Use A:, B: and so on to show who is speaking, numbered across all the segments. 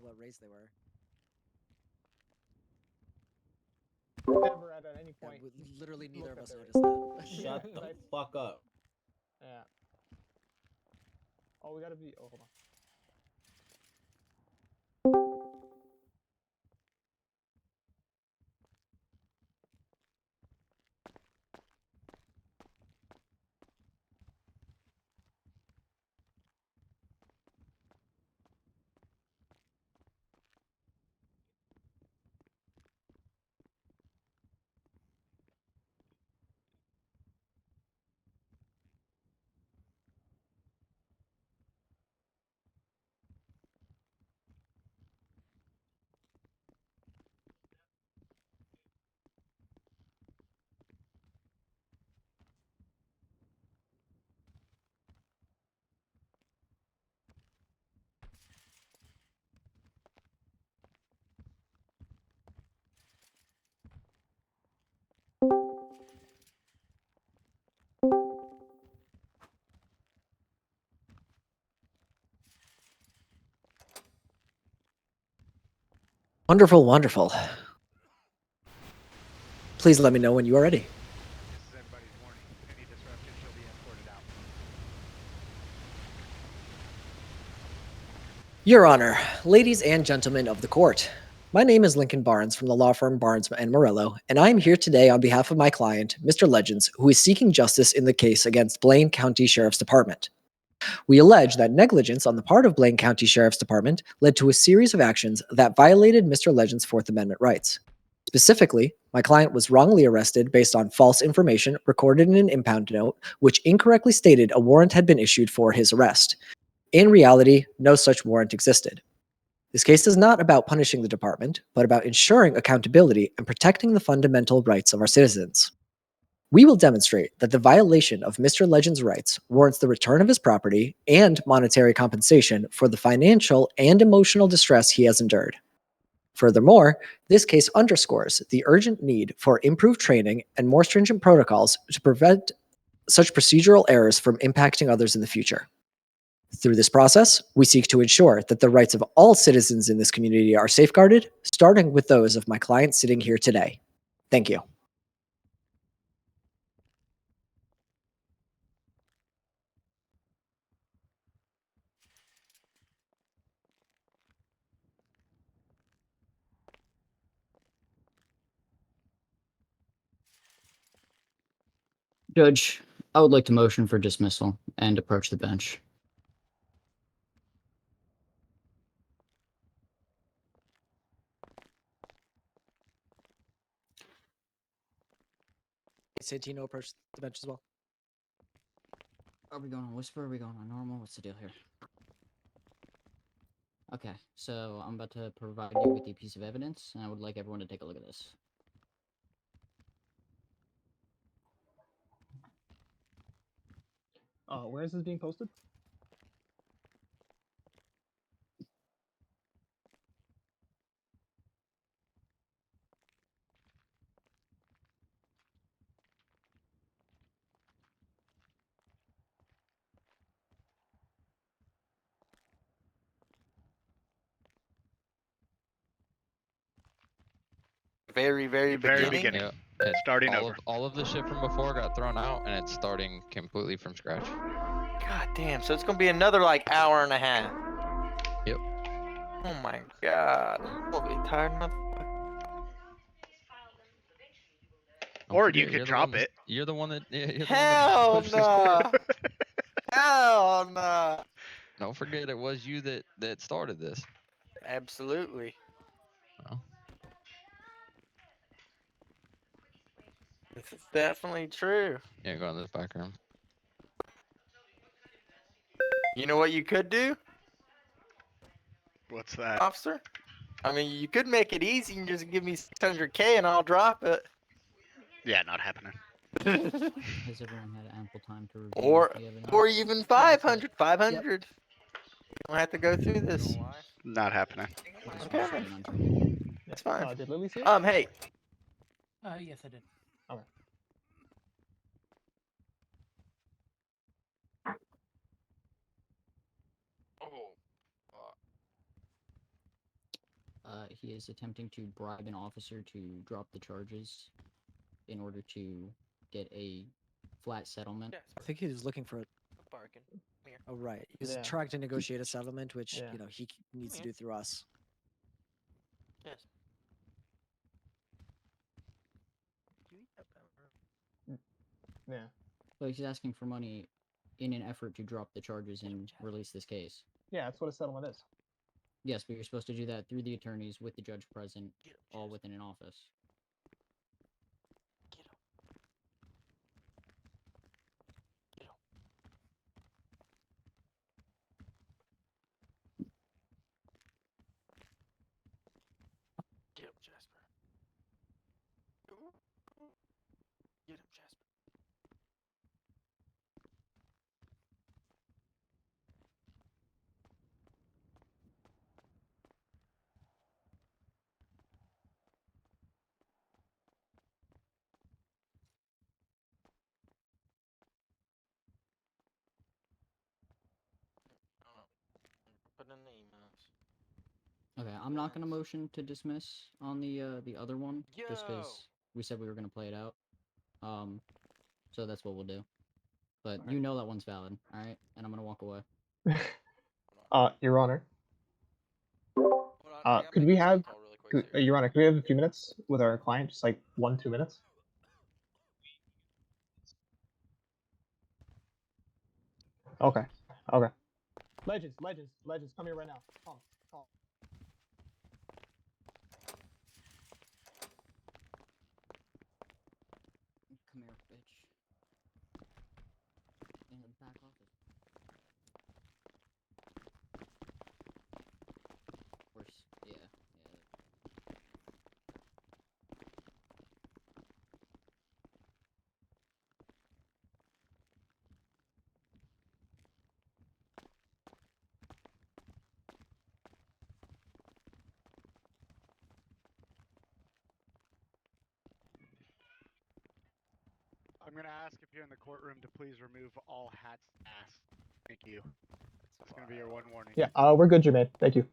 A: what race they were.
B: Never at any point.
A: Yeah, literally neither of us
B: their
A: noticed that.
C: Shut the fuck up.
B: Yeah. Oh, we gotta be. Oh, hold on.
A: Wonderful, wonderful. Please let me know when you are ready.
D: This is everybody's warning. Any disruption shall be escorted out.
A: Your Honor, ladies and gentlemen of the court, my name is Lincoln Barnes from the law firm Barnes and Morella, and I am here today on behalf of my client, Mr. Legends, who is seeking justice in the case against Blaine County Sheriff's Department. We allege that negligence on the part of Blaine County Sheriff's Department led to a series of actions that violated Mr. Legends' Fourth Amendment rights. Specifically, my client was wrongly arrested based on false information recorded in an impound note, which incorrectly stated a warrant had been issued for his arrest. In reality, no such warrant existed. This case is not about punishing the department, but about ensuring accountability and protecting the fundamental rights of our citizens. We will demonstrate that the violation of Mr. Legends' rights warrants the return of his property and monetary compensation for the financial and emotional distress he has endured. Furthermore, this case underscores the urgent need for improved training and more stringent protocols to prevent such procedural errors from impacting others in the future. Through this process, we seek to ensure that the rights of all citizens in this community are safeguarded, starting with those of my client sitting here today. Thank you.
E: Judge, I would like to motion for dismissal and approach the bench.
A: Santino approach the bench as well.
E: Are we going on whisper? Are we going on normal? What's the deal here? Okay, so I'm about to provide you with a piece of evidence, and I would like everyone to take a look at this.
B: Where is this being posted?
F: Very beginning.
D: Yeah,
G: It,
D: starting over.
G: All of the shit from before got thrown out, and it's starting completely from scratch.
F: God damn, so it's gonna be another like hour and a half.
G: Yep.
F: Oh my god. I'm gonna be tired, motherfucker.
D: Or you could drop it.
G: You're the one that. Yeah, you're the
F: Hell
G: one that pushed this court.
F: no. Hell no.
G: Don't forget, it was you that started this.
F: Absolutely.
G: Well,
F: This is definitely true.
G: yeah, go in this back room.
F: You know what you could do,
D: What's that?
F: officer? I mean, you could make it easy and just give me 600K and I'll drop it.
D: Yeah, not happening.
E: Has everyone had ample time to review
F: or
E: the evidence?
F: or even 500. 500. You don't have to go through this.
D: Not happening.
F: Okay. That's fine.
B: Did Lilly see it?
F: Hey.
H: Yes, I did.
B: Okay.
F: Oh, fuck.
E: he is attempting to bribe an officer to drop the charges in order to get a flat settlement.
A: I think he was looking for.
F: Bargain. Here.
A: Oh right, he's
B: Yeah.
A: trying to negotiate a settlement, which
B: Yeah.
A: he needs to
F: here.
A: do through us.
F: Yes. You eat that pepper.
B: Yeah.
E: So he's asking for money in an effort to drop the charges and release this case.
B: Yeah, that's what a settlement is.
E: Yes, but you're supposed to do that through the attorneys with the judge present,
F: Get him,
E: all
F: Jasper.
E: within an office.
F: Get him. Get him. Get him, Jasper. Get him, Jasper. Put in the emails.
E: Okay, I'm not gonna
F: Yes.
E: motion to dismiss on the other one, just
F: Yo!
E: because we said we were gonna play it out. So that's what we'll do. But
B: Alright.
E: you know that one's valid, all right? And I'm gonna walk away.
B: Your Honor.
F: Hold on, I gotta
B: Could
F: make
B: we
F: a phone
B: have,
F: call really quick, sir.
B: Your Honor, could we have a few minutes with our client? Just like 1-2 minutes? Okay. Okay. Legends, come here right now. Come.
E: Come here, bitch. In the back office. Worse. Yeah.
D: I'm gonna ask if you're in the courtroom to please remove all hats and masks. Thank you. That's gonna be your one warning.
B: Yeah, we're good, Jermaine. Thank you.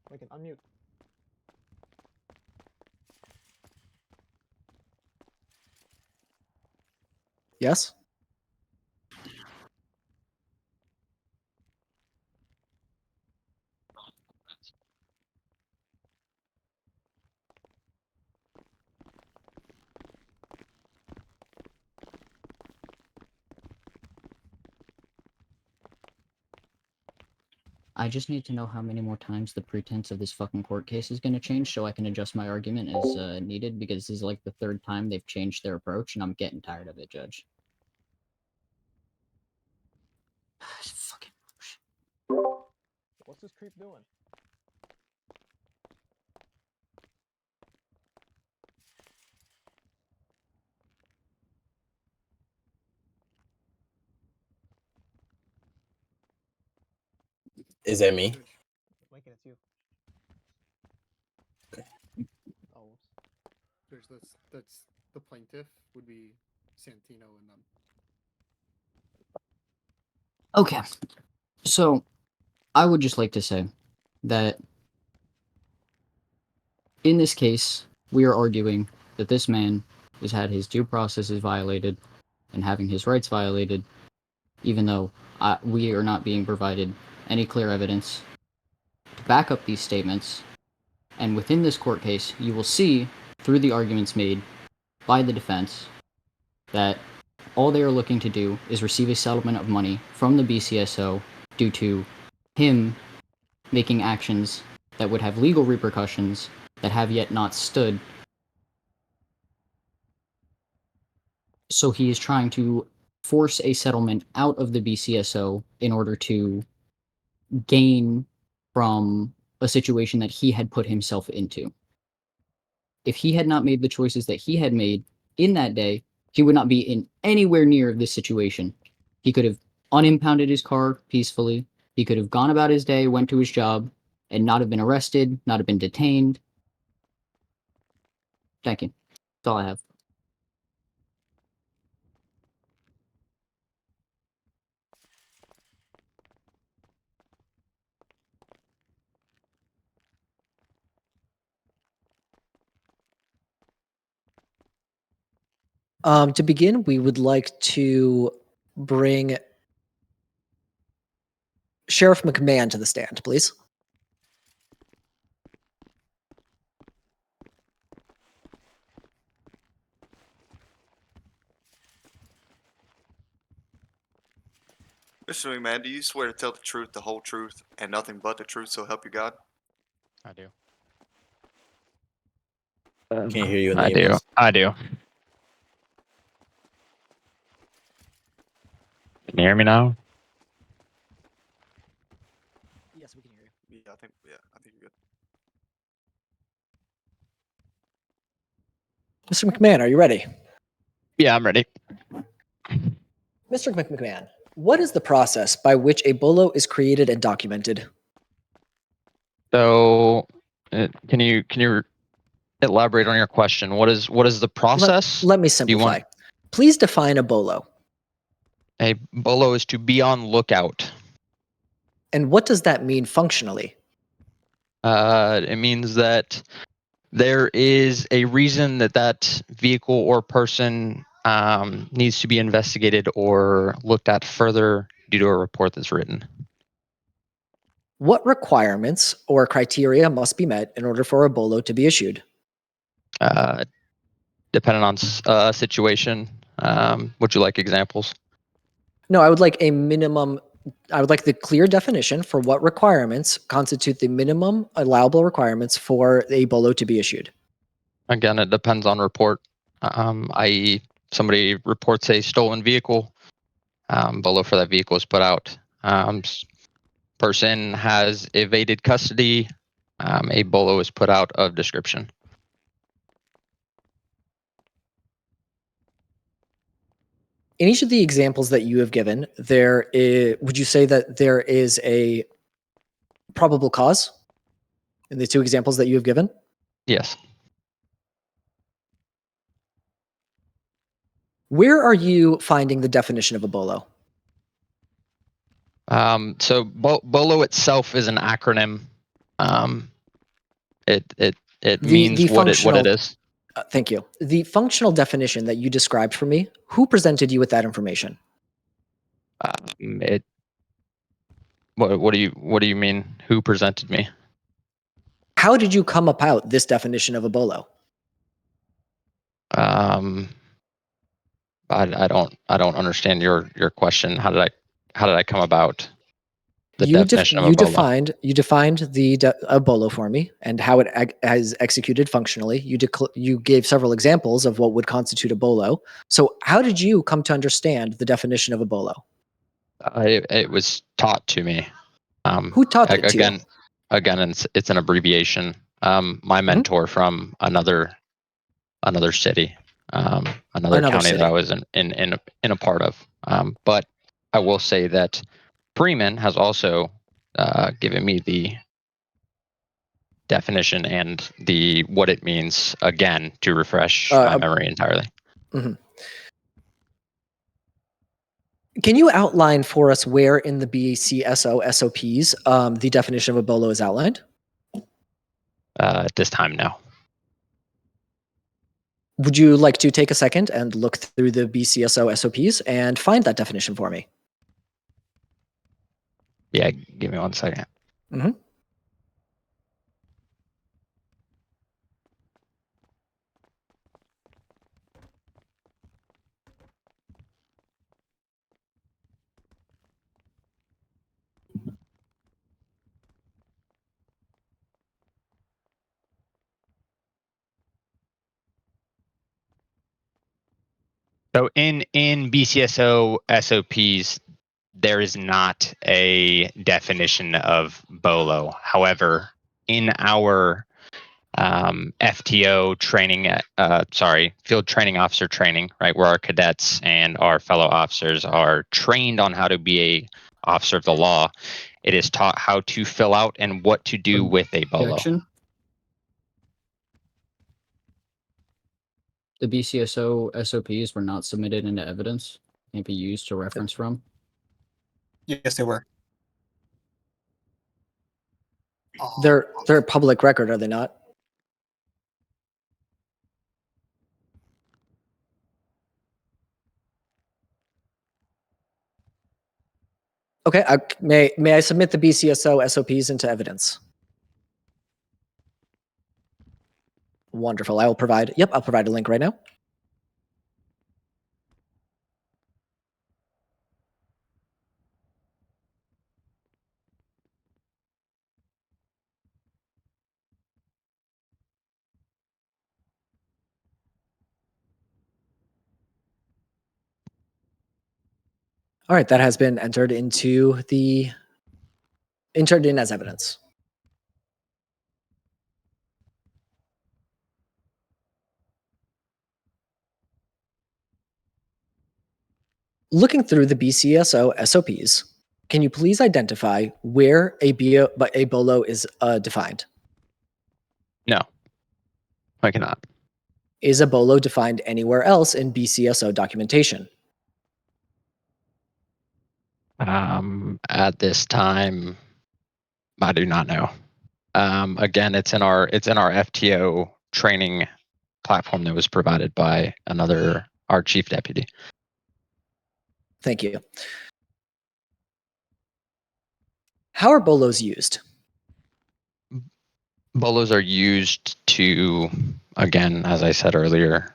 B: Lincoln, unmute.
A: Yes.
E: I just need to know how many more times the pretense of this fucking court case is gonna change so I can adjust my argument as needed, because this is like the third time they've changed their approach and I'm getting tired of it, Judge. Fucking
B: What's this creep doing?
C: Is that me?
B: Lincoln, it's you.
C: Okay.
B: Oh, whoops.
I: That's the plaintiff would be Santino and them.
E: Okay. So, I would just like to say that in this case, we are arguing that this man has had his due processes violated and having his rights violated, even though we are not being provided any clear evidence to back up these statements. And within this court case, you will see, through the arguments made by the defense, that all they are looking to do is receive a settlement of money from the BCSO due to him making actions that would have legal repercussions that have yet not stood. So he is trying to force a settlement out of the BCSO in order to gain from a situation that he had put himself into. If he had not made the choices that he had made in that day, he would not be in anywhere near this situation. He could have unimpounded his car peacefully. He could have gone about his day, went to his job, and not have been arrested, not have been detained. Thank you. That's all I have.
A: To begin, we would like to bring Sheriff McMahon to the stand, please.
J: Mr. McMahon, do you swear to tell the truth, the whole truth, and nothing but the truth, so help you God?
G: I do.
C: Can't hear you in the
G: I do.
C: emails.
G: I do. Can you hear me now?
A: Yes, we can hear you.
J: Yeah, I think you're good.
A: Mr. McMahon, are you ready?
G: Yeah, I'm ready.
A: Mr. McMahon, what is the process by which a BOLO is created and documented?
G: So, can you elaborate on your question? What is the process?
A: Let me
G: You
A: simplify.
G: want
A: Please define a BOLO.
G: a BOLO is to be on lookout.
A: And what does that mean functionally?
G: It means that there is a reason that that vehicle or person needs to be investigated or looked at further due to a report that's written.
A: What requirements or criteria must be met in order for a BOLO to be issued?
G: Depending on situation. Would you like examples?
A: No, I would like a minimum. I would like the clear definition for what requirements constitute the minimum allowable requirements for a BOLO to be issued.
G: Again, it depends on report. I.e., somebody reports a stolen vehicle, BOLO for that vehicle is put out. Person has evaded custody, a BOLO is put out of description.
A: In each of the examples that you have given, would you say that there is a probable cause in the two examples that you have given?
G: Yes.
A: Where are you finding the definition of a BOLO?
G: So BOLO itself is an acronym. It means what it is.
A: Thank you. The functional definition that you described for me, who presented you with that information?
G: What do you mean? Who presented me?
A: How did you come about this definition of a BOLO?
G: I don't understand your question. How did I come about the definition of a BOLO?
A: You defined a BOLO for me and how it has executed functionally. You gave several examples of what would constitute a BOLO. So how did you come to understand the definition of a BOLO?
G: It was taught to me.
A: Who taught it to you?
G: Again, it's an abbreviation. My mentor from another city, another county
A: city.
G: that I was in a part of. But I will say that Freeman has also given me the definition and what it means again to refresh my memory entirely.
A: Mm-hmm. Can you outline for us where in the BCSO SOPs the definition of a BOLO is outlined?
G: At this time, no.
A: Would you like to take a second and look through the BCSO SOPs and find that definition for me?
G: Yeah, give me 1 second.
A: Mm-hmm.
K: So in BCSO SOPs, there is not a definition of BOLO. However, in our FTO training, field training officer training, right, where our cadets and our fellow officers are trained on how to be a officer of the law, It is taught how to fill out and what to do with a BOLO.
E: Objection. The BCSO SOPs were not submitted into evidence. Can't be used to reference from.
C: Yes, they were.
A: They're public record, are they not? Okay, may I submit the BCSO SOPs into evidence? Wonderful. I'll provide a link right now. All right, that has been entered in as evidence. Looking through the BCSO SOPs, can you please identify where a BOLO is defined?
K: No, I cannot.
A: Is a BOLO defined anywhere else in BCSO documentation?
K: At this time, I do not know. Again, it's in our FTO training platform that was provided by our chief deputy.
A: Thank you. How are BOLOs used?
K: BOLOs are used to, again, as I said earlier,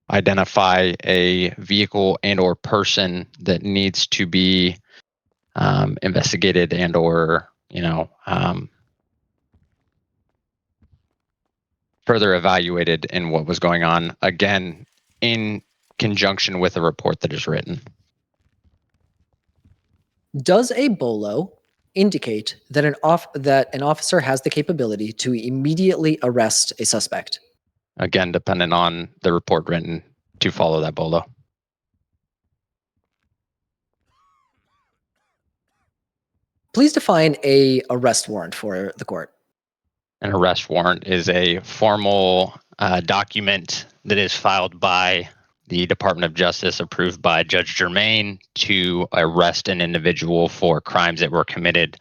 K: identify a vehicle and or person that needs to be investigated and or, further evaluated in what was going on, again, in conjunction with a report that is written.
A: Does a BOLO indicate that an officer has the capability to immediately arrest a suspect?
K: Again, dependent on the report written to follow that BOLO.
A: Please define a arrest warrant for the court.
K: An arrest warrant is a formal document that is filed by the Department of Justice, approved by Judge Germain, to arrest an individual for crimes that were committed.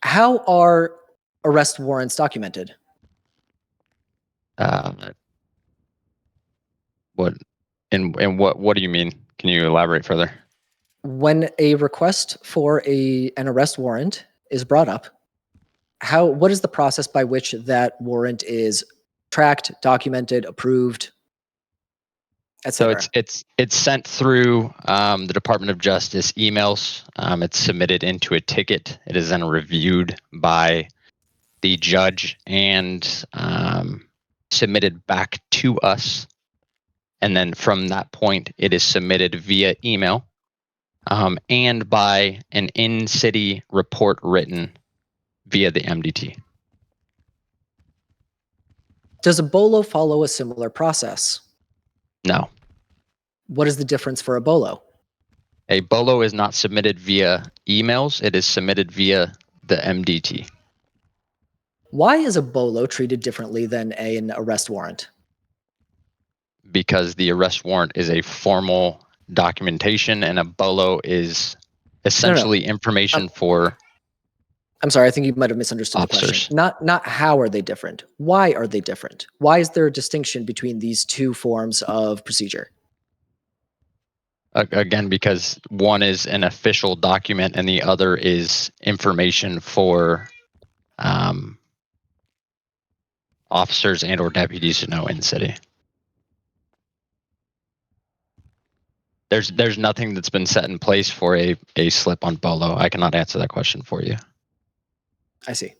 A: How are arrest warrants documented?
K: What do you mean? Can you elaborate further?
A: When a request for an arrest warrant is brought up, what is the process by which that warrant is tracked, documented, approved, etc.?
K: So it's sent through the Department of Justice emails. It's submitted into a ticket. It is then reviewed by the judge and submitted back to us. And then from that point, it is submitted via email and by an in-city report written via the MDT.
A: Does a BOLO follow a similar process?
K: No.
A: What is the difference for a BOLO?
K: A BOLO is not submitted via emails. It is submitted via the MDT.
A: Why is a BOLO treated differently than an arrest warrant?
K: Because the arrest warrant is a formal documentation and a BOLO is essentially information for...
A: I'm sorry, I think you might have misunderstood
K: officers.
A: The question. Not how are they different? Why are they different? Why is there a distinction between these two forms of procedure?
K: Again, because one is an official document and the other is information for officers and or deputies to know in the city. There's nothing that's been set in place for a slip on BOLO. I cannot answer that question for you.
A: I see.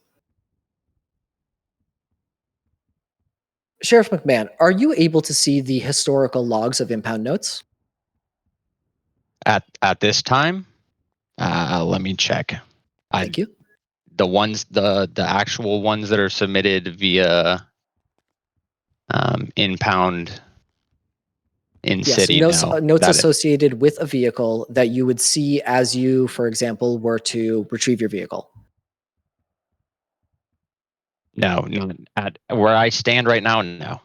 A: Sheriff McMahon, are you able to see the historical logs of impound notes?
K: At this time, let me check.
A: Thank you.
K: The actual ones that are submitted via impound in
A: Yes,
K: city.
A: notes,
K: No,
A: notes
K: that is-
A: associated with a vehicle that you would see as you, for example, were to retrieve your vehicle.
K: no, at where I stand right now, no.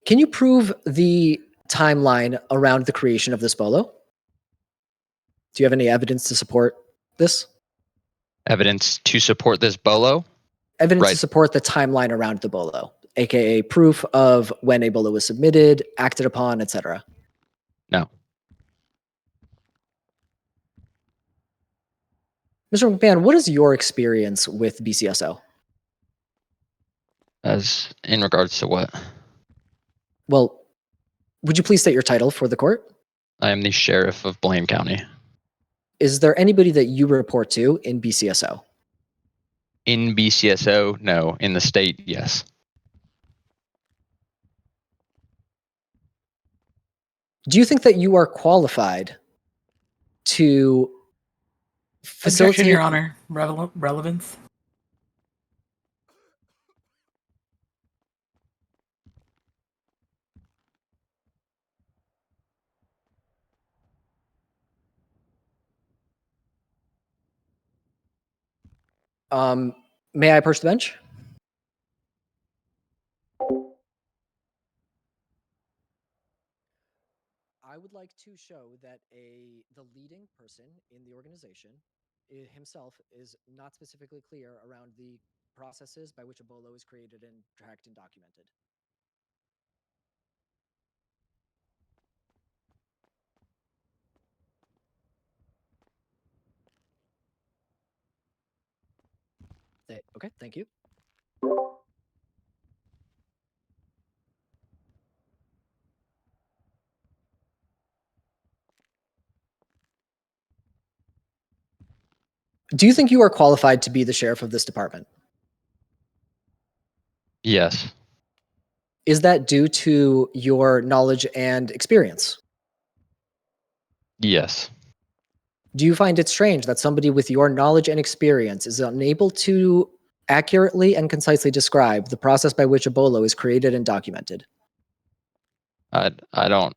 A: Can you prove the timeline around the creation of this BOLO? Do you have any evidence to support this?
K: Evidence to support this BOLO?
A: Evidence to
K: Right.
A: support the timeline around the BOLO, aka proof of when a BOLO was submitted, acted upon, etc.
K: No.
A: Mr. McMahon, what is your experience with BCSO?
K: As in regards to what?
A: Well, would you please state your title for the court?
K: I am the sheriff of Blaine County.
A: Is there anybody that you report to in BCSO?
K: In BCSO, no. In the state, yes.
A: Do you think that you are qualified to facilitate?
H: Objection, Your Honor. Relevance.
A: May I approach the bench? I would like to show that the leading person in the organization himself is not specifically clear around the processes by which a BOLO is created and tracked and documented. Okay, thank you. Do you think you are qualified to be the sheriff of this department?
K: Yes.
A: Is that due to your knowledge and experience?
K: Yes.
A: Do you find it strange that somebody with your knowledge and experience is unable to accurately and concisely describe the process by which a BOLO is created and documented?
K: I don't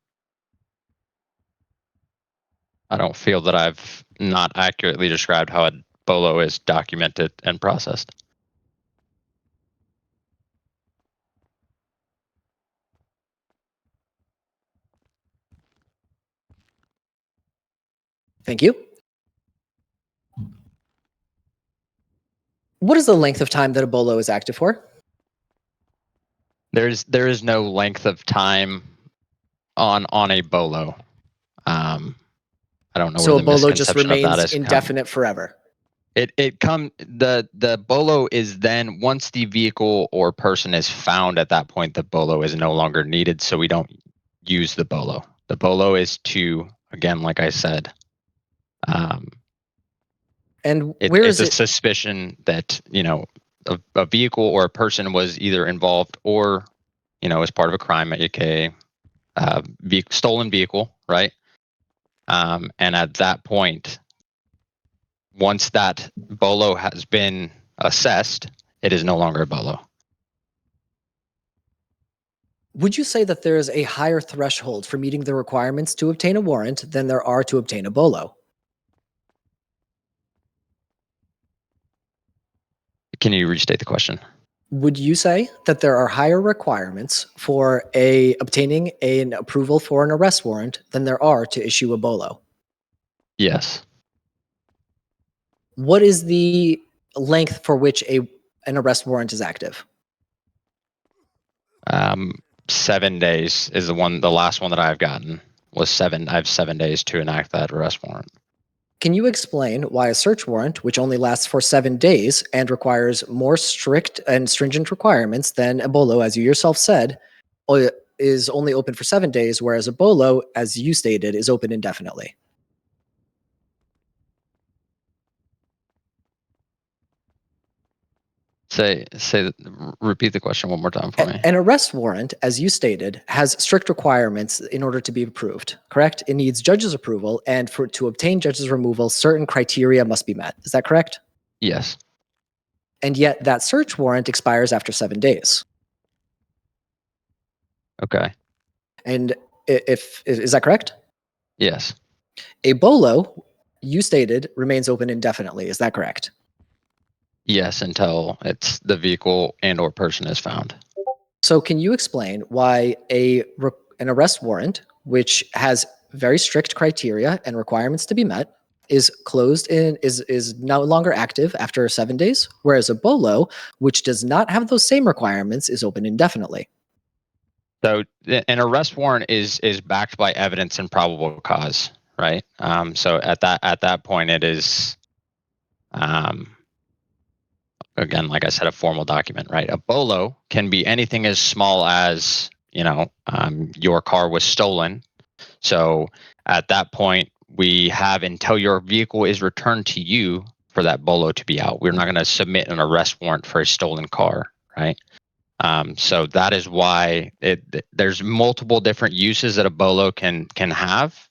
K: feel that I've not accurately described how a BOLO is documented and processed.
A: Thank you. What is the length of time that a BOLO is active for?
K: There is no length of time on a BOLO. I don't know
A: So
K: where
A: a
K: the
A: BOLO just
K: misconception of that
A: remains
K: has come.
A: indefinite forever.
K: The BOLO is then, once the vehicle or person is found at that point, the BOLO is no longer needed, so we don't use the BOLO. The BOLO is to, again, like I said,
A: And where
K: it's
A: is
K: a
A: it?
K: suspicion that, a vehicle or a person was either involved or, as part of a crime, aka stolen vehicle, right? And at that point, once that BOLO has been assessed, it is no longer a BOLO.
A: Would you say that there is a higher threshold for meeting the requirements to obtain a warrant than there are to obtain a BOLO?
K: Can you restate the question?
A: Would you say that there are higher requirements for obtaining an approval for an arrest warrant than there are to issue a BOLO?
K: Yes.
A: What is the length for which an arrest warrant is active?
K: 7 days is the last one that I've gotten was 7. I have 7 days to enact that arrest warrant.
A: Can you explain why a search warrant, which only lasts for 7 days and requires more strict and stringent requirements than a BOLO, as you yourself said, is only open for 7 days, whereas a BOLO, as you stated, is open indefinitely?
K: Repeat the question one more time for me.
A: An arrest warrant, as you stated, has strict requirements in order to be approved, correct? It needs judge's approval, and to obtain judge's removal, certain criteria must be met. Is that correct?
K: Yes.
A: And yet that search warrant expires after 7 days.
K: Okay.
A: And if is that correct?
K: Yes.
A: A BOLO, you stated, remains open indefinitely. Is that correct?
K: Yes, until it's the vehicle and or person is found.
A: So can you explain why an arrest warrant, which has very strict criteria and requirements to be met, is closed in is no longer active after 7 days, whereas a BOLO, which does not have those same requirements, is open indefinitely?
K: So an arrest warrant is backed by evidence and probable cause, right? So at that point, it is, again, like I said, a formal document, right? A BOLO can be anything as small as, your car was stolen. So at that point, we have until your vehicle is returned to you for that BOLO to be out. We're not going to submit an arrest warrant for a stolen car, right? So that is why there's multiple different uses that a BOLO can have.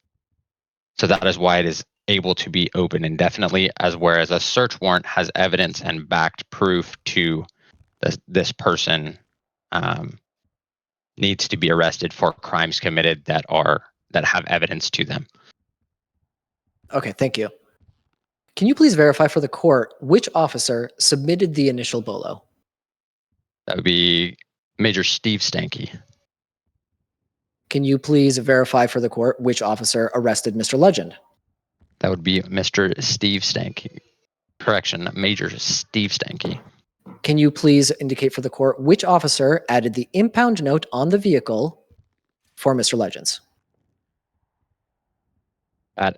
K: So that is why it is able to be open indefinitely, whereas a search warrant has evidence and backed proof to this person needs to be arrested for crimes committed that have evidence to them.
A: Okay, thank you. Can you please verify for the court which officer submitted the initial BOLO?
K: That would be Major Steve Stanky.
A: Can you please verify for the court which officer arrested Mr. Legend?
K: That would be Mr. Steve Stanky. Correction, Major Steve Stanky.
A: Can you please indicate for the court which officer added the impound note on the vehicle for Mr. Legends?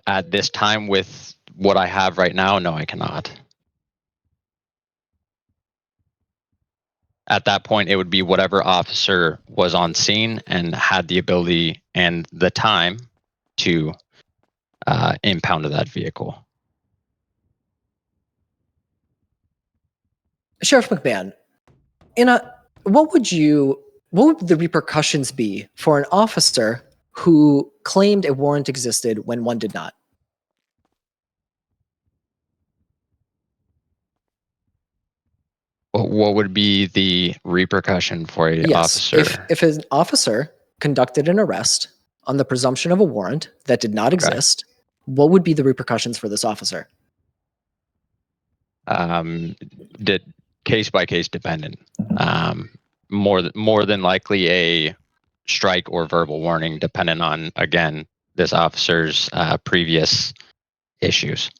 K: At this time, with what I have right now, no, I cannot. At that point, it would be whatever officer was on scene and had the ability and the time to impound that vehicle.
A: Sheriff McMahon, what would the repercussions be for an officer who claimed a warrant existed when one did not?
K: What would be the repercussion for an officer?
A: If an officer conducted an arrest on the presumption of a warrant that did not exist, what would be the repercussions for this officer?
K: Case by case dependent. More than likely a strike or verbal warning, dependent on, again, this officer's previous issues.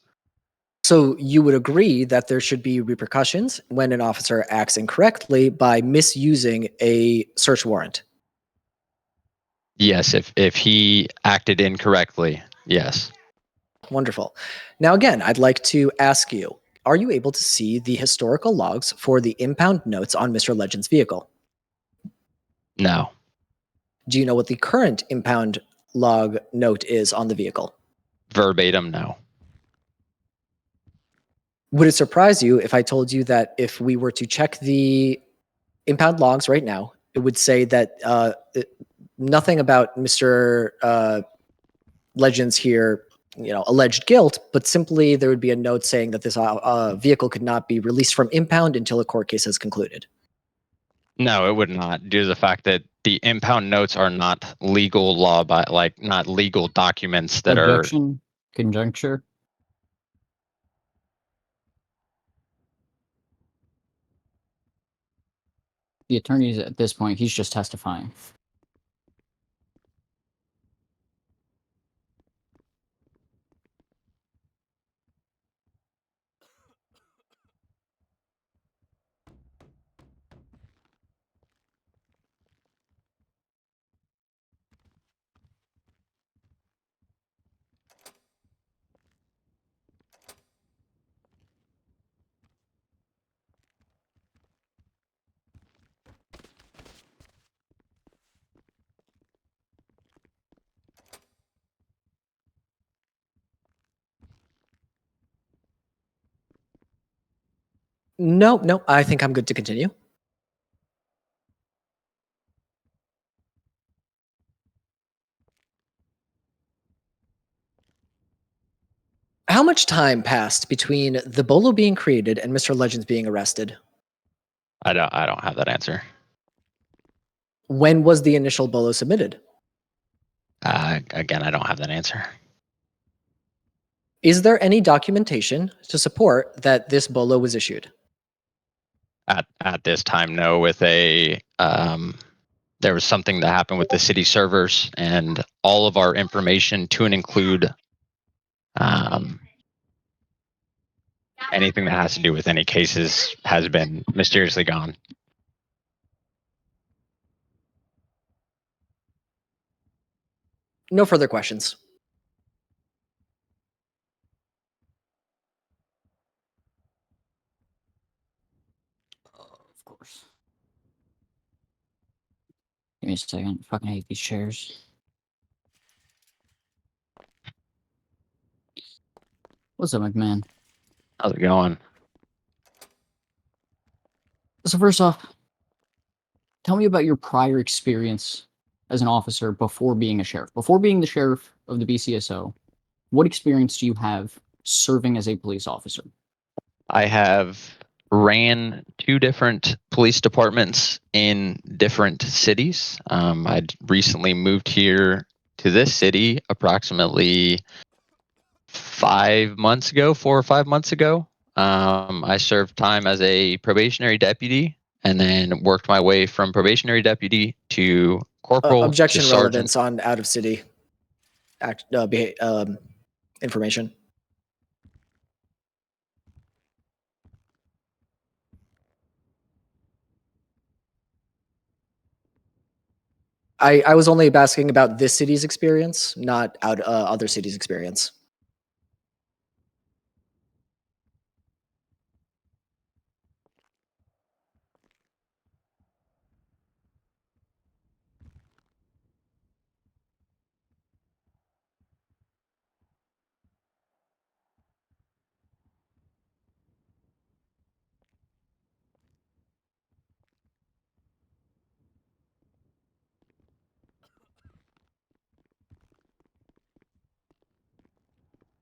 A: So you would agree that there should be repercussions when an officer acts incorrectly by misusing a search warrant?
K: Yes, if he acted incorrectly, yes.
A: Wonderful. Now, again, I'd like to ask you, are you able to see the historical logs for the impound notes on Mr. Legend's vehicle?
K: No.
A: Do you know what the current impound log note is on the vehicle?
K: Verbatim, no.
A: Would it surprise you if I told you that if we were to check the impound logs right now, it would say that nothing about Mr. Legends here, alleged guilt, but simply there would be a note saying that this vehicle could not be released from impound until a court case has concluded?
K: No, it would not, due to the fact that the impound notes are not legal law, not legal documents that
E: Objection. Conjuncture. The attorney, at this point, he's just testifying.
A: No, I think I'm good to continue. How much time passed between the BOLO being created and Mr. Legends being arrested?
K: I don't have that answer.
A: When was the initial BOLO submitted?
K: Again, I don't have that answer.
A: Is there any documentation to support that this BOLO was issued?
K: At this time, no. With a there was something that happened with the city servers, and all of our information, to and include anything that has to do with any cases, has been mysteriously gone.
A: No further questions.
E: Of course. Give me a second. Fucking hate these chairs. What's up, McMahon?
K: How's it going?
E: So first off, tell me about your prior experience as an officer before being a sheriff. Before being the sheriff of the BCSO, what experience do you have serving as a police officer?
K: I have ran 2 different police departments in different cities. I'd recently moved here to this city approximately 5 months ago, 4 or 5 months ago. I served time as a probationary deputy and then worked my way from probationary deputy to corporal to
A: Objection
K: sergeant.
A: relevance on out of city information. I was only asking about this city's experience, not other cities' experience.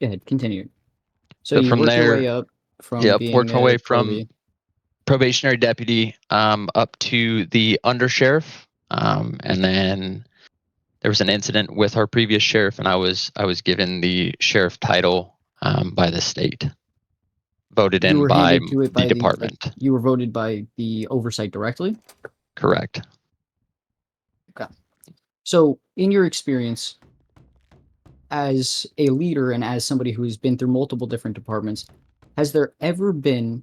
E: Go ahead, continue. So
K: So
E: you
K: from
E: worked your
K: there,
E: way up from
K: yep,
E: being
K: worked my
E: a
K: way
E: probie.
K: from probationary deputy up to the undersheriff, and then there was an incident with our previous sheriff, and I was given the sheriff title by the state, voted
E: You
K: in
E: were
K: by
E: handed to it by
K: the department.
E: you were voted by the oversight directly?
K: Correct.
E: Okay. So in your experience as a leader and as somebody who's been through multiple different departments, has there ever been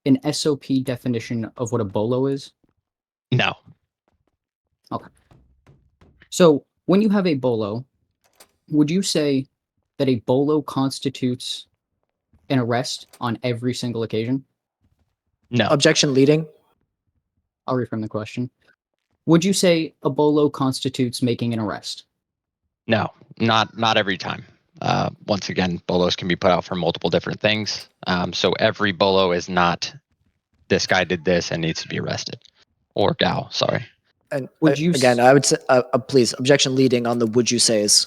E: an SOP definition of what a BOLO is?
K: No.
E: Okay. So when you have a BOLO, would you say that a BOLO constitutes an arrest on every single occasion?
K: No.
A: Objection leading.
E: I'll reframe the question. Would you say a BOLO constitutes making an arrest?
K: No. Not every time. Once again, bolos can be put out for multiple different things. So every bolo is not this guy did this and needs to be arrested, or gal. Sorry.
A: And
E: Would you
A: again, I would say, please, objection leading on the would you says.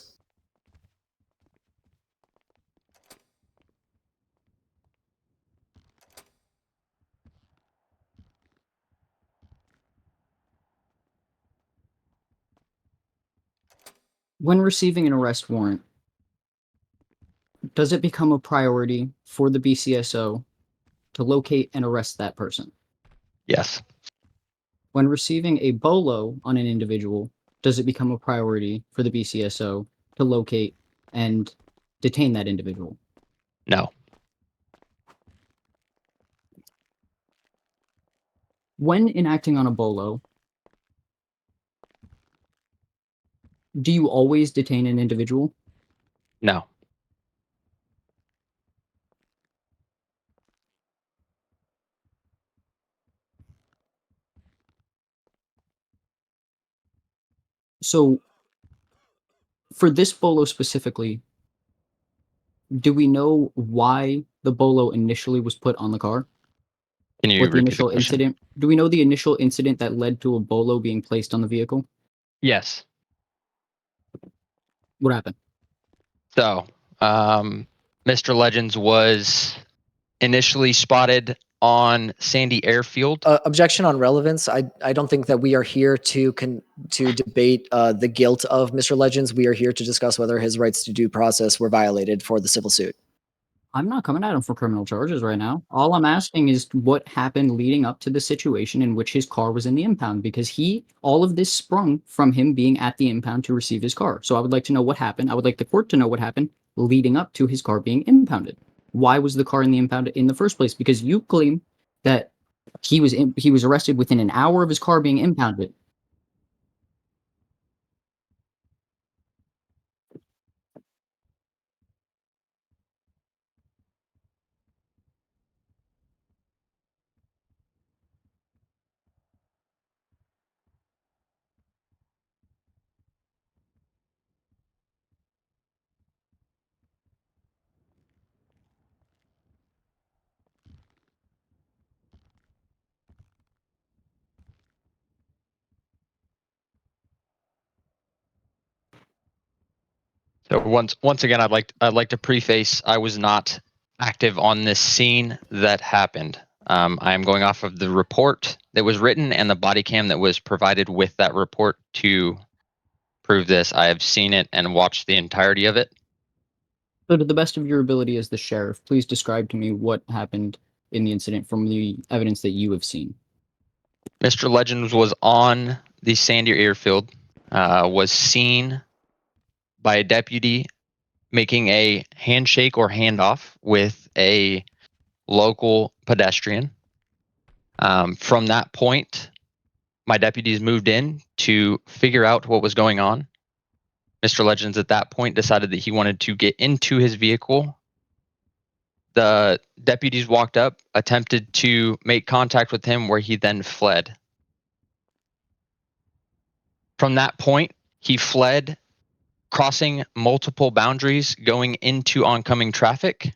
E: When receiving an arrest warrant, does it become a priority for the BCSO to locate and arrest that person?
K: Yes.
E: When receiving a BOLO on an individual, does it become a priority for the BCSO to locate and detain that individual?
K: No.
E: When enacting on a BOLO, do you always detain an individual?
K: No.
E: So, for this BOLO specifically, do we know why the BOLO initially was put on the car?
K: Can you
E: What the
K: repeat
E: initial
K: the question?
E: incident? Do we know the initial incident that led to a BOLO being placed on the vehicle?
K: Yes.
E: What happened?
K: So, Mr. Legends was initially spotted on Sandy Airfield.
A: Objection on relevance. I don't think that we are here to debate the guilt of Mr. Legends. We are here to discuss whether his rights to due process were violated for the civil suit.
E: I'm not coming at him for criminal charges right now. All I'm asking is what happened leading up to the situation in which his car was in the impound, because all of this sprung from him being at the impound to receive his car. So I would like to know what happened. I would like the court to know what happened leading up to his car being impounded. Why was the car in the impound in the first place? Because you claim that he was arrested within an hour of his car being impounded.
K: So once again, I'd like to preface I was not active on this scene that happened. I am going off of the report that was written and the body cam that was provided with that report to prove this. I have seen it and watched the entirety of it.
E: So to the best of your ability as the sheriff, please describe to me what happened in the incident from the evidence that you have seen.
K: Mr. Legends was on the Sandy Airfield, was seen by a deputy making a handshake or handoff with a local pedestrian. From that point, my deputies moved in to figure out what was going on. Mr. Legends at that point decided that he wanted to get into his vehicle. The deputies walked up, attempted to make contact with him, where he then fled. From that point, he fled, crossing multiple boundaries, going into oncoming traffic,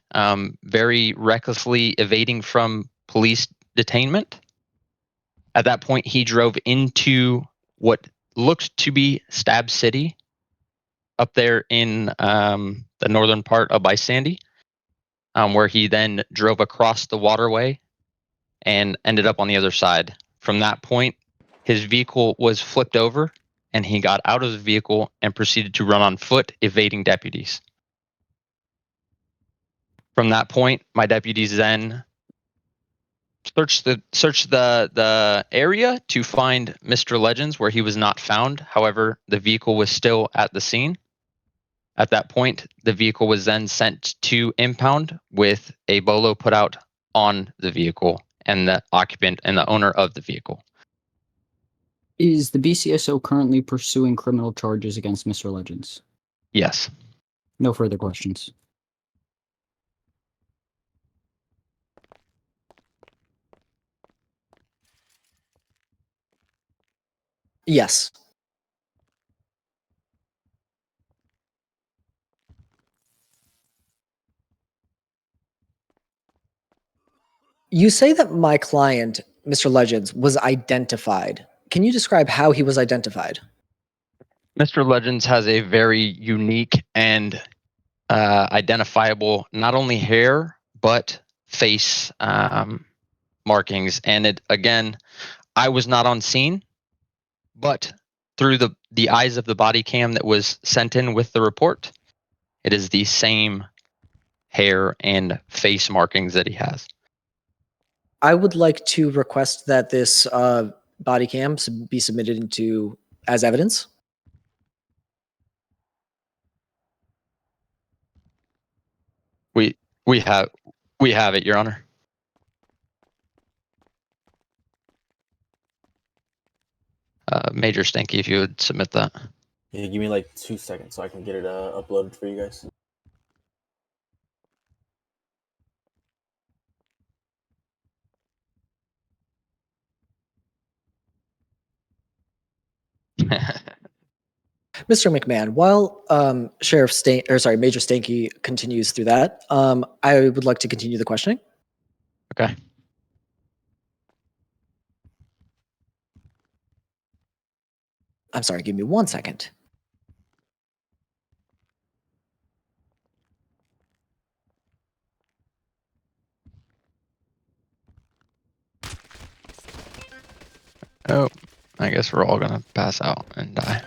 K: very recklessly evading from police detainment. At that point, he drove into what looked to be Stab City, up there in the northern part of by Sandy, where he then drove across the waterway and ended up on the other side. From that point, his vehicle was flipped over and he got out of the vehicle and proceeded to run on foot, evading deputies. From that point, my deputies then searched the area to find Mr. Legends, where he was not found. However, the vehicle was still at the scene. At that point, the vehicle was then sent to impound with a BOLO put out on the vehicle and the occupant and the owner of the vehicle.
E: Is the BCSO currently pursuing criminal charges against Mr. Legends?
K: Yes.
E: No further questions.
A: Yes. You say that my client, Mr. Legends, was identified. Can you describe how he was identified?
K: Mr. Legends has a very unique and identifiable, not only hair, but face markings. And it, again, I was not on scene, but through the eyes of the body cam that was sent in with the report, it is the same hair and face markings that he has.
A: I would like to request that this body cam be submitted into as evidence.
K: We have it, Your Honor. Major Stanky, if you would submit that.
L: Yeah, give me like 2 seconds so I can get it uploaded for you guys.
A: Mr. McMahon, while Major Stanky continues through that, I would like to continue the questioning.
K: Okay.
A: I'm sorry, give me 1 second.
K: Oh, I guess we're all gonna pass out and die.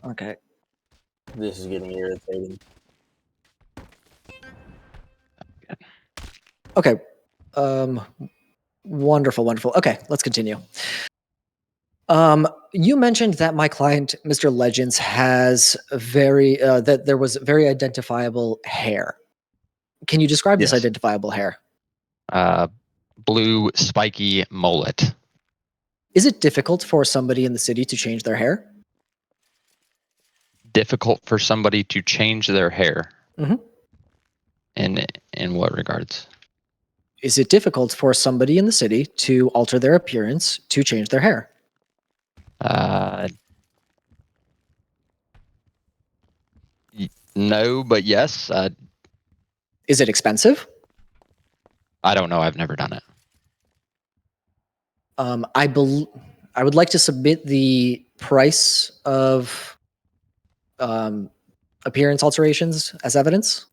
A: Okay.
L: This is getting irritating.
A: Okay. Wonderful, wonderful. Okay, let's continue. You mentioned that my client, Mr. Legends, has that there was very identifiable hair. Can you describe this
K: Yes.
A: identifiable hair?
K: Blue spiky mullet.
A: Is it difficult for somebody in the city to change their hair?
K: Difficult for somebody to change their hair.
A: Mhm.
K: In what regards?
A: Is it difficult for somebody in the city to alter their appearance to change their hair?
K: No, but yes.
A: Is it expensive?
K: I don't know. I've never done it.
A: I would like to submit the price of appearance alterations as evidence.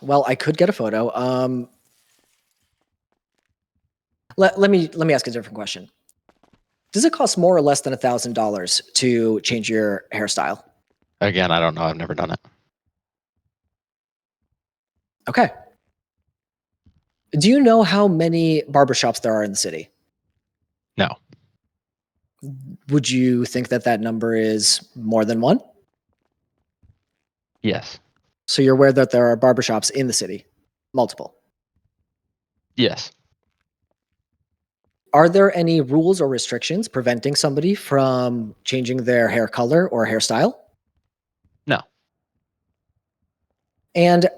A: Well, I could get a photo. Let me ask a different question. Does it cost more or less than $1,000 to change your hairstyle?
K: Again, I don't know. I've never done it.
A: Okay. Do you know how many barbershops there are in the city?
K: No.
A: Would you think that that number is more than one?
K: Yes.
A: So you're aware that there are barbershops in the city? Multiple.
K: Yes.
A: Are there any rules or restrictions preventing somebody from changing their hair color or hairstyle?
K: No.
A: And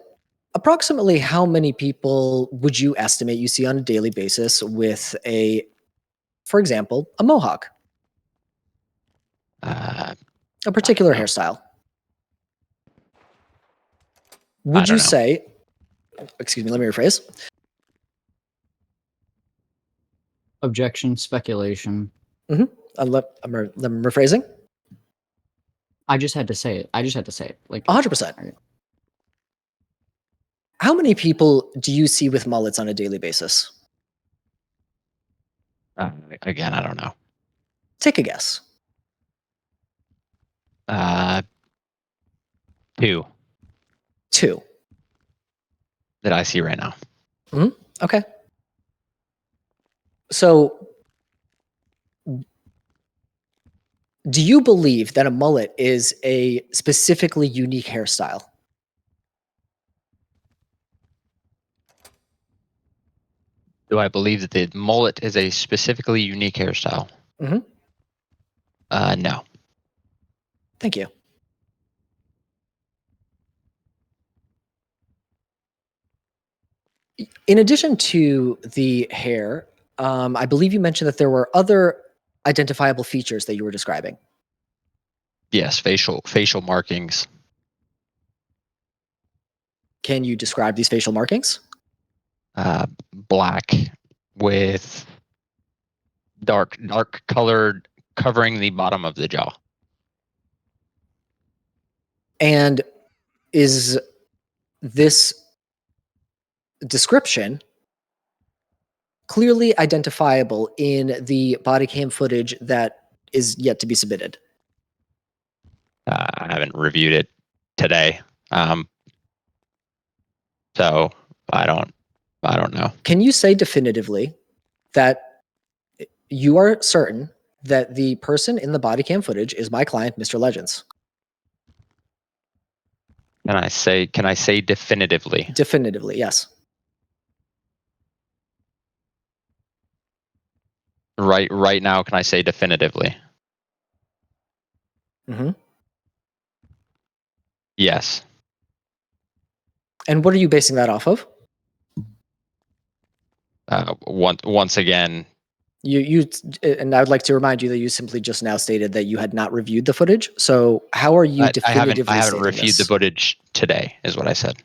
A: approximately how many people would you estimate you see on a daily basis with for example, a mohawk? A particular hairstyle. Would you say, excuse me, let me rephrase.
E: Objection, speculation.
A: I'm rephrasing.
E: I just had to say it. Like
A: 100%. How many people do you see with mullets on a daily basis?
K: Again, I don't know.
A: Take a guess.
K: 2.
A: 2.
K: That I see right now.
A: Okay. So, do you believe that a mullet is a specifically unique hairstyle?
K: Do I believe that the mullet is a specifically unique hairstyle? No.
A: Thank you. In addition to the hair, I believe you mentioned that there were other identifiable features that you were describing.
K: Yes, facial markings.
A: Can you describe these facial markings?
K: Black with dark colored covering the bottom of the jaw.
A: And is this description clearly identifiable in the body cam footage that is yet to be submitted?
K: I haven't reviewed it today, so I don't know.
A: Can you say definitively that you are certain that the person in the body cam footage is my client, Mr. Legends?
K: Can I say definitively?
A: Definitively, yes.
K: Right now, can I say definitively? Yes.
A: And what are you basing that off of?
K: Once again,
A: and I would like to remind you that you simply just now stated that you had not reviewed the footage. So how are you definitively
K: I haven't
A: stating
K: reviewed the
A: this?
K: footage today, is what I said.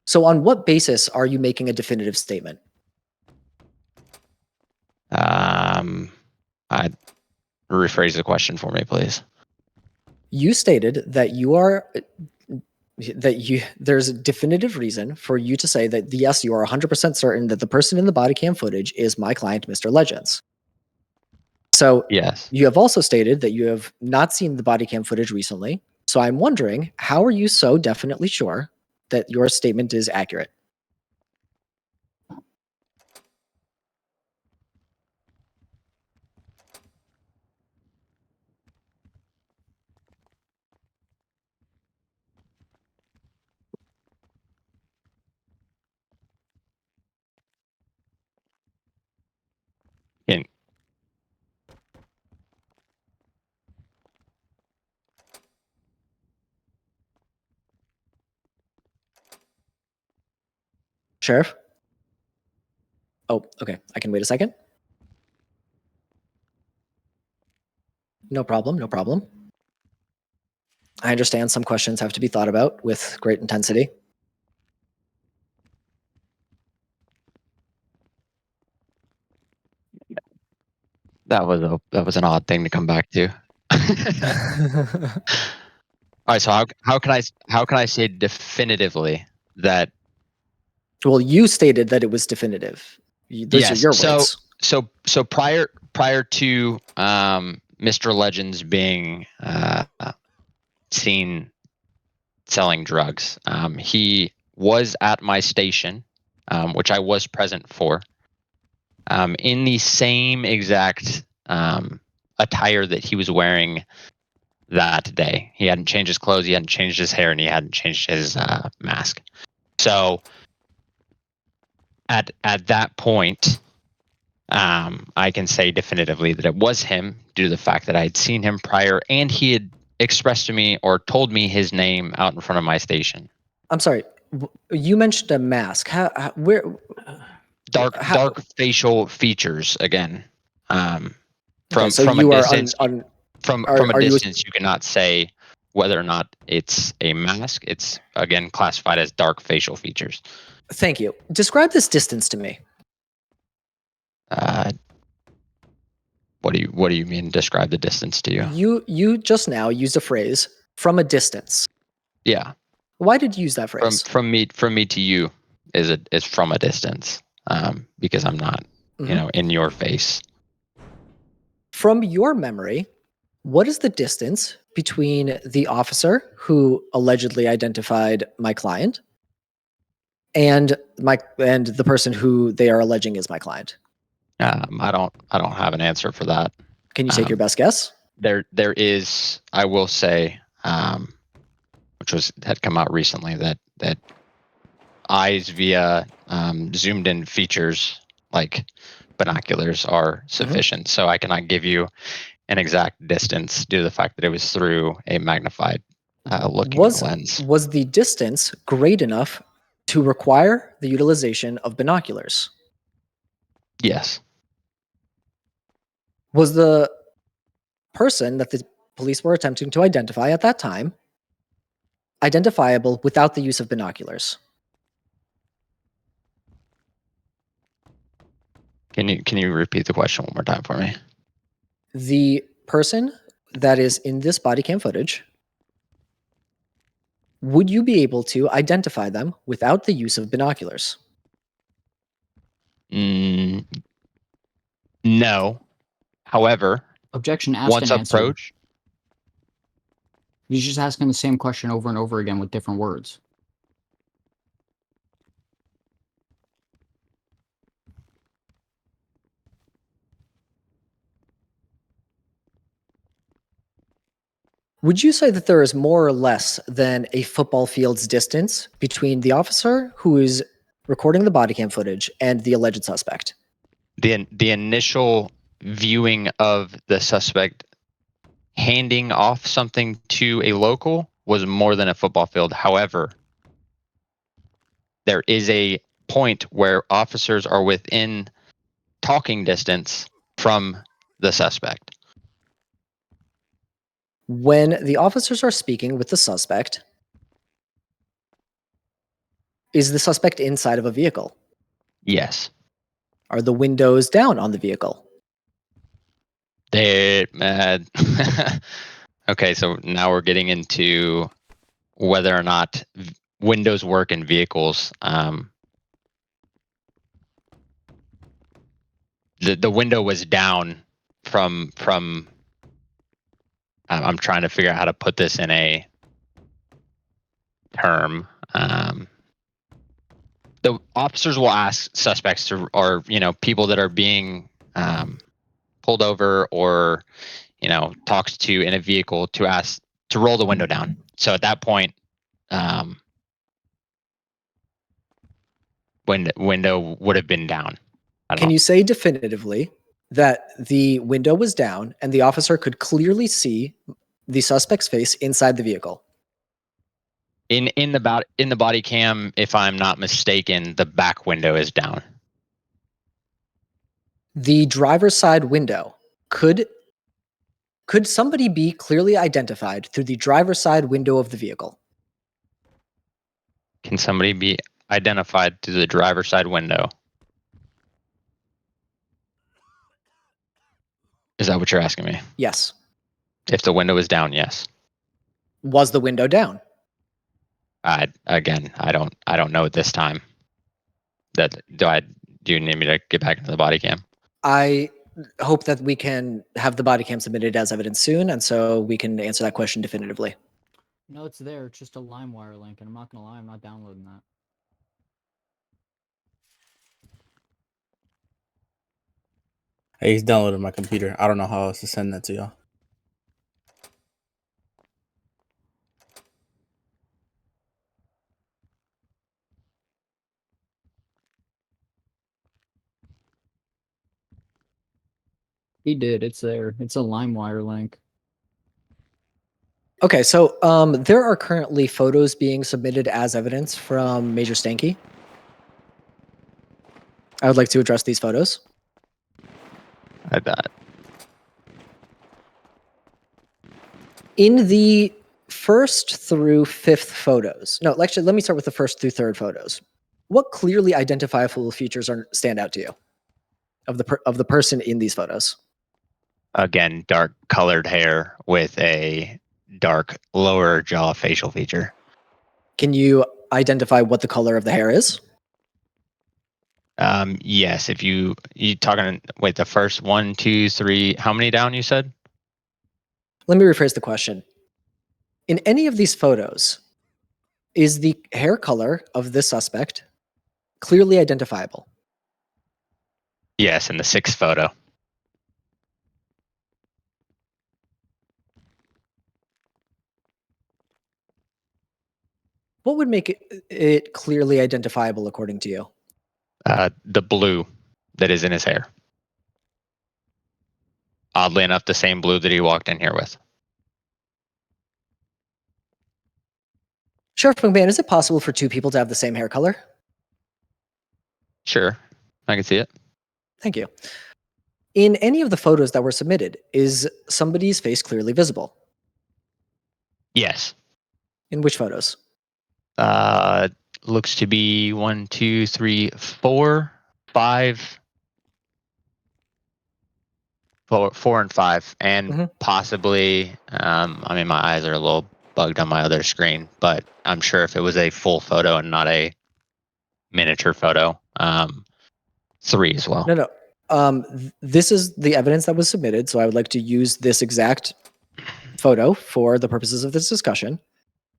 A: So on what basis are you making a definitive statement?
K: rephrase the question for me, please.
A: You stated that there's a definitive reason for you to say that yes, you are 100% certain that the person in the body cam footage is my client, Mr. Legends. So
K: Yes.
A: you have also stated that you have not seen the body cam footage recently. So I'm wondering, how are you so definitely sure that your statement is accurate?
K: Can,
A: Sheriff? Oh, okay. I can wait a second. No problem. No problem. I understand some questions have to be thought about with great intensity.
K: that was an odd thing to come back to. All right, so how can I say definitively that?
A: Well, you stated that it was definitive. Those are your words.
K: So prior to Mr. Legends being seen selling drugs, he was at my station, which I was present for, in the same exact attire that he was wearing that day. He hadn't changed his clothes, he hadn't changed his hair, and he hadn't changed his mask. So at that point, I can say definitively that it was him due to the fact that I had seen him prior, and he had expressed to me or told me his name out in front of my station.
A: I'm sorry. You mentioned a mask. Where?
K: Dark facial features again. From
A: Okay, so
K: from
A: you
K: a
A: are
K: distance, from a distance, you cannot say whether or not it's a mask. It's again classified as dark facial features.
A: Thank you. Describe this distance to me.
K: What do you mean? Describe the distance to you?
A: You just now used a phrase "from a distance."
K: Yeah.
A: Why did you use that phrase?
K: From me to you is from a distance, because I'm not in your face.
A: From your memory, what is the distance between the officer who allegedly identified my client and the person who they are alleging is my client?
K: I don't have an answer for that.
A: Can you take your best guess?
K: There is, I will say, which had come out recently, that eyes via zoomed in features like binoculars are sufficient. So I cannot give you an exact distance due to the fact that it was through a magnified looking lens.
A: Was the distance great enough to require the utilization of binoculars?
K: Yes.
A: Was the person that the police were attempting to identify at that time identifiable without the use of binoculars?
K: Can you repeat the question one more time for me?
A: The person that is in this body cam footage, would you be able to identify them without the use of binoculars?
K: No. However,
E: objection asked
K: once
E: and answered.
K: approached,
E: He's just asking the same question over and over again with different words.
A: Would you say that there is more or less than a football field's distance between the officer who is recording the body cam footage and the alleged suspect?
K: the initial viewing of the suspect handing off something to a local was more than a football field. However, there is a point where officers are within talking distance from the suspect.
A: When the officers are speaking with the suspect, is the suspect inside of a vehicle?
K: Yes.
A: Are the windows down on the vehicle?
K: They okay, so now we're getting into whether or not windows work in vehicles. The window was down from I'm trying to figure out how to put this in a term. The officers will ask suspects to, or people that are being pulled over or talked to in a vehicle to ask to roll the window down. So at that point, window would have been down.
A: Can you say definitively that the window was down and the officer could clearly see the suspect's face inside the vehicle?
K: In the body cam, if I'm not mistaken, the back window is down.
A: The driver's side window, could somebody be clearly identified through the driver's side window of the vehicle?
K: Can somebody be identified through the driver's side window? Is that what you're asking me?
A: Yes.
K: If the window is down, yes.
A: Was the window down?
K: I don't know at this time. Do you need me to get back into the body cam?
A: I hope that we can have the body cam submitted as evidence soon, and so we can answer that question definitively.
E: No, it's there. It's just a LimeWire link, and I'm not gonna lie, I'm not downloading that.
L: Hey, he's downloading my computer. I don't know how else to send that to y'all.
E: He did. It's there. It's a LimeWire link.
A: Okay, so there are currently photos being submitted as evidence from Major Stanky. I would like to address these photos.
K: I bet.
A: In the first through fifth photos, no, actually, let me start with the first through third photos. What clearly identifiable features stand out to you of the person in these photos?
K: Again, dark colored hair with a dark lower jaw facial feature.
A: Can you identify what the color of the hair is?
K: Yes, if you talking, wait, the first 1, 2, 3, how many down you said?
A: Let me rephrase the question. In any of these photos, is the hair color of this suspect clearly identifiable?
K: Yes, in the sixth photo.
A: What would make it clearly identifiable according to you?
K: The blue that is in his hair. Oddly enough, the same blue that he walked in here with.
A: Sheriff McMahon, is it possible for two people to have the same hair color?
K: Sure, I can see it.
A: Thank you. In any of the photos that were submitted, is somebody's face clearly visible?
K: Yes.
A: In which photos?
K: Looks to be 1, 2, 3, 4, 5. 4 and 5, and possibly. I mean, my eyes are a little bugged on my other screen, but I'm sure if it was a full photo and not a miniature photo, 3 as well.
A: No. This is the evidence that was submitted, so I would like to use this exact photo for the purposes of this discussion.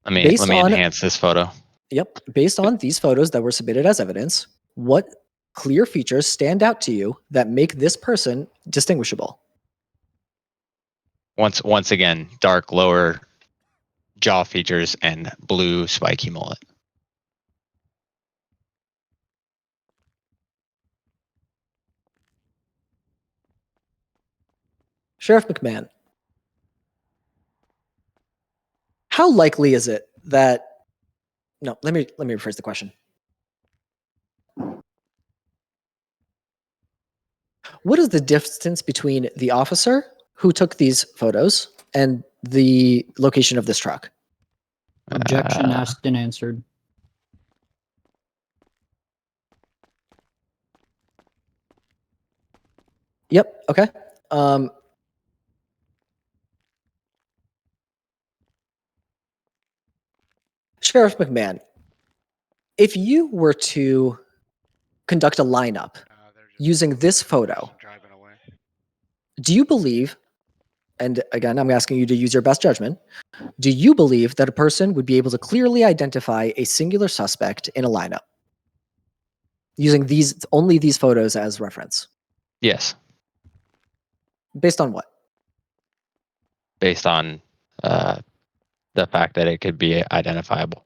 K: Let me enhance this photo.
A: Yep. Based on these photos that were submitted as evidence, what clear features stand out to you that make this person distinguishable?
K: Once again, dark lower jaw features and blue spiky mullet.
A: Sheriff McMahon, how likely is it that... No, let me rephrase the question. What is the distance between the officer who took these photos and the location of this truck?
E: Objection asked and answered.
A: Yep. Okay. Sheriff McMahon, if you were to conduct a lineup using this photo,
D: Driving away.
A: do you believe, and again, I'm asking you to use your best judgment, do you believe that a person would be able to clearly identify a singular suspect in a lineup using only these photos as reference?
K: Yes,
A: Based on what?
K: based on the fact that it could be identifiable.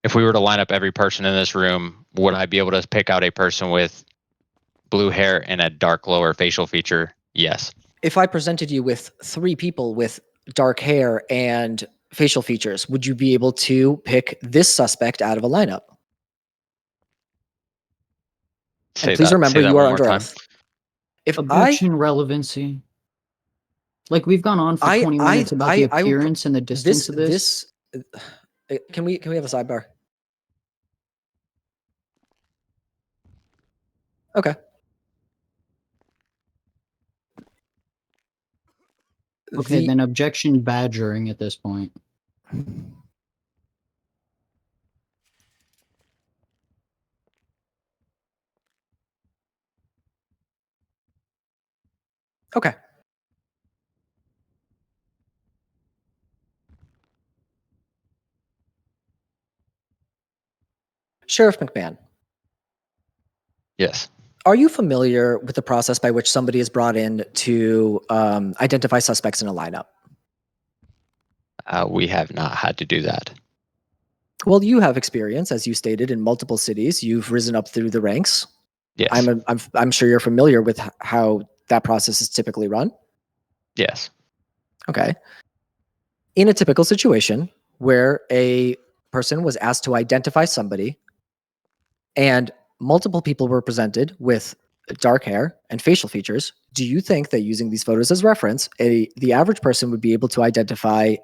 K: If we were to line up every person in this room, would I be able to pick out a person with blue hair and a dark lower facial feature? Yes.
A: If I presented you with 3 people with dark hair and facial features, would you be able to pick this suspect out of a lineup? And please remember, you are under oath. If
E: Objection relevancy. Like, we've gone on for 20 minutes about the appearance and the distance of this.
A: Can we have a sidebar? Okay.
E: Okay, then objection badgering at this point.
A: Okay. Sheriff McMahon,
K: Yes.
A: are you familiar with the process by which somebody is brought in to identify suspects in a lineup?
K: We have not had to do that.
A: Well, you have experience, as you stated, in multiple cities. You've risen up through the ranks.
K: Yes.
A: I'm sure you're familiar with how that process is typically run.
K: Yes.
A: Okay. In a typical situation where a person was asked to identify somebody and multiple people were presented with dark hair and facial features, do you think that using these photos as reference, the average person would be able to identify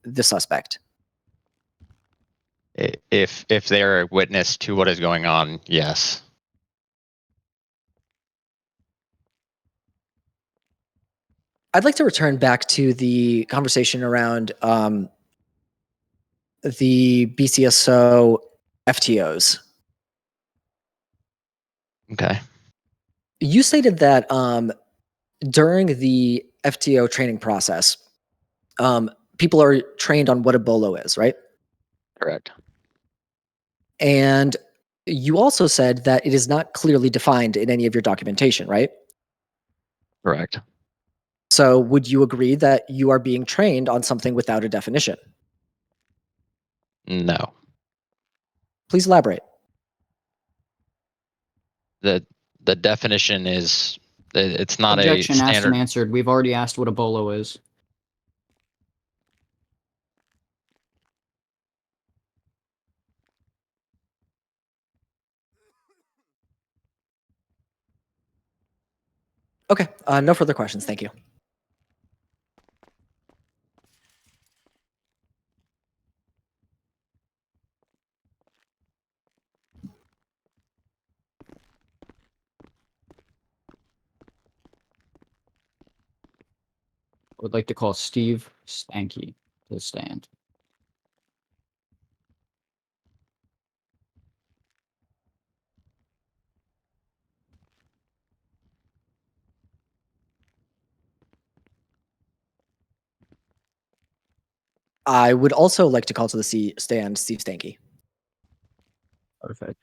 A: the suspect?
K: If they're a witness to what is going on, yes.
A: I'd like to return back to the conversation around the BCSO FTOs.
K: Okay.
A: You stated that during the FTO training process, people are trained on what a BOLO is, right?
K: Correct.
A: And you also said that it is not clearly defined in any of your documentation, right?
K: Correct.
A: So would you agree that you are being trained on something without a definition?
K: No.
A: Please elaborate.
K: The definition is it's not
E: Objection
K: a
E: asked and
K: standard.
E: answered. We've already asked what a BOLO is.
A: Okay, no further questions. Thank you.
E: I would like to call Steve Stanky to the stand.
A: I would also like to call to the stand Steve Stanky.
E: Perfect.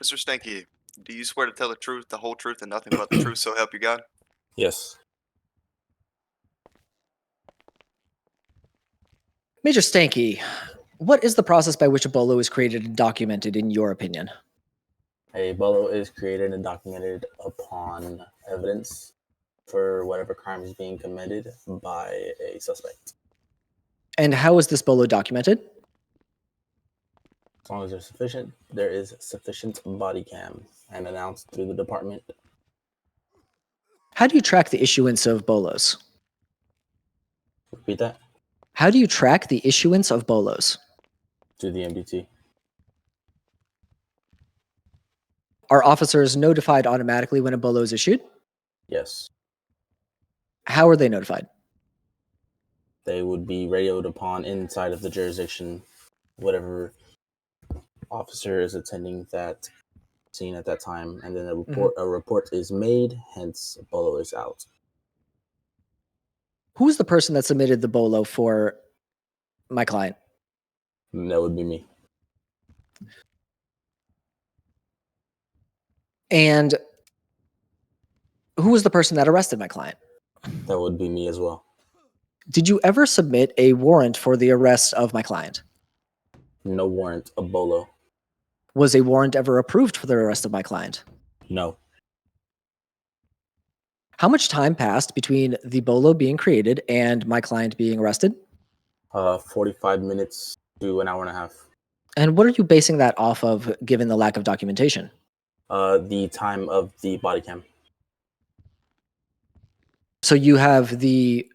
J: Mr. Stanky, do you swear to tell the truth, the whole truth, and nothing but the truth, so help you God?
L: Yes.
A: Major Stanky, what is the process by which a BOLO is created and documented in your opinion?
L: A BOLO is created and documented upon evidence for whatever crime is being committed by a suspect.
A: And how is this BOLO documented?
L: As long as there is sufficient body cam and announced through the department.
A: How do you track the issuance of BOLOs?
L: Repeat that.
A: How do you track the issuance of BOLOs?
L: To the MDT.
A: Are officers notified automatically when a BOLO is issued?
L: Yes.
A: How are they notified?
L: They would be radioed upon inside of the jurisdiction, whatever officer is attending that scene at that time, and then a report is made, hence BOLO is out.
A: Who's the person that submitted the BOLO for my client?
L: That would be me.
A: And who was the person that arrested my client?
L: That would be me as well.
A: Did you ever submit a warrant for the arrest of my client?
L: No warrant, a BOLO.
A: Was a warrant ever approved for the arrest of my client?
L: No.
A: How much time passed between the BOLO being created and my client being arrested?
L: 45 minutes to an hour and a half.
A: And what are you basing that off of, given the lack of documentation?
L: The time of the body cam.
A: So you have the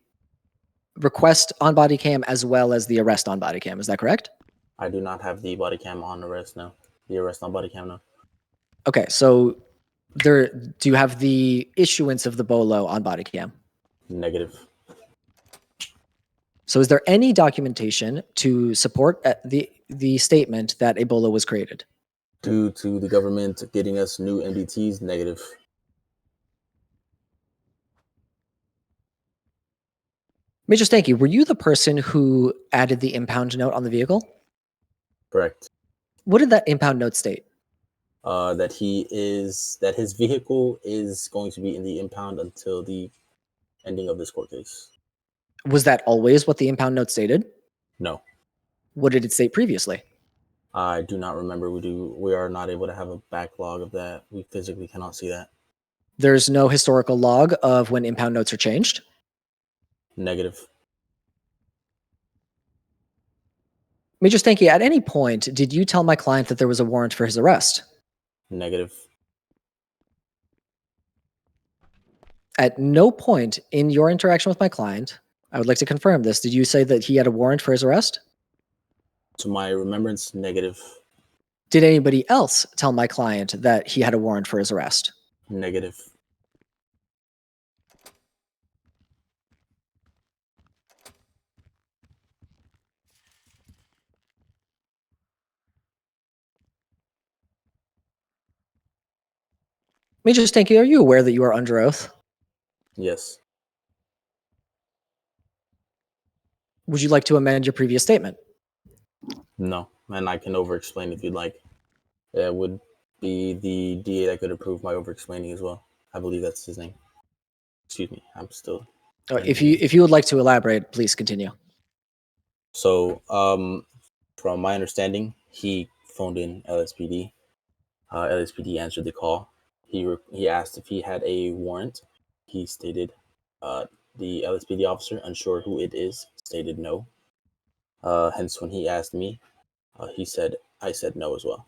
A: request on body cam as well as the arrest on body cam. Is that correct?
L: I do not have the body cam on arrest now. The arrest on body cam now.
A: Okay, so do you have the issuance of the BOLO on body cam?
L: Negative.
A: So is there any documentation to support the statement that a BOLO was created?
L: Due to the government getting us new MDTs, negative.
A: Major Stanky, were you the person who added the impound note on the vehicle?
L: Correct.
A: What did that impound note state?
L: That his vehicle is going to be in the impound until the ending of this court case.
A: Was that always what the impound note stated?
L: No.
A: What did it state previously?
L: I do not remember. We are not able to have a backlog of that. We physically cannot see that.
A: There's no historical log of when impound notes are changed?
L: Negative.
A: Major Stanky, at any point, did you tell my client that there was a warrant for his arrest?
L: Negative.
A: At no point in your interaction with my client, I would like to confirm this, did you say that he had a warrant for his arrest?
L: To my remembrance, negative.
A: Did anybody else tell my client that he had a warrant for his arrest?
L: Negative.
A: Major Stanky, are you aware that you are under oath?
L: Yes.
A: Would you like to amend your previous statement?
L: No. And I can over-explain if you'd like. It would be the DA that could approve my over-explaining as well. I believe that's his name. Excuse me. I'm still...
A: If you would like to elaborate, please continue.
L: So, from my understanding, he phoned in LSPD. LSPD answered the call. He asked if he had a warrant. He stated, the LSPD officer, unsure who it is, stated no. Hence, when he asked me, I said no as well.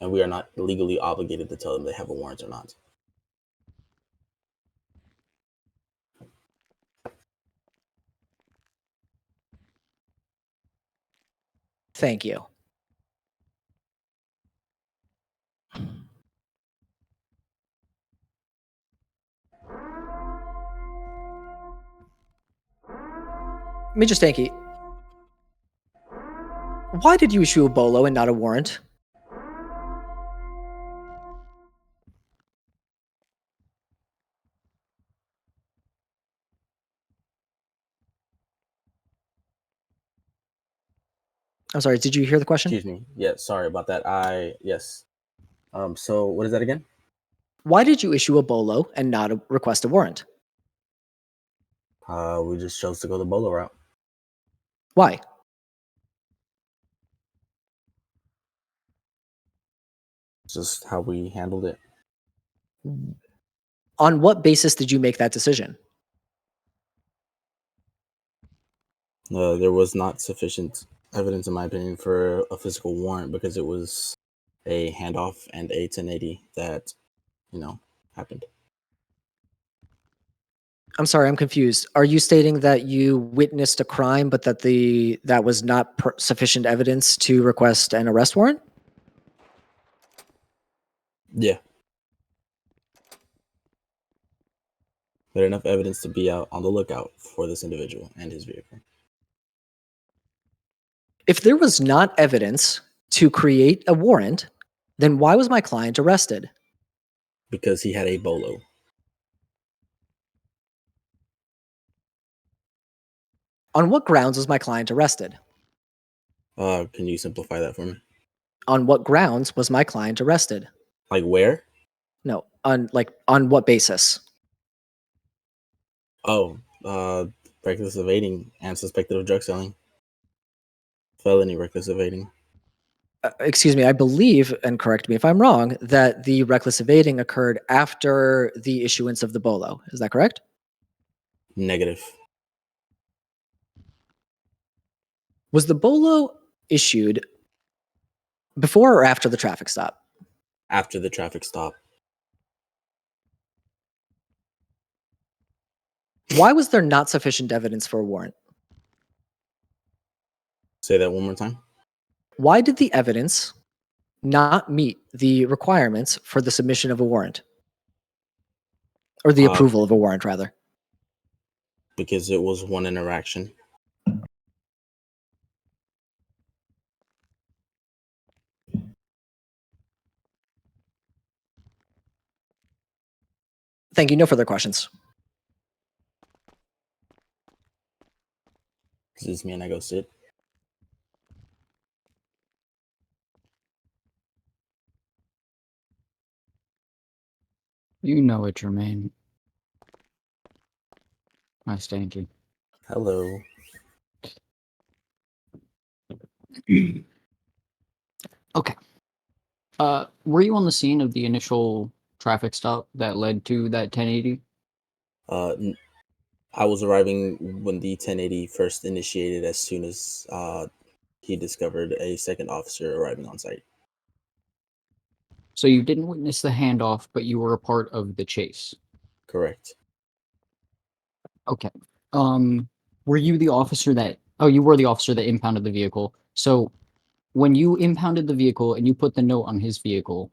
L: And we are not legally obligated to tell them they have a warrant or not.
A: Thank you. Major Stanky, why did you issue a BOLO and not a warrant? I'm sorry, did you hear the question?
L: Excuse me. Yeah, sorry about that. Yes. So what is that again?
A: Why did you issue a BOLO and not request a warrant?
L: We just chose to go the BOLO route.
A: Why?
L: Just how we handled it.
A: On what basis did you make that decision?
L: There was not sufficient evidence, in my opinion, for a physical warrant because it was a handoff and a 1080 that, happened.
A: I'm sorry, I'm confused. Are you stating that you witnessed a crime, but that that was not sufficient evidence to request an arrest warrant?
L: Yeah. But enough evidence to be out on the lookout for this individual and his vehicle.
A: If there was not evidence to create a warrant, then why was my client arrested?
L: Because he had a BOLO.
A: On what grounds was my client arrested?
L: Can you simplify that for me?
A: On what grounds was my client arrested?
L: Like where?
A: No, on what basis?
L: Oh, reckless evading and suspected of drug selling. Felony reckless evading.
A: Excuse me, I believe, and correct me if I'm wrong, that the reckless evading occurred after the issuance of the BOLO. Is that correct?
L: Negative.
A: Was the BOLO issued before or after the traffic stop?
L: After the traffic stop.
A: Why was there not sufficient evidence for a warrant?
L: Say that one more time.
A: Why did the evidence not meet the requirements for the submission of a warrant? Or the approval of a warrant, rather?
L: Because it was one interaction.
A: Thank you. No further questions.
L: Excuse me, and I go sit.
E: You know it, Germain. Nice, thank you.
L: Hello.
E: Okay. Were you on the scene of the initial traffic stop that led to that 1080?
L: I was arriving when the 1080 first initiated as soon as he discovered a second officer arriving on site.
E: So you didn't witness the handoff, but you were a part of the chase.
L: Correct.
E: Okay. Were you the officer that... Oh, you were the officer that impounded the vehicle. So when you impounded the vehicle and you put the note on his vehicle,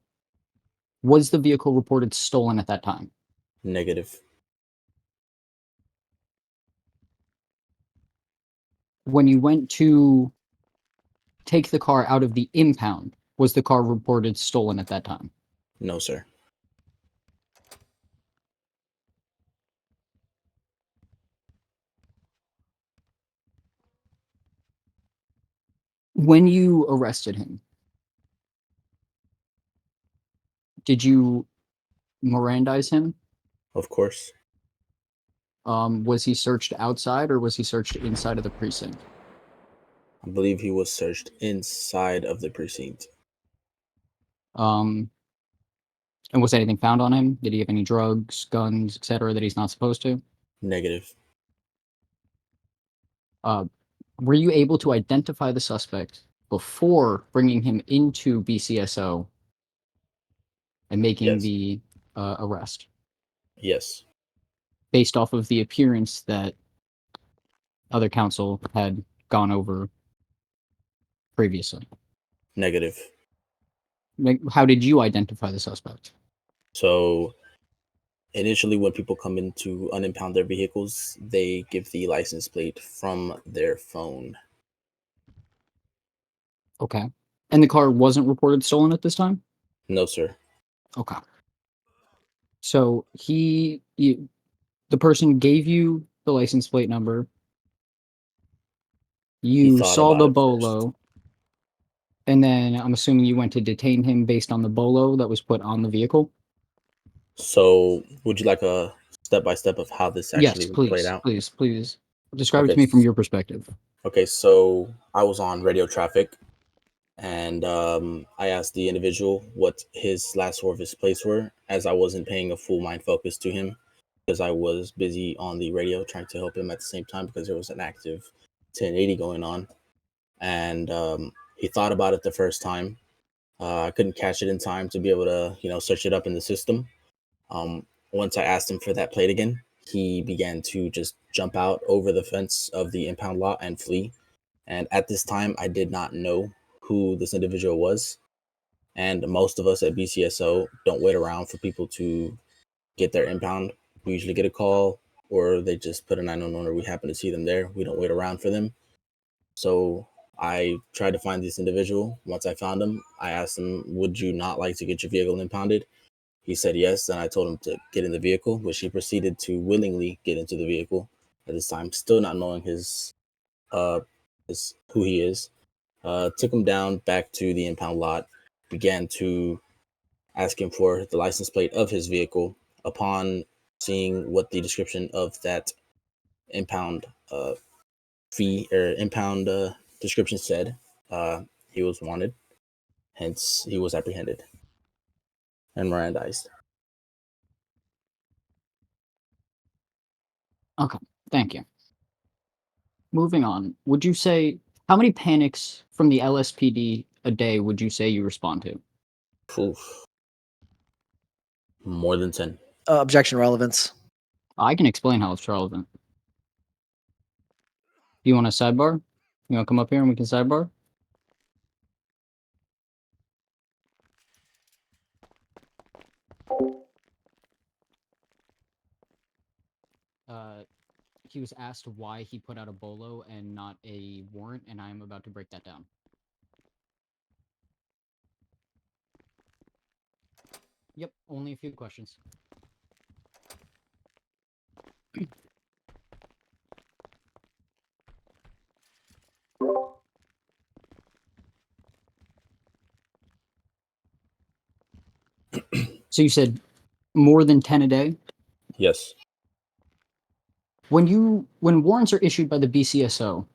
E: was the vehicle reported stolen at that time?
L: Negative.
E: When you went to take the car out of the impound, was the car reported stolen at that time?
L: No, sir.
E: When you arrested him, did you Mirandize him?
L: Of course.
E: Was he searched outside or was he searched inside of the precinct?
L: I believe he was searched inside of the precinct.
E: And was anything found on him? Did he have any drugs, guns, etc. that he's not supposed to?
L: Negative.
E: Were you able to identify the suspect before bringing him into BCSO and making the arrest?
L: Yes.
E: Based off of the appearance that other counsel had gone over previously?
L: Negative.
E: How did you identify the suspect?
L: So initially when people come in to unimpound their vehicles, they give the license plate from their phone.
E: Okay. And the car wasn't reported stolen at this time?
L: No, sir.
E: Okay. So the person gave you the license plate number. You saw the BOLO. And then I'm assuming you went to detain him based on the BOLO that was put on the vehicle?
L: So would you like a step-by-step of how this actually played out?
E: Please. Describe it to me from your perspective.
L: Okay, so I was on radio traffic, and I asked the individual what his last four of his plates were, as I wasn't paying a full mind focus to him, because I was busy on the radio trying to help him at the same time because there was an active 1080 going on. And he thought about it the first time. I couldn't catch it in time to be able to, search it up in the system. Once I asked him for that plate again, he began to just jump out over the fence of the impound lot and flee. And at this time, I did not know who this individual was. And most of us at BCSO don't wait around for people to get their impound. We usually get a call, or they just put a 911, or we happen to see them there. We don't wait around for them. So I tried to find this individual. Once I found him, I asked him, would you not like to get your vehicle impounded? He said yes, and I told him to get in the vehicle, which he proceeded to willingly get into the vehicle at this time, still not knowing his who he is. Took him down back to the impound lot, began to ask him for the license plate of his vehicle. Upon seeing what the description of that impound fee or impound description said, he was wanted. Hence, he was apprehended and Mirandized.
E: Okay, thank you. Moving on, would you say, how many panics from the LSPD a day would you say you respond to?
L: Oof. More than 10.
A: Objection relevance.
E: I can explain how it's relevant. You want a sidebar? You want to come up here and we can sidebar? He was asked why he put out a BOLO and not a warrant, and I am about to break that down. Yep, only a few questions. So you said more than 10 a day?
L: Yes.
E: When warrants are issued by the BCSO,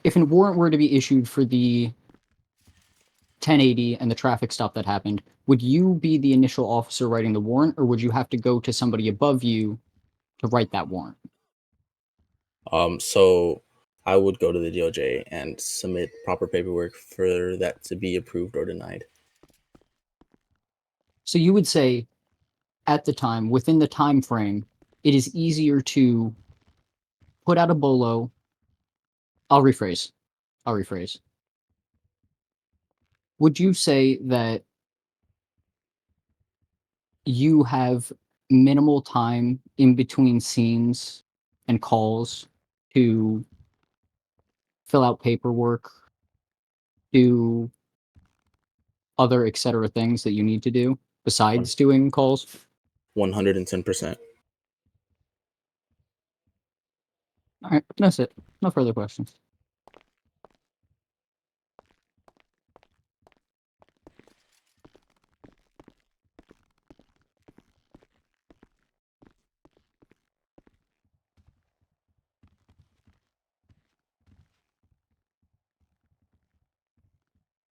E: if a warrant were to be issued for the 1080 and the traffic stop that happened, would you be the initial officer writing the warrant, or would you have to go to somebody above you to write that warrant?
L: So I would go to the DOJ and submit proper paperwork for that to be approved or denied.
E: So you would say, at the time, within the time frame, it is easier to put out a BOLO. I'll rephrase. Would you say that you have minimal time in between scenes and calls to fill out paperwork, do other etc. things that you need to do besides doing calls?
L: 110%.
E: All right, that's it. No further questions.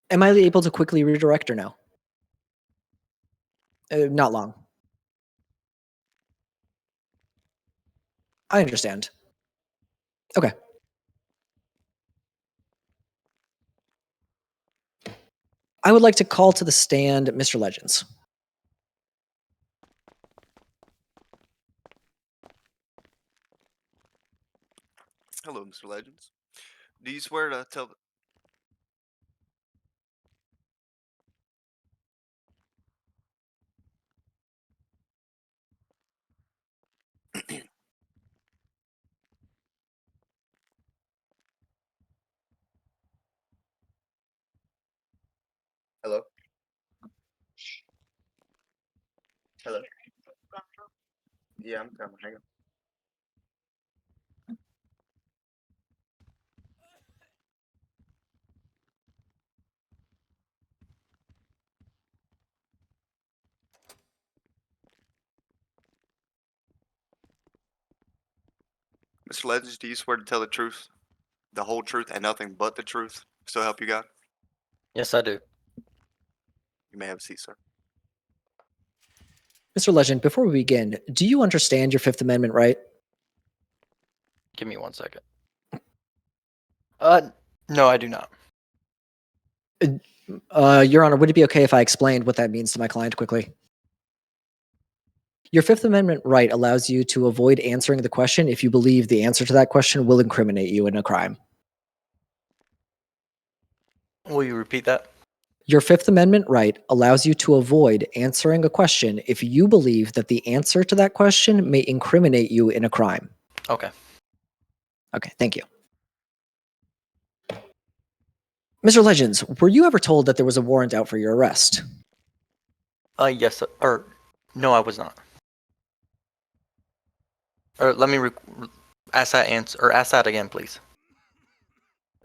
A: Am I able to quickly redirect or no? Not long. I understand. Okay. I would like to call to the stand Mr. Legends.
J: Hello, Mr. Legends. Do you swear to tell the... Hello? Hello? Yeah, I'm coming. Hang on. Mr. Legends, do you swear to tell the truth, the whole truth, and nothing but the truth? So help you God?
F: Yes, I do.
J: You may have a seat, sir.
A: Mr. Legend, before we begin, do you understand your Fifth Amendment right?
F: Give me 1 second. No, I do not.
A: Your Honor, would it be okay if I explained what that means to my client quickly? Your Fifth Amendment right allows you to avoid answering the question if you believe the answer to that question will incriminate you in a crime.
F: Will you repeat that?
A: Your Fifth Amendment right allows you to avoid answering a question if you believe that the answer to that question may incriminate you in a crime.
F: Okay.
A: Okay, thank you. Mr. Legends, were you ever told that there was a warrant out for your arrest?
F: Yes, or no, I was not. Or let me ask that answer, or ask that again, please.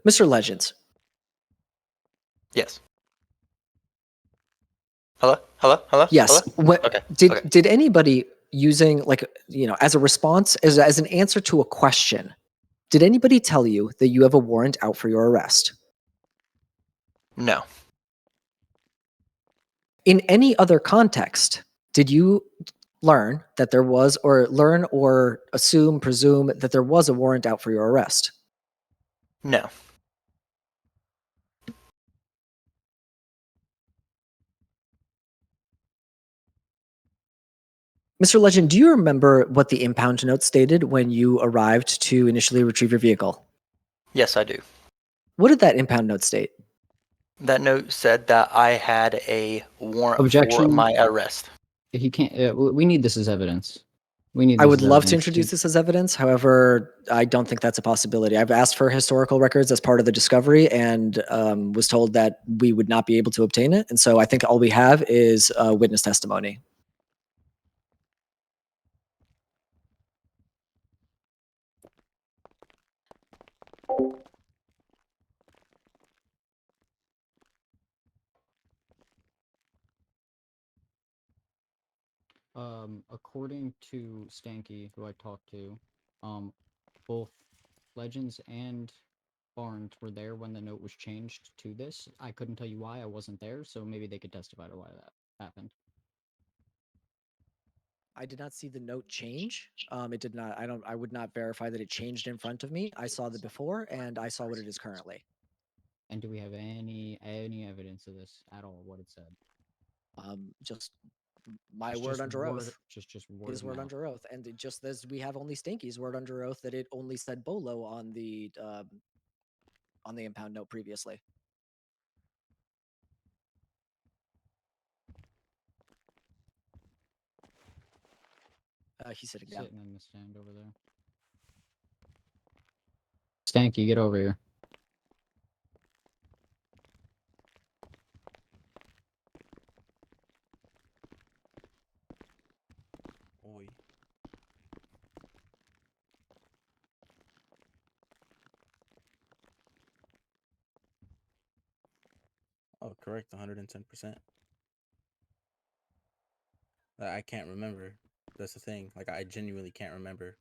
A: Mr. Legends.
F: Yes. Hello? Hello? Hello?
A: Yes.
F: Hello? Okay.
A: Did anybody using, like, as a response, as an answer to a question, did anybody tell you that you have a warrant out for your arrest?
F: No.
A: In any other context, did you learn that there was, or learn or assume, presume that there was a warrant out for your arrest?
F: No.
A: Mr. Legend, do you remember what the impound note stated when you arrived to initially retrieve your vehicle?
F: Yes, I do.
A: What did that impound note state?
F: That note said that I had a warrant
E: Objection.
F: for my arrest.
E: He can't. We need this as evidence. We need.
A: I
E: This
A: would
E: as
A: love to
E: evidence
A: introduce this as evidence. However, I don't think that's a possibility. I've asked for historical records as part of the discovery and was told that we would not be able to obtain it. And so I think all we have is witness testimony.
E: According to Stanky, who I talked to, both Legends and Barnes were there when the note was changed to this. I couldn't tell you why I wasn't there, so maybe they could testify to why that happened.
A: I did not see the note change. It did not. I would not verify that it changed in front of me. I saw the before, and I saw what it is currently.
E: And do we have any evidence of this at all? What it said?
A: Just my
E: Just
A: word under
E: word-
A: oath.
E: Just word
A: His
E: of
A: word
E: mouth.
A: under oath, and just as we have only Stinky's word under oath that it only said BOLO on the impound note previously. He's sitting down.
E: Sitting in the stand over there. Stanky, get over here.
L: Oi. Oh, correct, 110%. I can't remember. That's the thing. Like, I genuinely can't remember.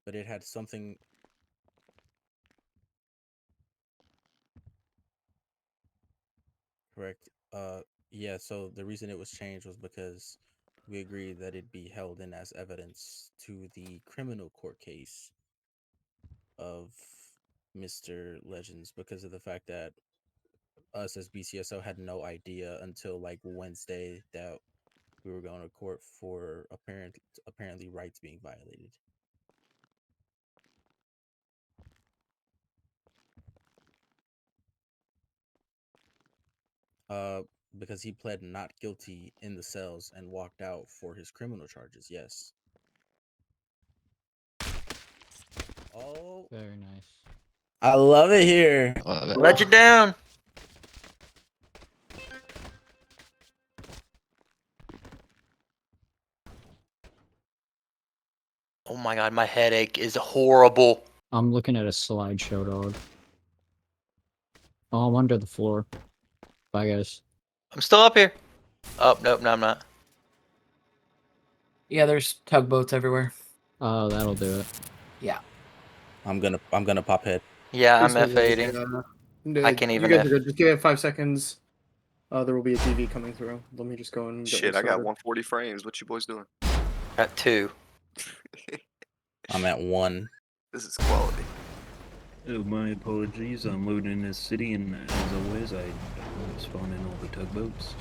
L: But it had something. Correct. Yeah, so the reason it was changed was because we agreed that it be held in as evidence to the criminal court case of Mr. Legends because of the fact that us as BCSO had no idea until like Wednesday that we were going to court for apparently rights being violated. Because he pled not guilty in the cells and walked out for his criminal charges. Yes. Oh,
E: very nice.
L: I love it here.
K: Love it.
F: Let you down. Oh my god, my headache is horrible.
E: I'm looking at a slideshow, dog. Oh, I'm under the floor. Bye, guys.
F: I'm still up here. Oh, nope, no, I'm not.
H: Yeah, there's tugboats everywhere.
E: Oh, that'll do it.
H: Yeah.
L: I'm gonna pop head.
F: Yeah, I'm
I: Please hold
F: F8ing. I can't even
I: You guys
F: F.
I: are good. Just give it 5 seconds. There will be a TV coming through. Let me just go and get
J: Shit, I got
I: started.
J: 140 frames. What you boys doing?
F: At 2.
L: I'm at 1.
J: This is quality.
M: Oh, my apologies. I'm loading in this city, and as always, I spawn in all the tugboats.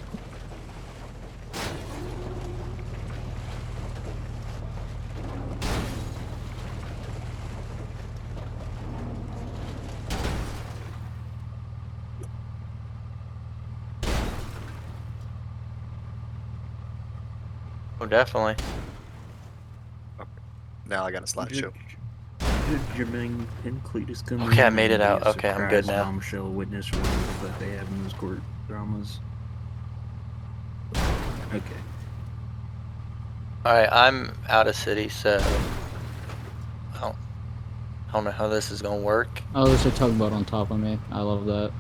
F: Oh, definitely.
J: Now I got a slideshow.
M: Jermaine Pencletus come
F: Okay,
M: in
F: I made it
M: and be
F: out.
M: a
F: Okay, I'm good
M: surprise
F: now.
M: bombshell witness or whatever that they have in those court dramas. Okay.
F: Alright, I'm out of city, so I don't know how this is gonna work.
E: Oh, there's a tugboat on top of me. I love that.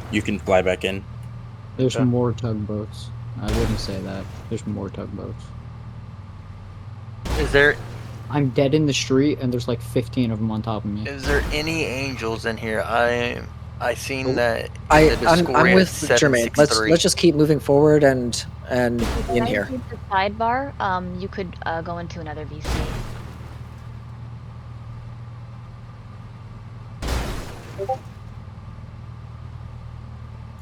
L: You can fly back in.
E: There's
F: Okay.
E: more tugboats. I wouldn't say that. There's more tugboats.
F: Is there
E: I'm dead in the street, and there's like 15 of them on top of me.
F: is there any angels in here? I seen
A: Oh,
F: that
A: I'm
F: Discordia
A: with Germain.
F: 763.
A: Let's just keep moving forward and in
N: Besides
A: here.
N: the sidebar, you could go into another VC.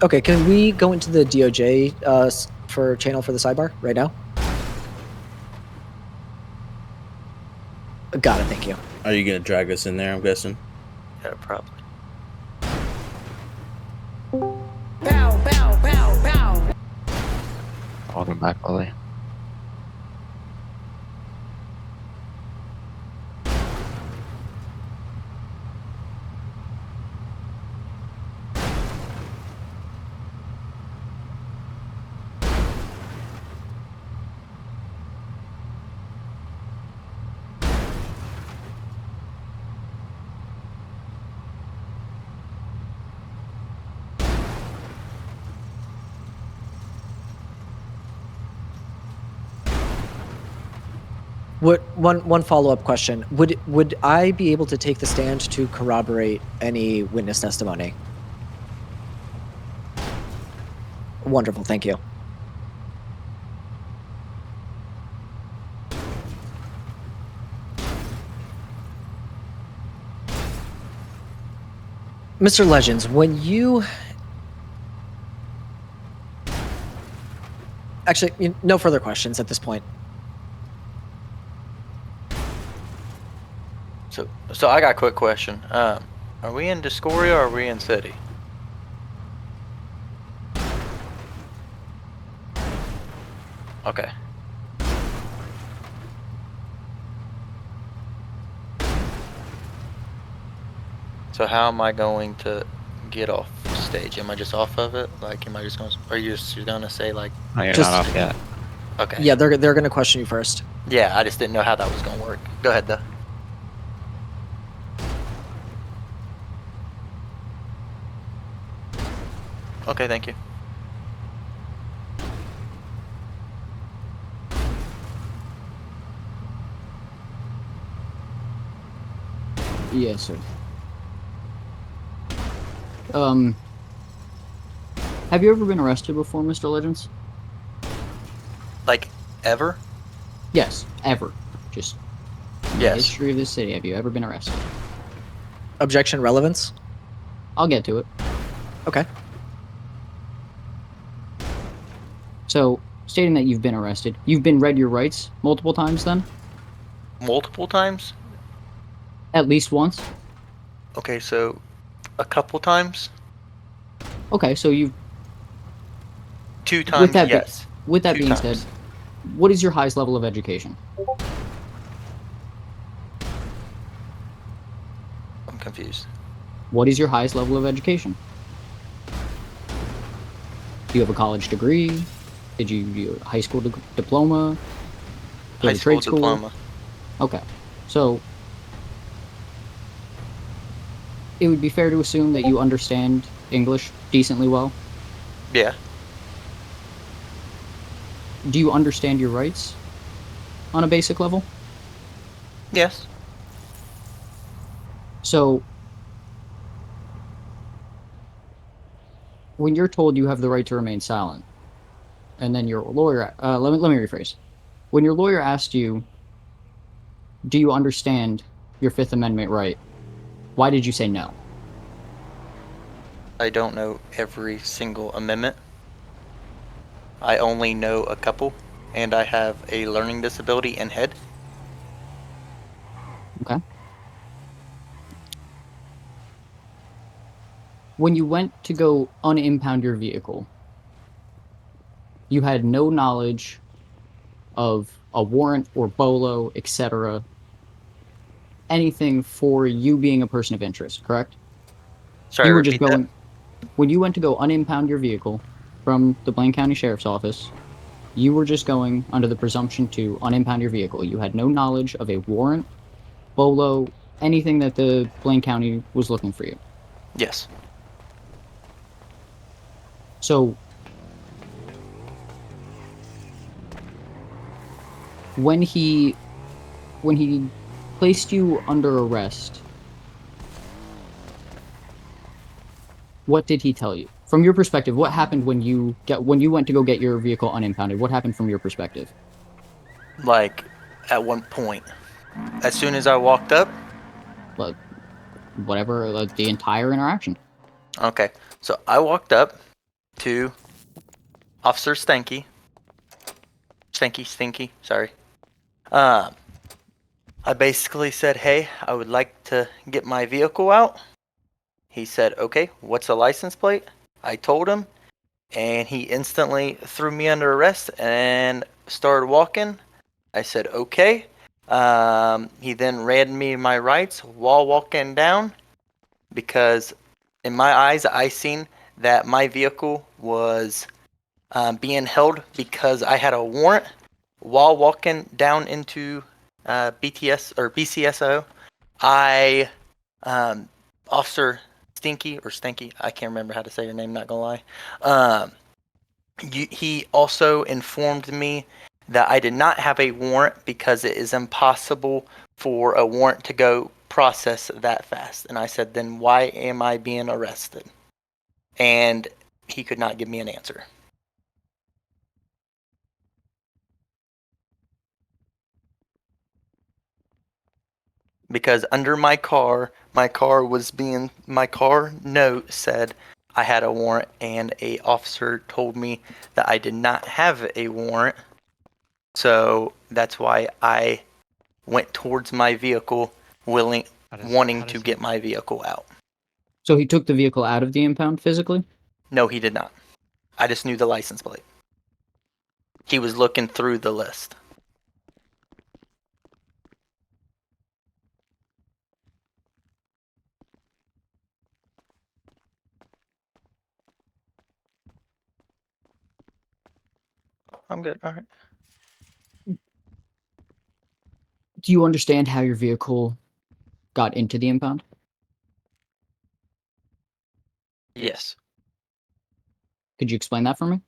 A: Okay, can we go into the DOJ for channel for the sidebar right now? Got it, thank you.
L: Are you gonna drag us in there? I'm guessing.
F: Yeah, probably.
K: Bow, bow, bow, bow.
G: Welcome back, Lilly.
A: One follow-up question. Would I be able to take the stand to corroborate any witness testimony? Wonderful, thank you. Mr. Legends, when you... Actually, no further questions at this point.
F: So I got a quick question. Are we in Discordia or are we in City? Okay. So how am I going to get off stage? Am I just off of it? Like, am I just going to, are you just gonna say like?
G: No, you're
A: Just-
G: not off yet.
F: Okay.
A: Yeah, they're going to question you first.
F: Yeah, I just didn't know how that was gonna work. Go ahead though. Okay, thank you.
E: Yes, sir. Have you ever been arrested before, Mr. Legends?
F: Like, ever?
E: Yes, ever. Just in the
F: Yes.
E: history of this city, have you ever been arrested?
A: Objection relevance?
E: I'll get to it.
A: Okay.
E: So, stating that you've been arrested, you've been read your rights multiple times then?
F: Multiple times?
E: At least once?
F: Okay, so a couple times?
E: Okay, so you've...
F: 2 times,
E: that be-
F: yes.
E: With that
F: 2
E: being
F: times.
E: said, what is your highest level of education?
F: I'm confused.
E: What is your highest level of education? Do you have a college degree? Did you do a high school diploma? Go
F: High
E: to
F: school
E: trade school?
F: diploma.
E: Okay, so it would be fair to assume that you understand English decently well.
F: Yeah.
E: Do you understand your rights on a basic level?
F: Yes.
E: So, when you're told you have the right to remain silent, and then your lawyer, let me rephrase. When your lawyer asked you, do you understand your Fifth Amendment right, why did you say no?
F: I don't know every single amendment. I only know a couple, and I have a learning disability in head.
E: Okay. when you went to go unimpound your vehicle, you had no knowledge of a warrant or BOLO, etc., anything for you being a person of interest, correct?
F: Sorry,
E: You were just
F: repeat that.
E: going, when you went to go unimpound your vehicle from the Blaine County Sheriff's Office, you were just going under the presumption to unimpound your vehicle. You had no knowledge of a warrant, BOLO, anything that the Blaine County was looking for you.
F: Yes.
E: So when he placed you under arrest, what did he tell you? From your perspective, what happened when you went to go get your vehicle unimpounded? What happened from your perspective?
F: Like, at one point, as soon as I walked up.
E: Like, whatever, like the entire interaction.
F: Okay, so I walked up to Officer Stinky, sorry. I basically said, hey, I would like to get my vehicle out. He said, okay, what's the license plate? I told him, and he instantly threw me under arrest and started walking. I said, okay. He then read me my rights while walking down, because in my eyes, I seen that my vehicle was being held because I had a warrant while walking down into BTS or BCSO. Officer Stinky, I can't remember how to say your name, not gonna lie. He also informed me that I did not have a warrant because it is impossible for a warrant to go process that fast. And I said, then why am I being arrested? And he could not give me an answer. Because under my car note said I had a warrant, and a officer told me that I did not have a warrant. So that's why I went towards my vehicle, wanting to get my vehicle out.
E: So he took the vehicle out of the impound physically?
F: No, he did not. I just knew the license plate. He was looking through the list. I'm good. All right.
E: Do you understand how your vehicle got into the impound?
F: Yes.
E: Could you explain that for me?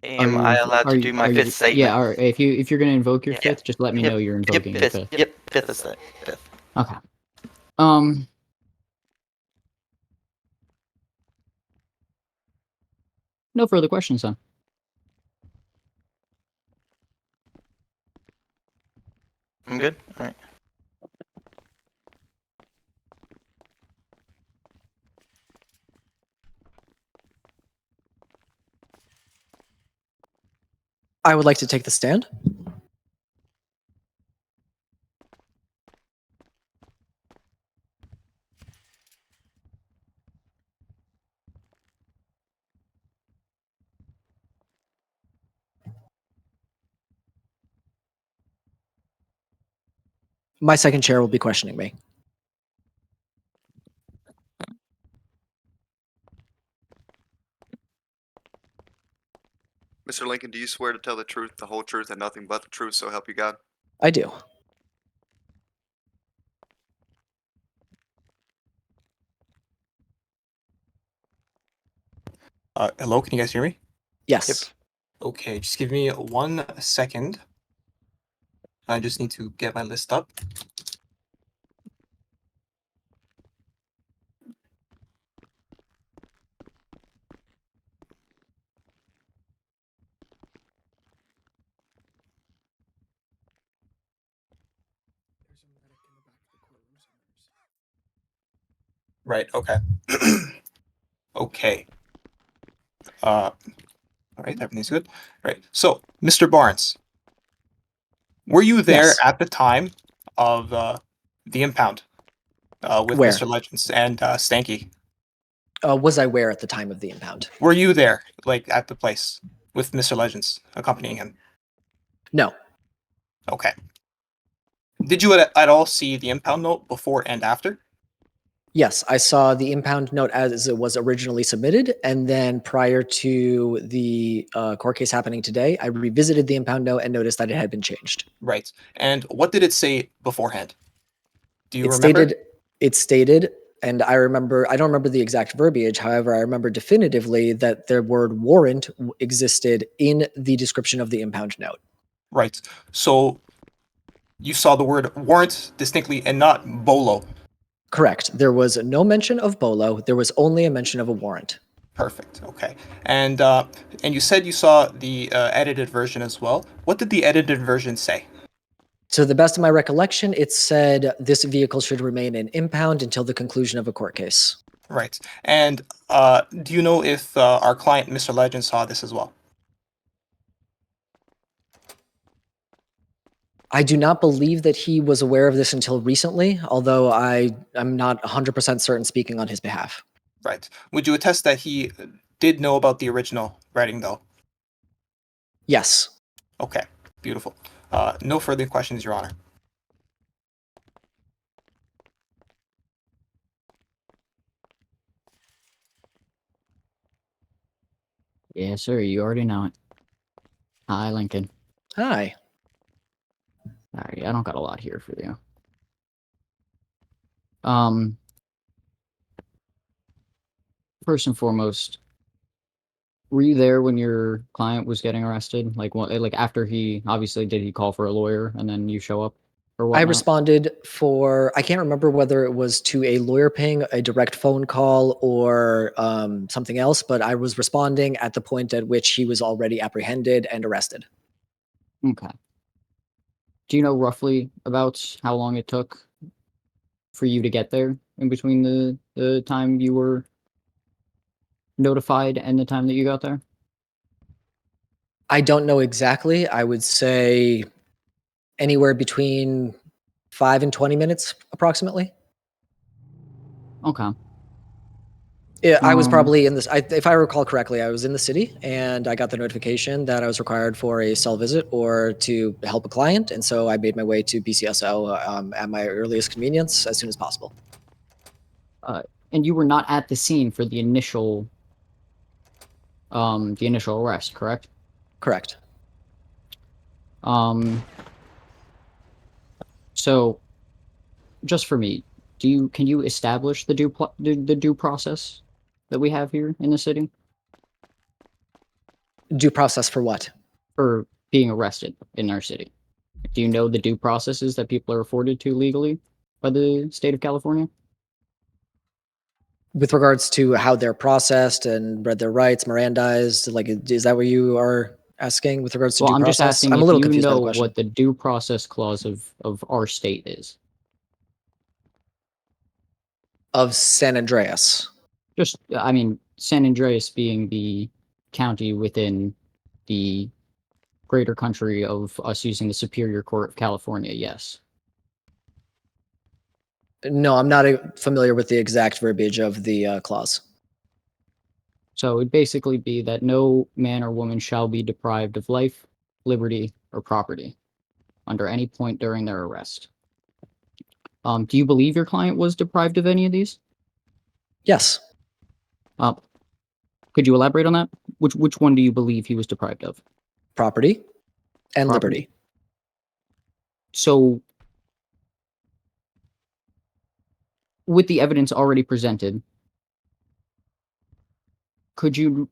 F: Am I allowed to do my fifth statement?
E: Yeah, all right. If you're gonna invoke your
F: Yeah.
E: fifth, just let me know you're invoking your fifth.
F: Yep, fifth is the fifth.
E: Okay. No further questions then.
F: I'm good. All right.
A: I would like to take the stand. My second chair will be questioning me.
J: Mr. Lincoln, do you swear to tell the truth, the whole truth, and nothing but the truth, so help you God?
A: I do.
C: Hello, can you guys hear me?
A: Yes.
C: Okay, just give me 1 second. I just need to get my list up. Right. Okay. Okay. All right. Everything's good. Right. So, Mr. Barnes, were you there
A: Yes.
C: at the time of the impound with
A: Where?
C: Mr. Legends and Stanky?
A: Was I where at the time of the impound?
C: Were you there, like at the place with Mr. Legends accompanying him?
A: No.
C: Okay. Did you at all see the impound note before and after?
A: Yes, I saw the impound note as it was originally submitted, and then prior to the court case happening today, I revisited the impound note and noticed that it had been changed.
C: Right. And what did it say beforehand? Do you
A: It
C: remember?
A: stated, and I don't remember the exact verbiage. However, I remember definitively that the word warrant existed in the description of the impound note.
C: Right. So you saw the word warrant distinctly and not BOLO.
A: Correct. There was no mention of BOLO. There was only a mention of a warrant.
C: Perfect. Okay. And you said you saw the edited version as well. What did the edited version say?
A: To the best of my recollection, it said this vehicle should remain in impound until the conclusion of a court case.
C: Right. And do you know if our client, Mr. Legend, saw this as well?
A: I do not believe that he was aware of this until recently, although I'm not 100% certain speaking on his behalf.
C: Right. Would you attest that he did know about the original writing, though?
A: Yes.
C: Okay. Beautiful. No further questions, Your Honor.
E: Yes, sir. You already know it. Hi, Lincoln.
A: Hi.
E: Sorry, I don't got a lot here for you. First and foremost, were you there when your client was getting arrested? Like, what? Like after he obviously did he call for a lawyer and then you show up or what?
A: I responded for, I can't remember whether it was to a lawyer ping, a direct phone call, or something else, but I was responding at the point at which he was already apprehended and arrested.
E: Okay. Do you know roughly about how long it took for you to get there in between the time you were notified and the time that you got there?
A: I don't know exactly. I would say anywhere between 5 and 20 minutes, approximately.
E: Okay.
A: Yeah, I was probably in this. If I recall correctly, I was in the city and I got the notification that I was required for a cell visit or to help a client, and so I made my way to BCSO at my earliest convenience as soon as possible.
E: And you were not at the scene for the initial arrest, correct?
A: Correct.
E: So, just for me, can you establish the due process that we have here in the city?
A: Due process for what?
E: For being arrested in our city. Do you know the due processes that people are afforded to legally by the state of California?
A: With regards to how they're processed and read their rights, Mirandized, like, is that what you are asking with regards to due
E: I'm
A: process?
E: just asking
A: I'm a
E: if
A: little
E: you
A: confused by the
E: know
A: question.
E: what the due process clause of our state is.
A: Of San Andreas.
E: Just, I mean, San Andreas being the county within the greater country of us using the Superior Court of California, yes.
A: No, I'm not familiar with the exact verbiage of the clause.
E: So it'd basically be that no man or woman shall be deprived of life, liberty, or property under any point during their arrest. Do you believe your client was deprived of any of these?
A: Yes.
E: Could you elaborate on that? Which one do you believe he was deprived of?
A: Property and
E: Property.
A: liberty.
E: So, with the evidence already presented, would you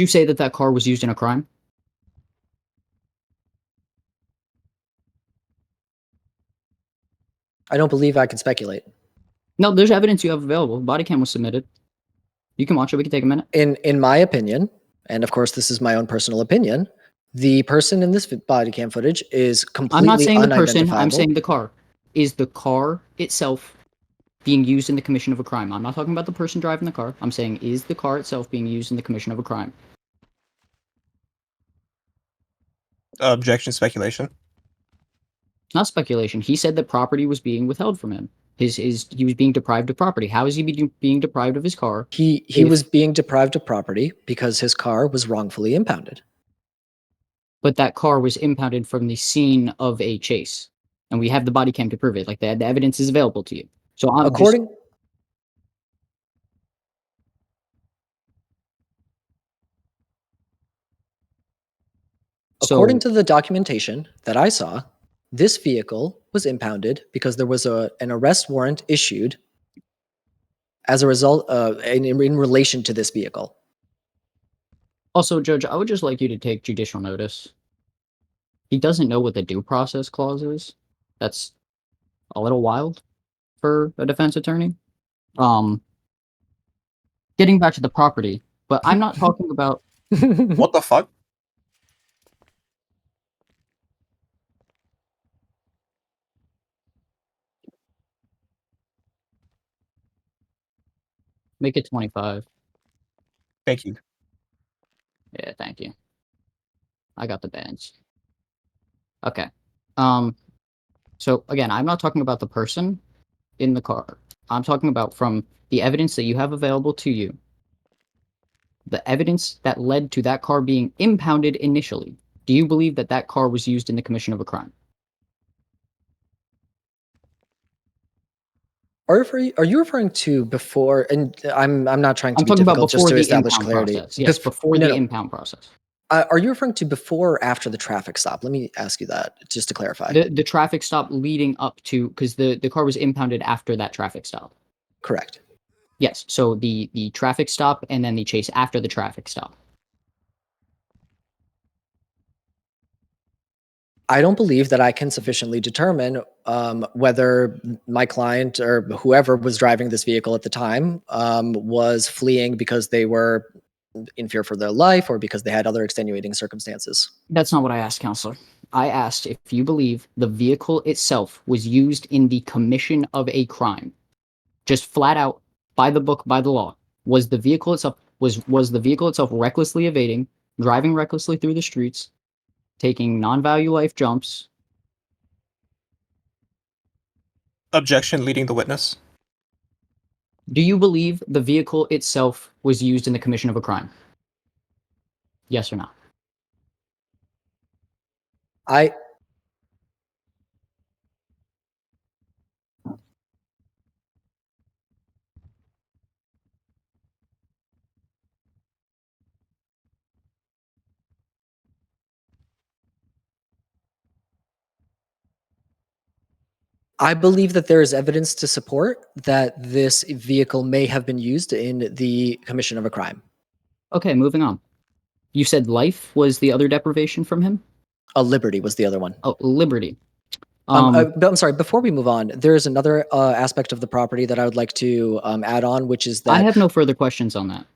E: say that that car was used in a crime?
A: I don't believe I can speculate.
E: No, there's evidence you have available. Body cam was submitted. You can watch it. We can take a minute.
A: In my opinion, and of course this is my own personal opinion, the person in this body cam footage is completely
E: I'm not saying the person.
A: unidentifiable.
E: I'm saying the car. Is the car itself being used in the commission of a crime? I'm not talking about the person driving the car. I'm saying, is the car itself being used in the commission of a crime?
C: Objection, speculation.
E: Not speculation. He said that property was being withheld from him. He was being deprived of property. How is he being deprived of his car?
A: He was being deprived of property because his car was wrongfully impounded.
E: But that car was impounded from the scene of a chase, and we have the body cam to prove it. Like the evidence is available to you. So I'm
A: According According to the documentation that I saw, this vehicle was impounded because there was an arrest warrant issued as a result in relation to this vehicle.
E: Also, Judge, I would just like you to take judicial notice. He doesn't know what the due process clause is. That's a little wild for a defense attorney. Getting back to the property, but I'm not talking about...
C: What the fuck?
E: Make it 25.
C: Thank you.
E: Yeah, thank you. I got the bands. Okay. So again, I'm not talking about the person in the car. I'm talking about from the evidence that you have available to you. The evidence that led to that car being impounded initially. Do you believe that that car was used in the commission of a crime?
A: Are you referring to before? And I'm not trying to
E: I'm
A: be
E: talking about
A: difficult, just
E: before
A: to
E: the
A: establish
E: impound
A: clarity.
E: process. Yes, before
A: No,
E: the
A: no.
E: impound process.
A: Are you referring to before or after the traffic stop? Let me ask you that, just to clarify.
E: The traffic stop leading up to, because the car was impounded after that traffic stop.
A: Correct.
E: Yes, so the traffic stop and then the chase after the traffic stop.
A: I don't believe that I can sufficiently determine whether my client or whoever was driving this vehicle at the time was fleeing because they were in fear for their life or because they had other extenuating circumstances.
E: That's not what I asked, Counselor. I asked if you believe the vehicle itself was used in the commission of a crime. Just flat out, by the book, by the law. Was the vehicle itself recklessly evading, driving recklessly through the streets, taking non-value life jumps?
C: Objection, leading the witness.
E: Do you believe the vehicle itself was used in the commission of a crime? Yes or no?
A: I believe that there is evidence to support that this vehicle may have been used in the commission of a crime.
E: Okay, moving on. You said life was the other deprivation from him?
A: Liberty was the other one.
E: Oh, liberty.
A: But I'm sorry, before we move on, there is another aspect of the property that I would like to add on, which is that...
E: I have no further questions on that.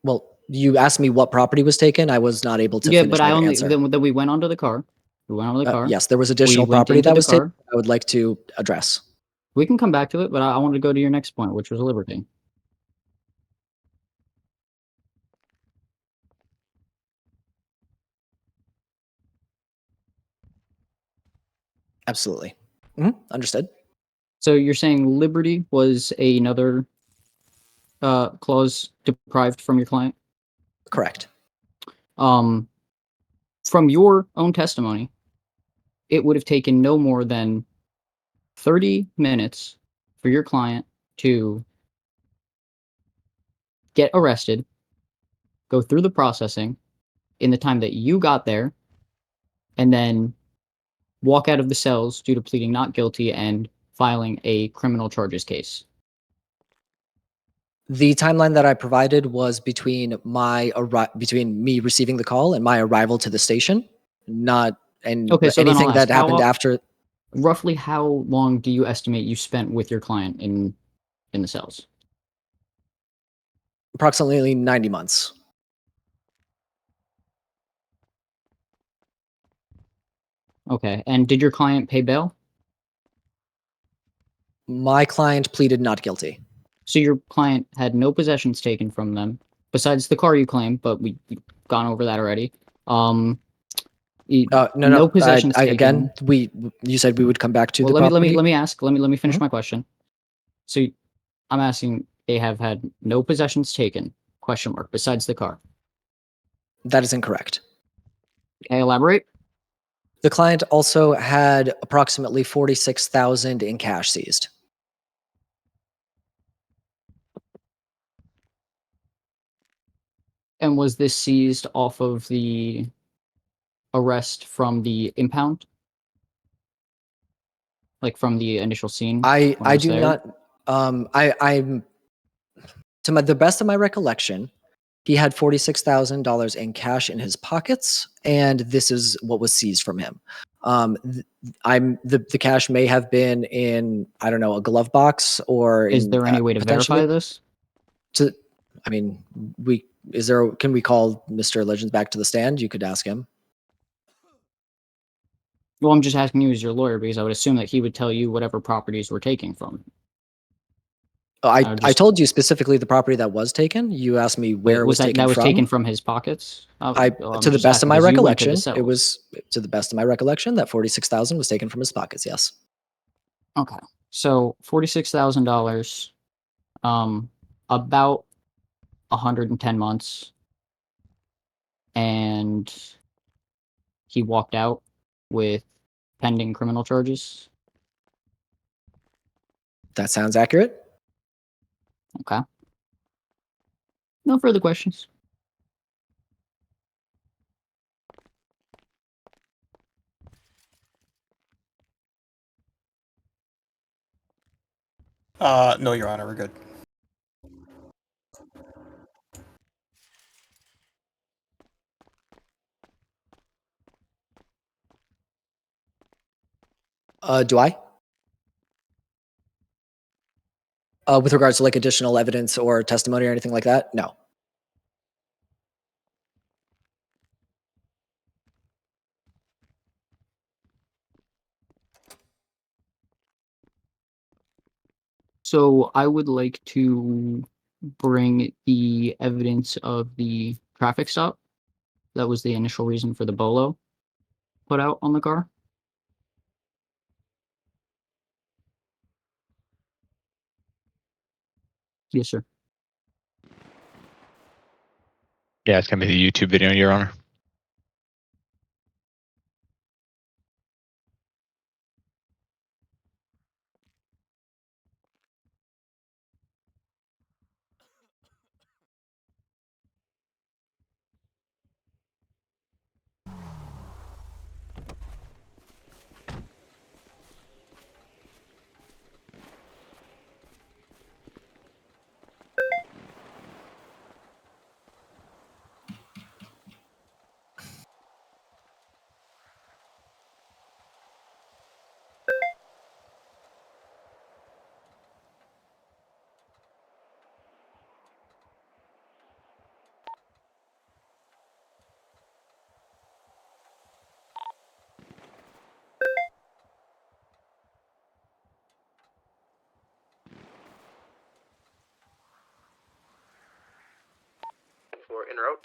A: Well, you asked me what property was taken. I was not able to finish
E: but
A: my
E: I only...
A: answer.
E: Then we went onto the car. We went on the car.
A: Yes, there was additional property that was taken I would like to address.
E: We can come back to it, but I want to go to your next point, which was liberty.
A: Absolutely. Understood.
E: So you're saying liberty was another clause deprived from your client?
A: Correct.
E: From your own testimony, it would have taken no more than 30 minutes for your client to get arrested, go through the processing in the time that you got there, and then walk out of the cells due to pleading not guilty and filing a criminal charges case.
A: The timeline that I provided was between me receiving the call and my arrival to the station, not
E: Okay, so
A: anything
E: then I'll
A: that
E: ask,
A: happened after.
E: Roughly how long do you estimate you spent with your client in the cells?
A: Approximately 90 months.
E: Okay, and did your client pay bail?
A: My client pleaded not guilty.
E: So your client had no possessions taken from them, besides the car you claim, but we've gone over that already.
A: No,
E: no possessions taken.
A: Again, you said we would come back to
E: Well,
A: the property.
E: let me finish my question. So I'm asking, they have had no possessions taken, question mark, besides the car.
A: That is incorrect.
E: Okay, elaborate.
A: The client also had approximately $46,000 in cash seized.
E: And was this seized off of the arrest from the impound? Like from the initial scene?
A: I do not. I'm to the best of my recollection, he had $46,000 in cash in his pockets, and this is what was seized from him. The cash may have been in, I don't know, a glove box, or
E: is there any way to verify this?
A: Can we call Mr. Legends back to the stand? You could ask him.
E: Well, I'm just asking you as your lawyer because I would assume that he would tell you whatever properties were taken from.
A: I told you specifically the property that was taken. You asked me where it was taken from.
E: That was taken from his pockets?
A: To the best of my recollection, it was to the best of my recollection that $46,000 was taken from his pockets. Yes.
E: Okay, so $46,000, about 110 months, and he walked out with pending criminal charges.
A: That sounds accurate.
E: Okay. No further questions.
C: No, Your Honor, we're good.
A: Do I? With regards to like additional evidence or testimony or anything like that? No.
E: So I would like to bring the evidence of the traffic stop. That was the initial reason for the BOLO put out on the car. Yes, sir.
K: Yeah, it's gonna be the YouTube video, Your Honor.
F: For interrupt.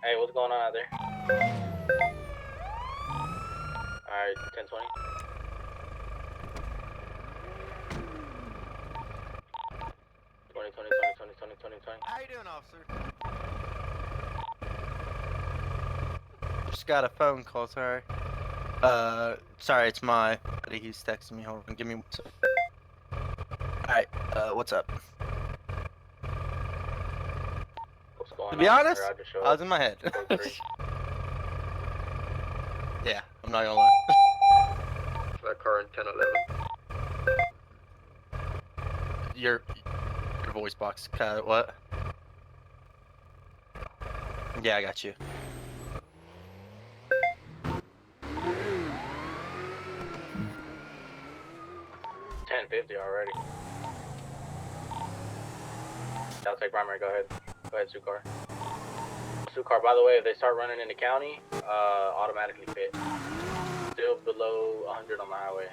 L: Hey, what's going on out there? Alright, 1020.
F: How you doing, officer? Just got a phone call, sorry. Sorry, it's my buddy. He's texting me. Hold on, give me one sec. Alright, what's up? To be honest, I was in my head. Yeah, I'm not gonna lie.
O: That car in 1011.
F: Your voice box. What? Yeah, I got you.
L: $10.50 already. I'll take primary. Go ahead. Go ahead, Sukar. Sukar, by the way, if they start running in the county, automatically fit. Still below 100 on the highway.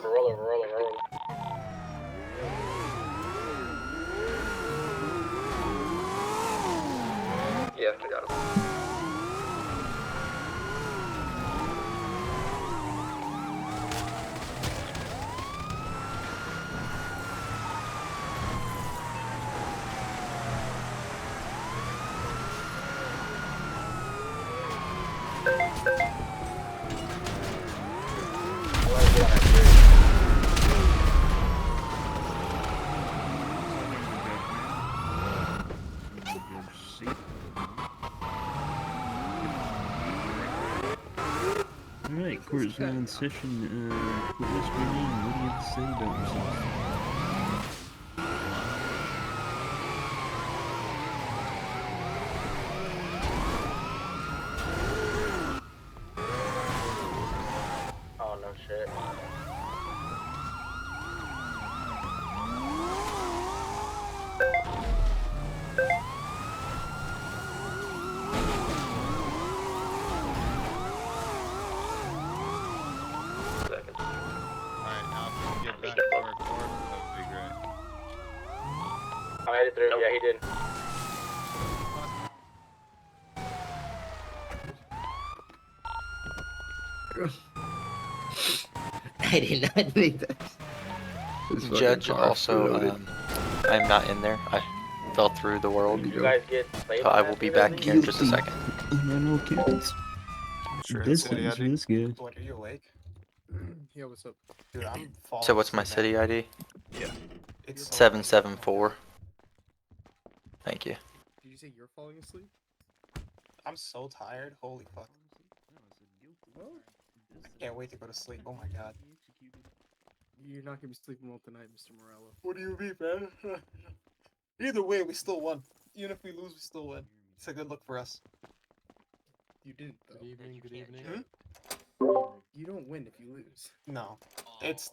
L: Roll.
O: Yeah, I got him.
M: Alright, court's now in session. Witness Germain, what do you have to say about yourself?
L: Oh, no shit. I made it through. Yeah, he did.
O: I did not make that.
F: Judge, also, I'm not in there. I fell through the world.
L: You guys get
F: So I will be back here in just a second.
M: I know, kids. This is this good.
C: What, are you awake?
I: Yeah, what's up?
C: Dude, I'm falling
F: So what's my
C: asleep,
F: city
C: man.
F: ID?
C: Yeah. It's so
F: 774. Thank you.
I: Did you say you're falling asleep?
C: I'm so tired. Holy fuck. I can't wait to go to sleep. Oh my god.
I: You're not gonna be sleeping well tonight, Mr. Morella.
C: What do you mean, man? Either way, we still won. Even if we lose, we still win. It's a good look for us.
I: You didn't, though.
O: Good evening.
I: You don't win if you lose.
C: No, it's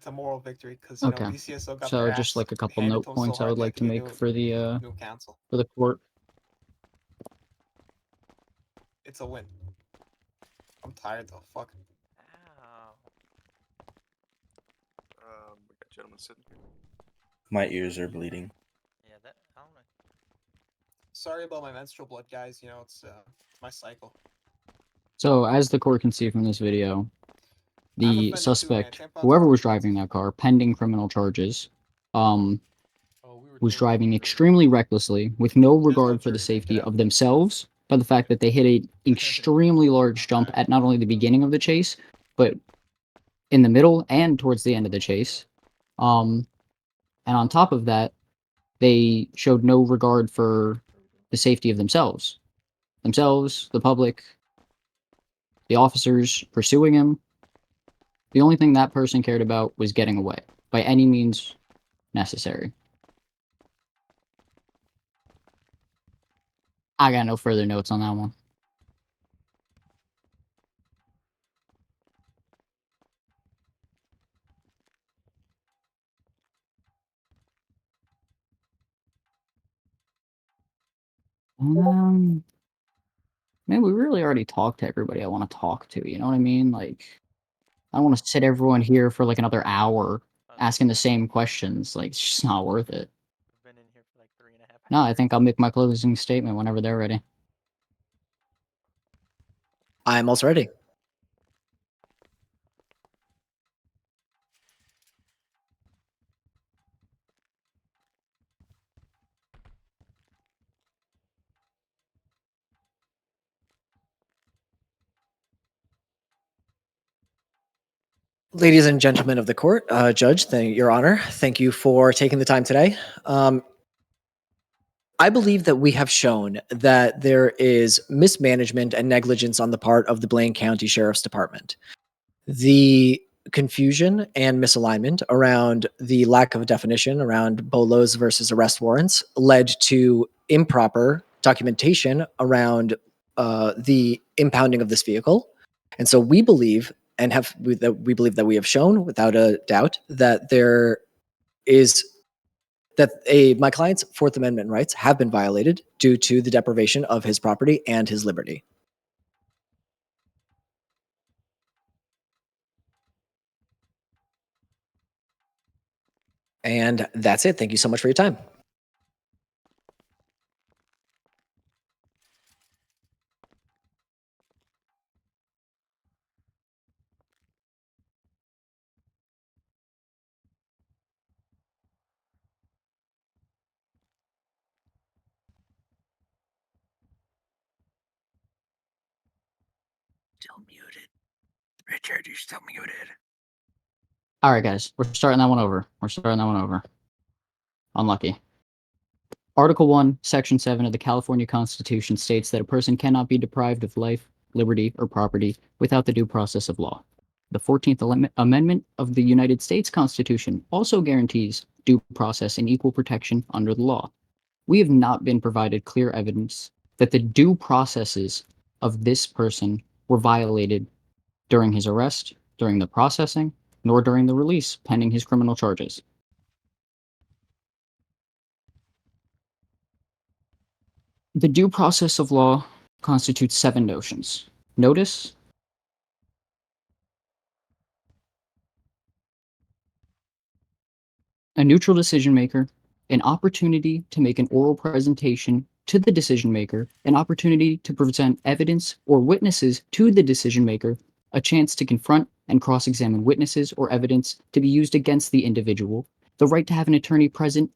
C: a moral victory because
E: Okay.
C: BCSO got
E: So
C: their
E: just
C: ass
E: like a couple
C: handed
E: note
C: to 'em
E: points
C: so
E: I
C: hard
E: would
C: they
E: like
C: had
E: to
C: get
E: make
C: new-
E: for the
C: new council.
E: for the court.
C: It's a win. I'm tired though. Fuck.
J: We got gentlemen sitting here.
L: My ears are bleeding.
F: Yeah, that I don't know.
C: Sorry about my menstrual blood, guys. You know it's my cycle.
E: So as the court can see from this video, the
C: offended too, man.
E: suspect,
C: 10 pounds
E: whoever
C: of
E: was
C: consequences.
E: driving that car, pending criminal charges, was driving extremely recklessly with no regard for the safety of themselves, by the fact that they hit an extremely large jump at not only the beginning of the chase, but in the middle and towards the end of the chase. And on top of that, they showed no regard for the safety of themselves, the public, the officers pursuing him. The only thing that person cared about was getting away by any means necessary. I got no further notes on that one. Man, we really already talked to everybody I want to talk to, you know what I mean? Like, I don't want to sit everyone here for like another hour asking the same questions. Like, it's just not worth it. No, I think I'll make my closing statement whenever they're ready.
A: I'm also ready. Ladies and gentlemen of the court, Judge, Your Honor, thank you for taking the time today. I believe that we have shown that there is mismanagement and negligence on the part of the Blaine County Sheriff's Department. The confusion and misalignment around the lack of a definition around BOLOs versus arrest warrants led to improper documentation around the impounding of this vehicle. And so we believe that we have shown without a doubt that there is my client's Fourth Amendment rights have been violated due to the deprivation of his property and his liberty. And that's it. Thank you so much for your time.
H: Still muted. Richard, you're still muted.
E: All right, guys, we're starting that one over. Unlucky. Article 1, Section 7 of the California Constitution states that a person cannot be deprived of life, liberty, or property without the due process of law. The 14th Amendment of the United States Constitution also guarantees due process and equal protection under the law. We have not been provided clear evidence that the due processes of this person were violated during his arrest, during the processing, nor during the release pending his criminal charges. The due process of law constitutes 7 notions: notice, a neutral decision maker, an opportunity to make an oral presentation to the decision maker, an opportunity to present evidence or witnesses to the decision maker, a chance to confront and cross-examine witnesses or evidence to be used against the individual, the right to have an attorney present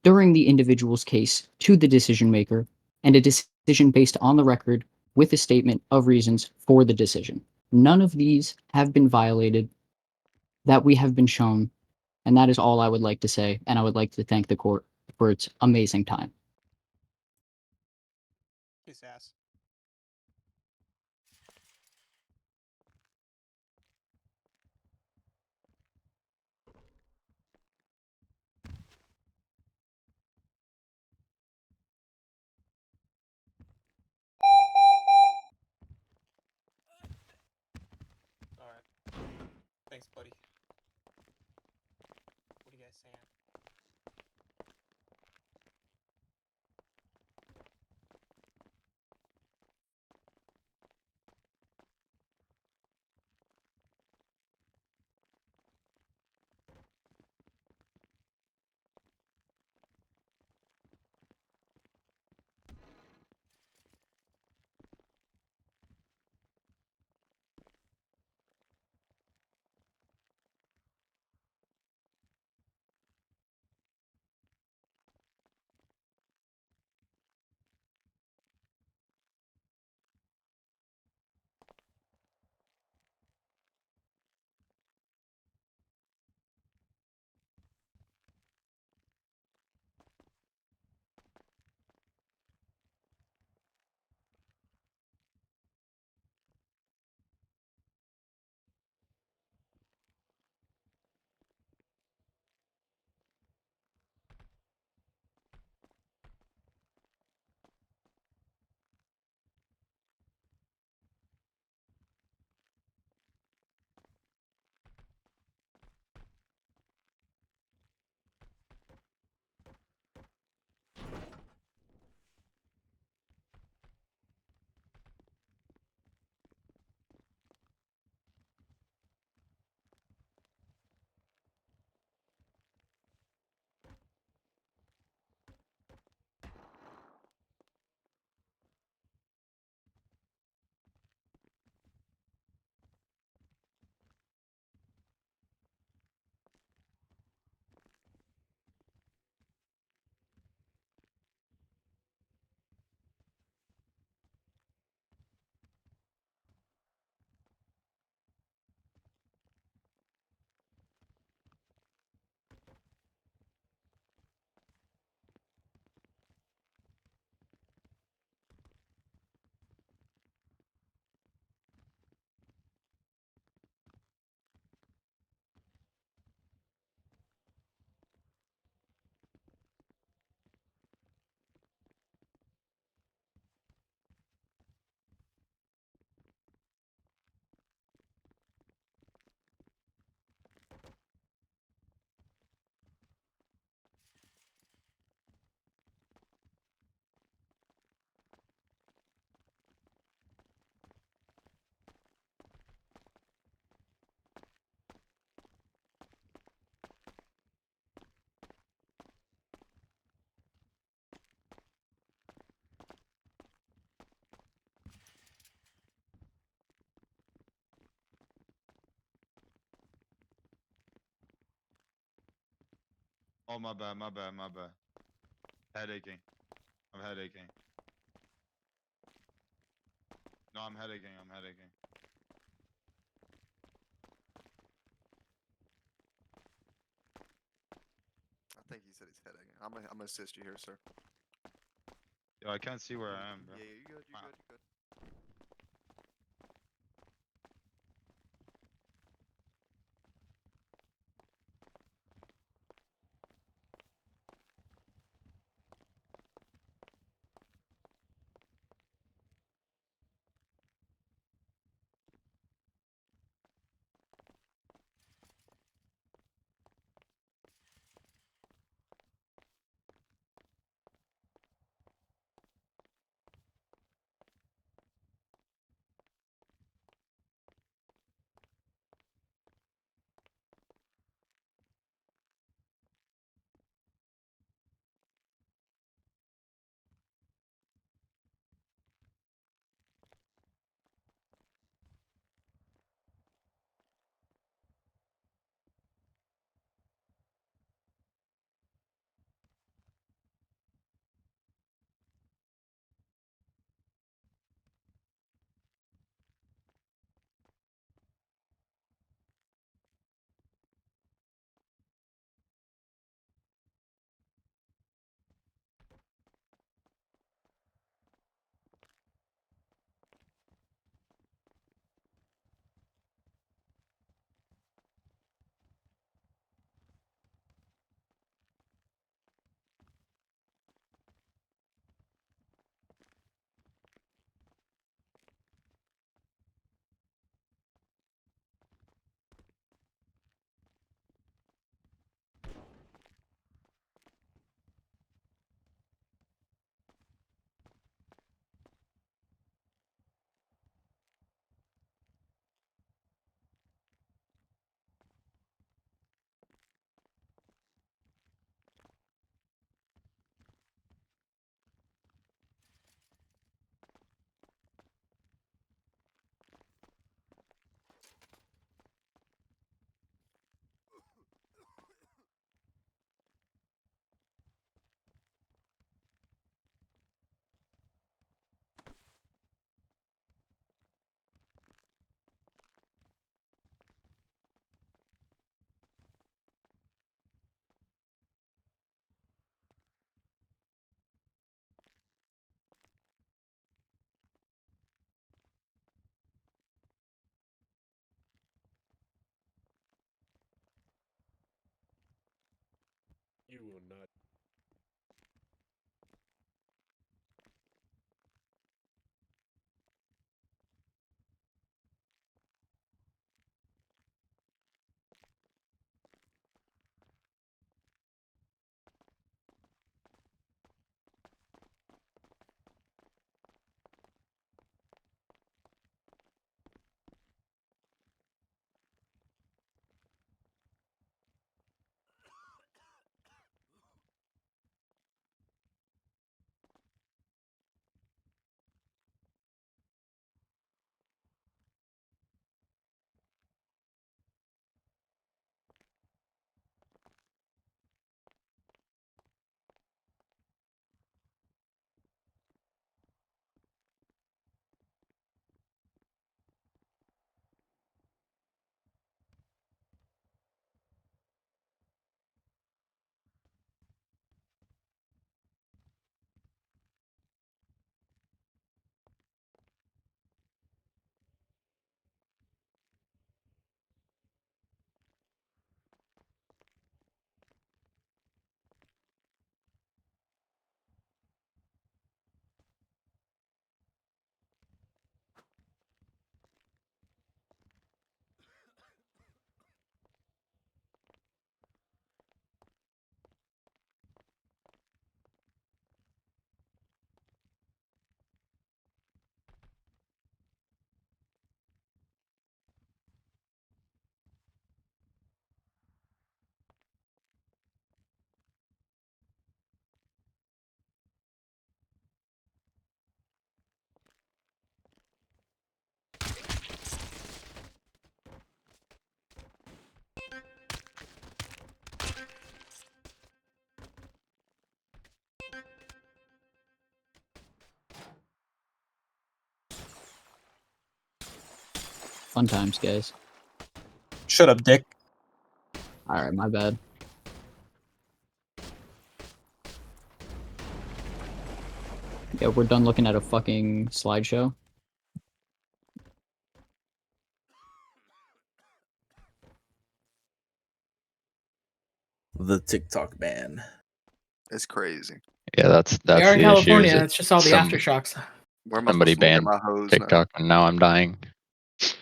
E: during the individual's case to the decision maker, and a decision based on the record with a statement of reasons for the decision. None of these have been violated that we have been shown, and that is all I would like to say, and I would like to thank the court for its amazing time.
C: Kiss ass. All right. Thanks, buddy. What are you guys saying?
P: Oh, my bad, my bad, my bad. Headaching. I'm headaching. No, I'm headaching, I'm headaching.
J: I think he said he's heading. I'm gonna assist you here, sir.
P: Yo, I can't see where I am, bro.
J: Yeah, you good, you
P: Wow.
J: good, you good.
E: Fun times, guys.
C: Shut up, Dick.
E: Alright, my bad. Yeah, we're done looking at a fucking slideshow.
L: The TikTok ban.
J: It's crazy.
K: Yeah, that's
Q: We are in
K: the issue.
Q: California.
K: Is
Q: It's just all the aftershocks.
J: Where am I
K: somebody
J: supposed to look at
K: banned
J: my hose
K: TikTok, and now I'm dying.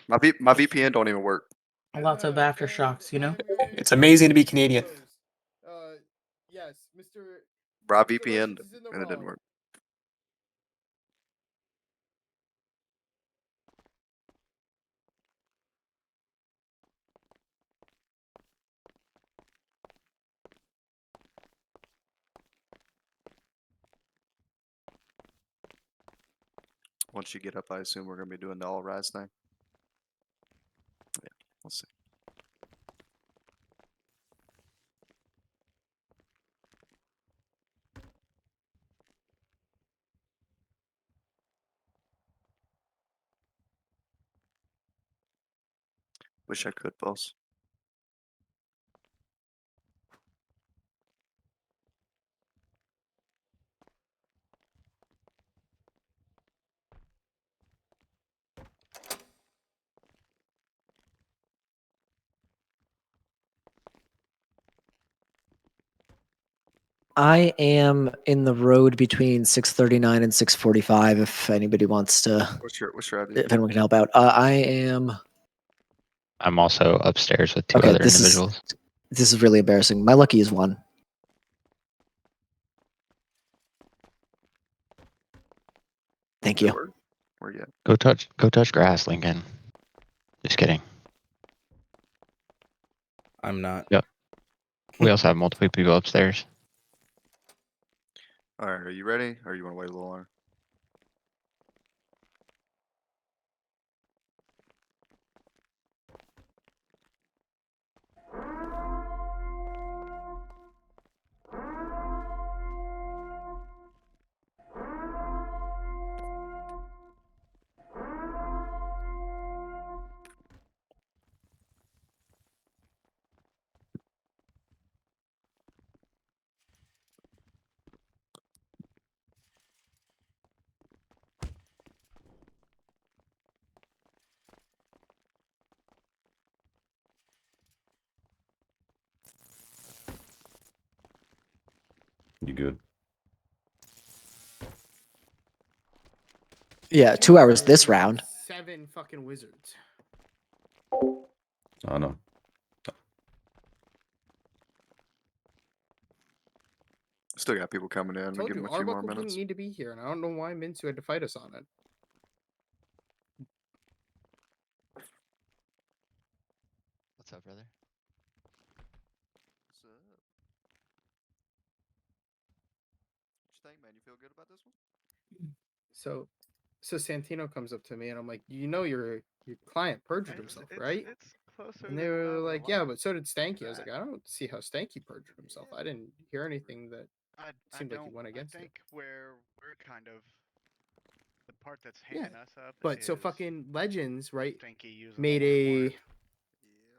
J: My VPN don't even work.
Q: Lots of aftershocks, you know.
C: It's amazing to be Canadian.
I: Yes, Mr.
J: Bro,
I: Mr.
J: VPN
I: Legends is in the
J: and it didn't
I: wrong.
J: work. Once you get up, I assume we're gonna be doing the all rise thing. Yeah, we'll see. Wish I could, boss.
A: I am in the road between 639 and 645. If anybody wants to,
J: What's your ID?
A: if anyone can help out, I am.
K: I'm also upstairs with two
A: Okay,
K: other
A: this
K: individuals.
A: this is really embarrassing. My lucky is 1. Thank you.
J: Where you at?
K: Go touch grass, Lincoln. Just kidding.
L: I'm not.
K: Yep. We also have multiple people upstairs.
J: All right, are you ready, or you want to wait a little longer?
R: You good?
A: Yeah, 2 hours this round.
I: 7 fucking wizards.
R: I know.
J: Still got people coming in.
I: I
J: We
I: told
J: give
I: you
J: them a few more
I: Arbuckle didn't
J: minutes.
I: need to be here, and I don't know why Minsu had to fight us on it.
K: What's up, brother?
J: What's up? What you think, man? You feel good about this one?
I: So Santino comes up to me, and I'm like, you know, your client perjured himself, right?
D: It's closer
I: And they
D: than
I: were
D: I would've
I: like, yeah,
D: liked.
I: but so did Stanky. I was like, I don't see how Stanky perjured himself. I didn't hear anything that seemed like he went against
D: I
I: it.
D: think where we're kind of the part that's
I: Yeah,
D: hanging us up
I: but so
D: is
I: fucking Legends, right,
D: Stanky using
I: made
D: the word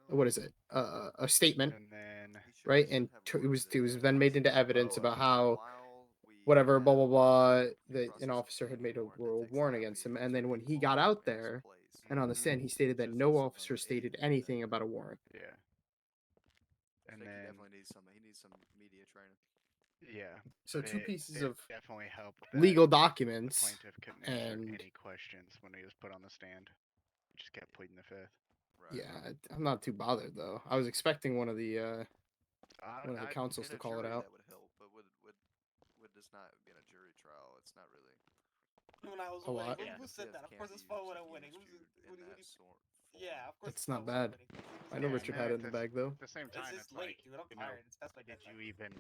I: what is it? A statement,
D: and then
I: right? And it was then made into evidence about how whatever blah blah blah that an officer had made a warrant against him, and then when he got out there and on the stand, he stated that no officer stated anything about a warrant.
D: Yeah. And
J: He
D: then
J: definitely needs some. He needs some media training.
D: yeah.
I: So
D: but
I: 2
D: it-
I: pieces
D: it
I: of
D: definitely helped that
I: legal
D: the
I: documents
D: plaintiff couldn't answer
I: and
D: any questions when he was put on the stand. He just kept pleading the fifth.
I: yeah, I'm not too bothered though. I was expecting one of the counsels to call it out.
J: That would help, but would this not be a jury trial? It's not really.
S: When I was
I: A lot.
S: winning, who said that? Of course, it's fun when I'm winning. Yeah, of course.
I: It's not bad. I know
D: Yeah,
I: Richard
D: and
I: had it
D: at
I: in the
D: this-
I: bag though.
D: At the same time,
S: It's
D: it's
S: just late,
D: like,
S: dude. I'm
D: you know,
S: tired. It's past my
D: did
S: bedtime.
D: you even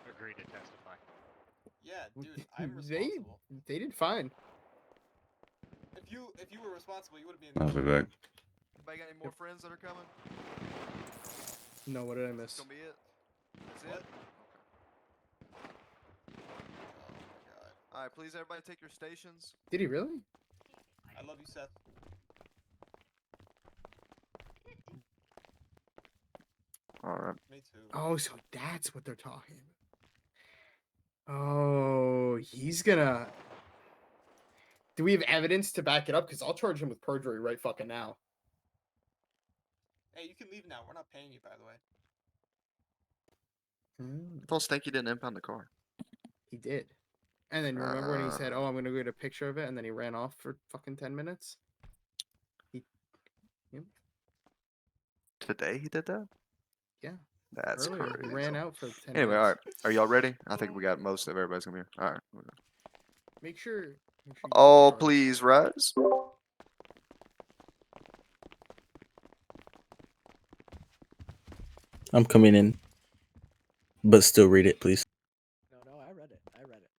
D: agree to testify?
S: Yeah, dude, I'm
I: they
S: responsible.
I: they did fine.
S: If you were responsible, you would have been.
R: I'll be back.
J: Anybody got any more friends that are coming?
I: No, what did I
J: That's
I: miss?
J: gonna be it. That's it. Okay. All right, please, everybody, take your stations.
I: Did he really?
S: I love you, Seth.
J: All right.
C: Me too.
I: Oh, so that's what they're talking about. Oh, he's gonna. Do we have evidence to back it up? Because I'll charge him with perjury right fucking now.
C: Hey, you can leave now. We're not paying you, by the way.
J: I thought Stanky didn't impound the car.
I: He did. And then remember when he said, "Oh, I'm gonna go get a picture of it," and then he ran off for fucking 10 minutes.
J: Today he did that?
I: Yeah.
J: That's
I: Earlier,
J: crazy.
I: he ran out for 10
J: Anyway, all
I: minutes.
J: right. Are y'all ready? I think we got most of everybody's gonna be here. All right.
I: Make sure. You
J: All
I: charge.
J: please rise.
L: I'm coming in, but still read it, please.
A: No, I read it. I read it.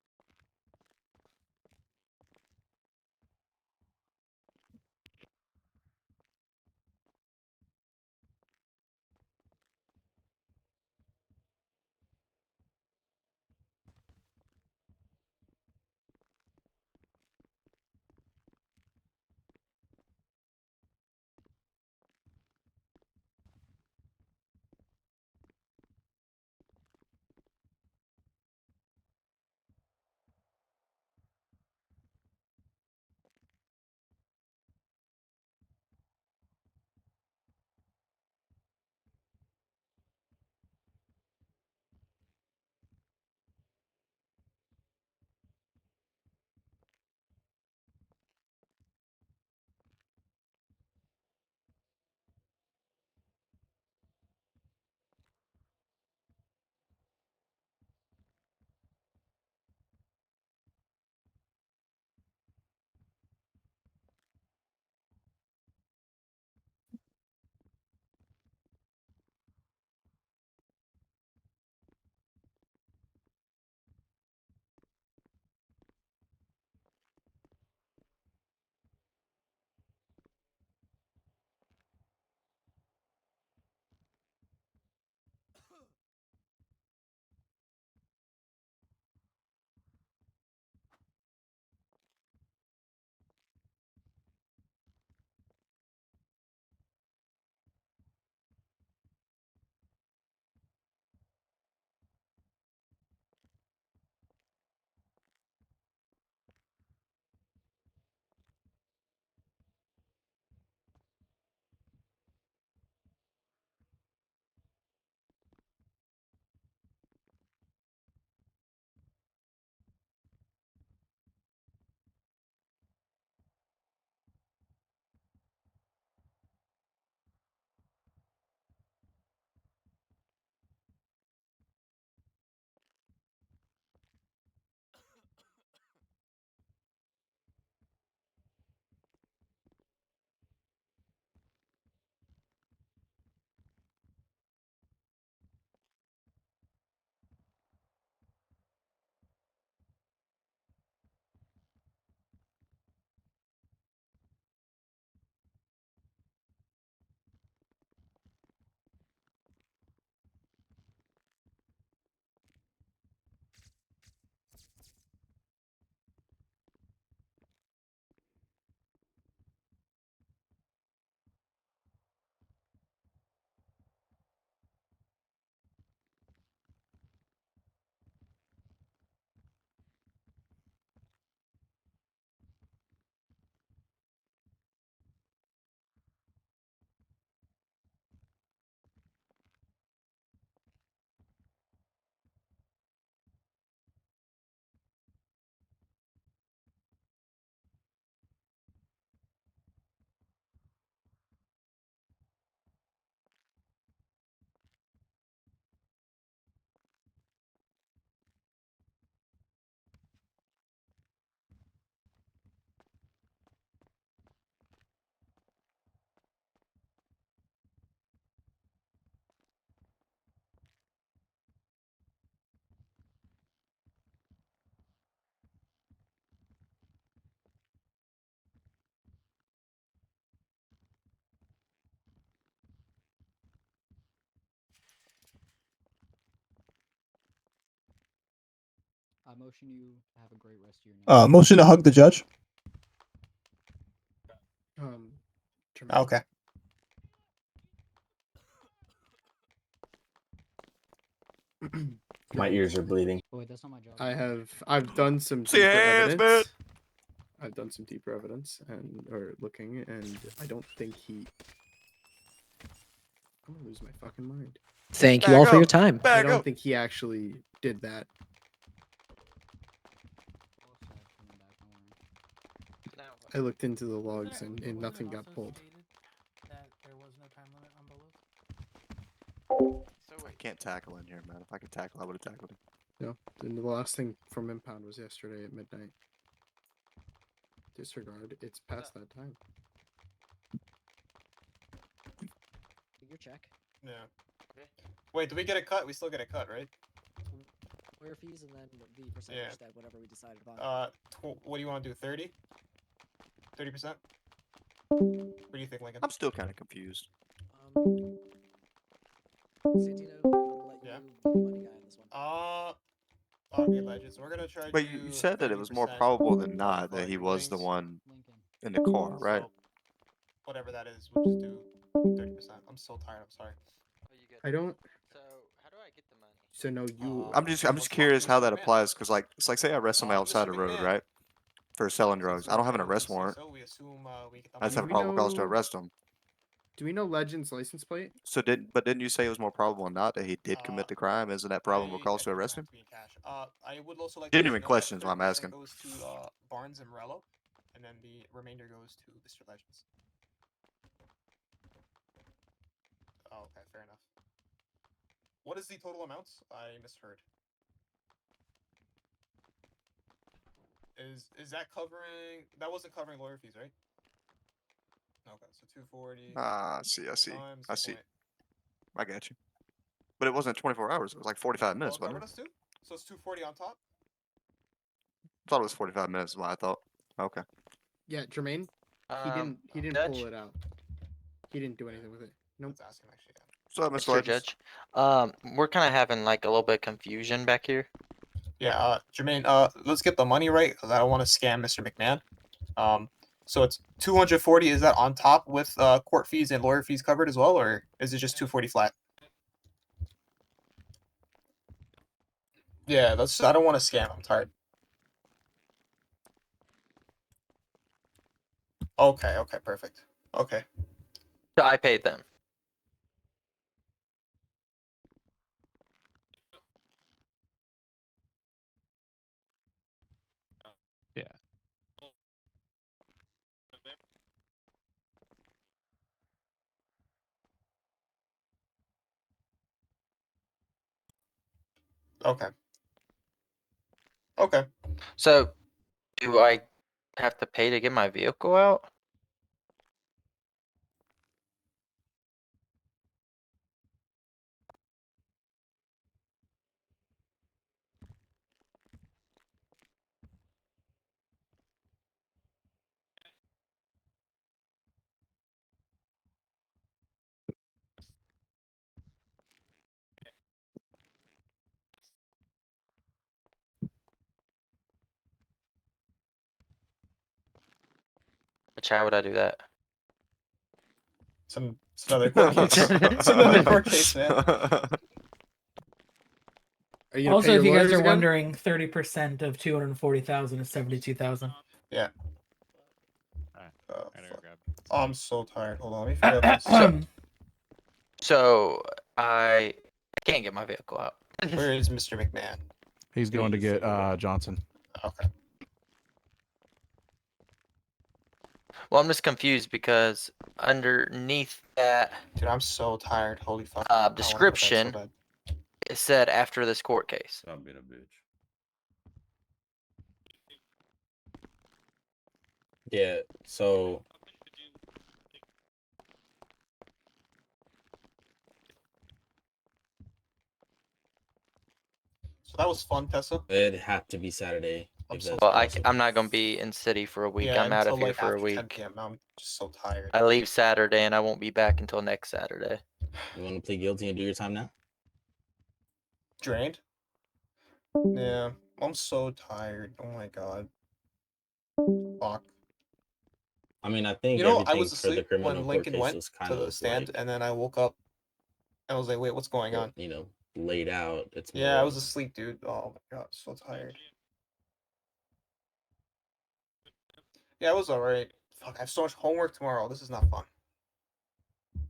E: I motion you to have a great rest of your night.
B: Motion to hug the judge.
I: Jermaine.
C: Okay.
L: My ears are bleeding.
E: Boy, that's not my job.
I: I've done some
J: See your
I: deeper
J: hands,
I: evidence. I've done some deeper evidence or looking, and I don't think he. I'm gonna lose my fucking mind.
A: Thank you all for your time.
I: I don't think he actually did that. I looked into the logs and nothing got pulled.
Q: That there was no time limit on BOLO?
J: I can't tackle in here, man. If I could tackle, I would have tackled him.
I: No, then the last thing from impound was yesterday at midnight. Disregard. It's past that time.
A: Your check.
R: Yeah. Wait, do we get a cut? We still get a cut, right?
A: Lawyer fees and then the percentage that whatever we decided upon.
R: What do you want to do? 30? 30%? What do you think, Lincoln?
J: I'm still kind of confused.
A: Santino, I'm gonna let you be the money guy on this one.
R: Okay, Legends. We're gonna try.
J: But you said that it was more probable than not that he was the one in the car, right?
R: So, whatever that is, we'll just do 30%. I'm so tired. I'm sorry.
I: I don't.
F: So how do I get the money?
I: So no, you.
J: I'm just curious how that applies, because like it's like say I arrest somebody outside the road, right, for selling drugs. I don't have an arrest warrant.
R: We assume we get the
J: I just have a
I: we
J: probable cause to
I: know-
J: arrest him.
I: Do we know Legend's license plate?
J: So didn't you say it was more probable than not that he did commit the crime? Isn't that probable cause to arrest him?
R: I would also like.
J: Genuine
R: to know that
J: questions, why I'm
R: 30%
J: asking.
R: Goes to Barnes and Morella, and then the remainder goes to Mr. Legends. Oh, okay, fair enough. What is the total amounts? I misheard. Is that covering? That wasn't covering lawyer fees, right? Okay, so 240.
J: I see.
R: Times
J: I see.
R: point.
J: I got you. But it wasn't 24 hours. It was like 45 minutes,
R: Oh,
J: wasn't it?
R: us too? So it's 240 on top.
J: I thought it was 45 minutes. Is what I thought. Okay.
I: Yeah, Jermaine. He didn't
F: Judge?
I: pull it out. He didn't do anything with it. Nope.
R: That's asking actually.
J: So, Mr.
F: Mr.
J: Legends.
F: Judge, we're kind of having like a little bit of confusion back here.
R: Yeah, Jermaine, let's get the money right, because I don't want to scam Mr. McMahon. So it's 240. Is that on top with court fees and lawyer fees covered as well, or is it just 240 flat? Yeah, that's. I don't want to scam. I'm tired. Okay, perfect. Okay.
F: So I paid them.
G: Yeah.
R: Okay.
F: So do I have to pay to get my vehicle out? Which how would I do that?
R: It's another court case. It's another court case, man.
I: Are you gonna
Q: Also,
I: pay
Q: if
I: your
Q: you guys
I: lawyers
Q: are
I: again?
Q: wondering, 30% of 240,000 is 72,000.
R: Yeah.
G: I never grabbed.
R: Oh, I'm so tired. Hold on, let me figure out this.
F: So I can't get my vehicle out.
R: Where is Mr. McMahon?
B: He's going to get Johnson.
R: Okay.
F: Well, I'm just confused because underneath that
R: Dude, I'm so tired. Holy fuck. I wanna go to bed so
F: description,
R: bad.
F: it said after this court case.
M: I'm being a bitch.
L: Yeah, so
R: So that was fun, Tessa.
L: it'd have to be Saturday.
R: I'm
L: if
R: so
L: that's
F: Well,
L: possible.
F: I'm not gonna be in city for a week.
R: Yeah,
F: I'm out of
R: until,
F: here
R: like,
F: for a
R: after 10
F: week.
R: PM. Now I'm just so tired.
F: I leave Saturday and I won't be back until next Saturday.
L: You want to plead guilty and do your time now?
R: Drained? Yeah, I'm so tired. Oh my god. Fuck.
L: I mean, I think
R: You know, I
L: everything
R: was
L: for the
R: asleep
L: criminal
R: when
L: court
R: Lincoln
L: case
R: went
L: was
R: to
L: kind
R: the
L: of
R: stand,
L: like,
R: and then I woke up and I was like, wait, what's going on?
L: you know, laid out. It's
R: Yeah, I was
L: Morella.
R: asleep, dude. Oh my god, so tired. Yeah, it was alright. Fuck, I have so much homework tomorrow. This is not fun.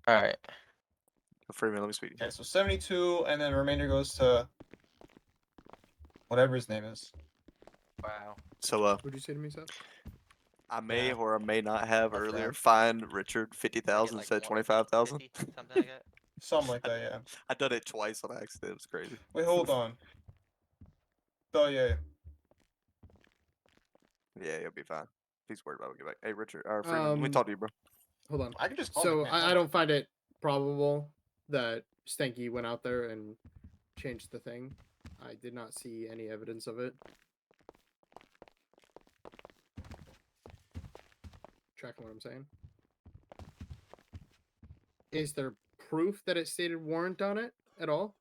F: All right.
J: Freeman, let me speak.
R: Okay, so 72, and then remainder goes to whatever his name is.
F: Wow.
J: So,
I: What'd you say to me, Seth?
J: I may
R: Yeah.
J: or I may not have
F: That's
J: earlier
F: fair.
J: fined Richard 50,000
F: like
J: instead of
F: more-
J: 25,000.
F: 50, something like that.
R: Something like that, yeah.
J: I done it twice on accident. It was crazy.
R: Wait, hold on. Oh, yeah.
J: Yeah, you'll be fine. He's worried about it. Get back. Hey, Richard. Freeman, let me talk to you, bro.
I: Hold on.
R: I can just call
I: So
R: McMahon.
I: I don't find it probable that Stanky went out there and changed the thing. I did not see any evidence of it. Tracking what I'm saying. Is there proof that it stated warrant on it at all?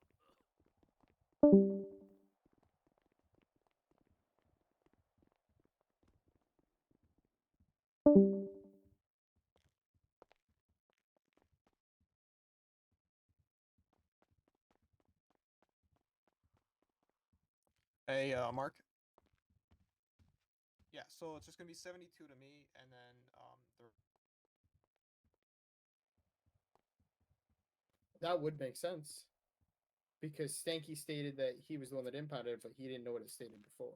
R: Hey, Mark. Yeah, so it's just gonna be 72 to me, and then
I: That would make sense. Because Stanky stated that he was the one that impounded it, but he didn't know what it stated before.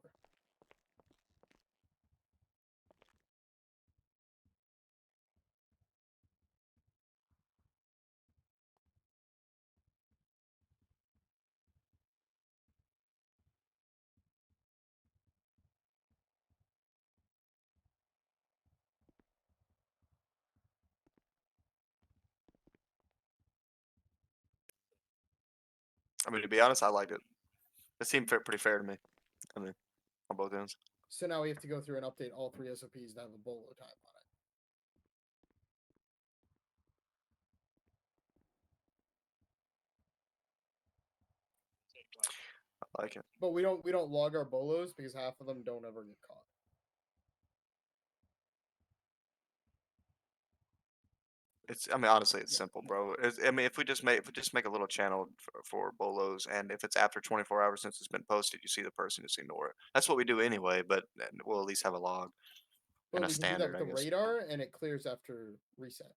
J: I mean, to be honest, I liked it. It seemed pretty fair to me. I mean, on both ends.
I: So now we have to go through and update all 3 SOPs to have a BOLO time on it.
J: I like it.
I: But we don't log our BOLOs because half of them don't ever get caught.
J: I mean, honestly, it's simple, bro. I mean, if we just make a little channel for bolos, and if it's after 24 hours since it's been posted, you see the person, just ignore it. That's what we do anyway, but we'll at least have a log
I: But
J: and a
I: we can do that
J: standard,
I: with
J: I
I: the
J: guess.
I: radar, and it clears after reset.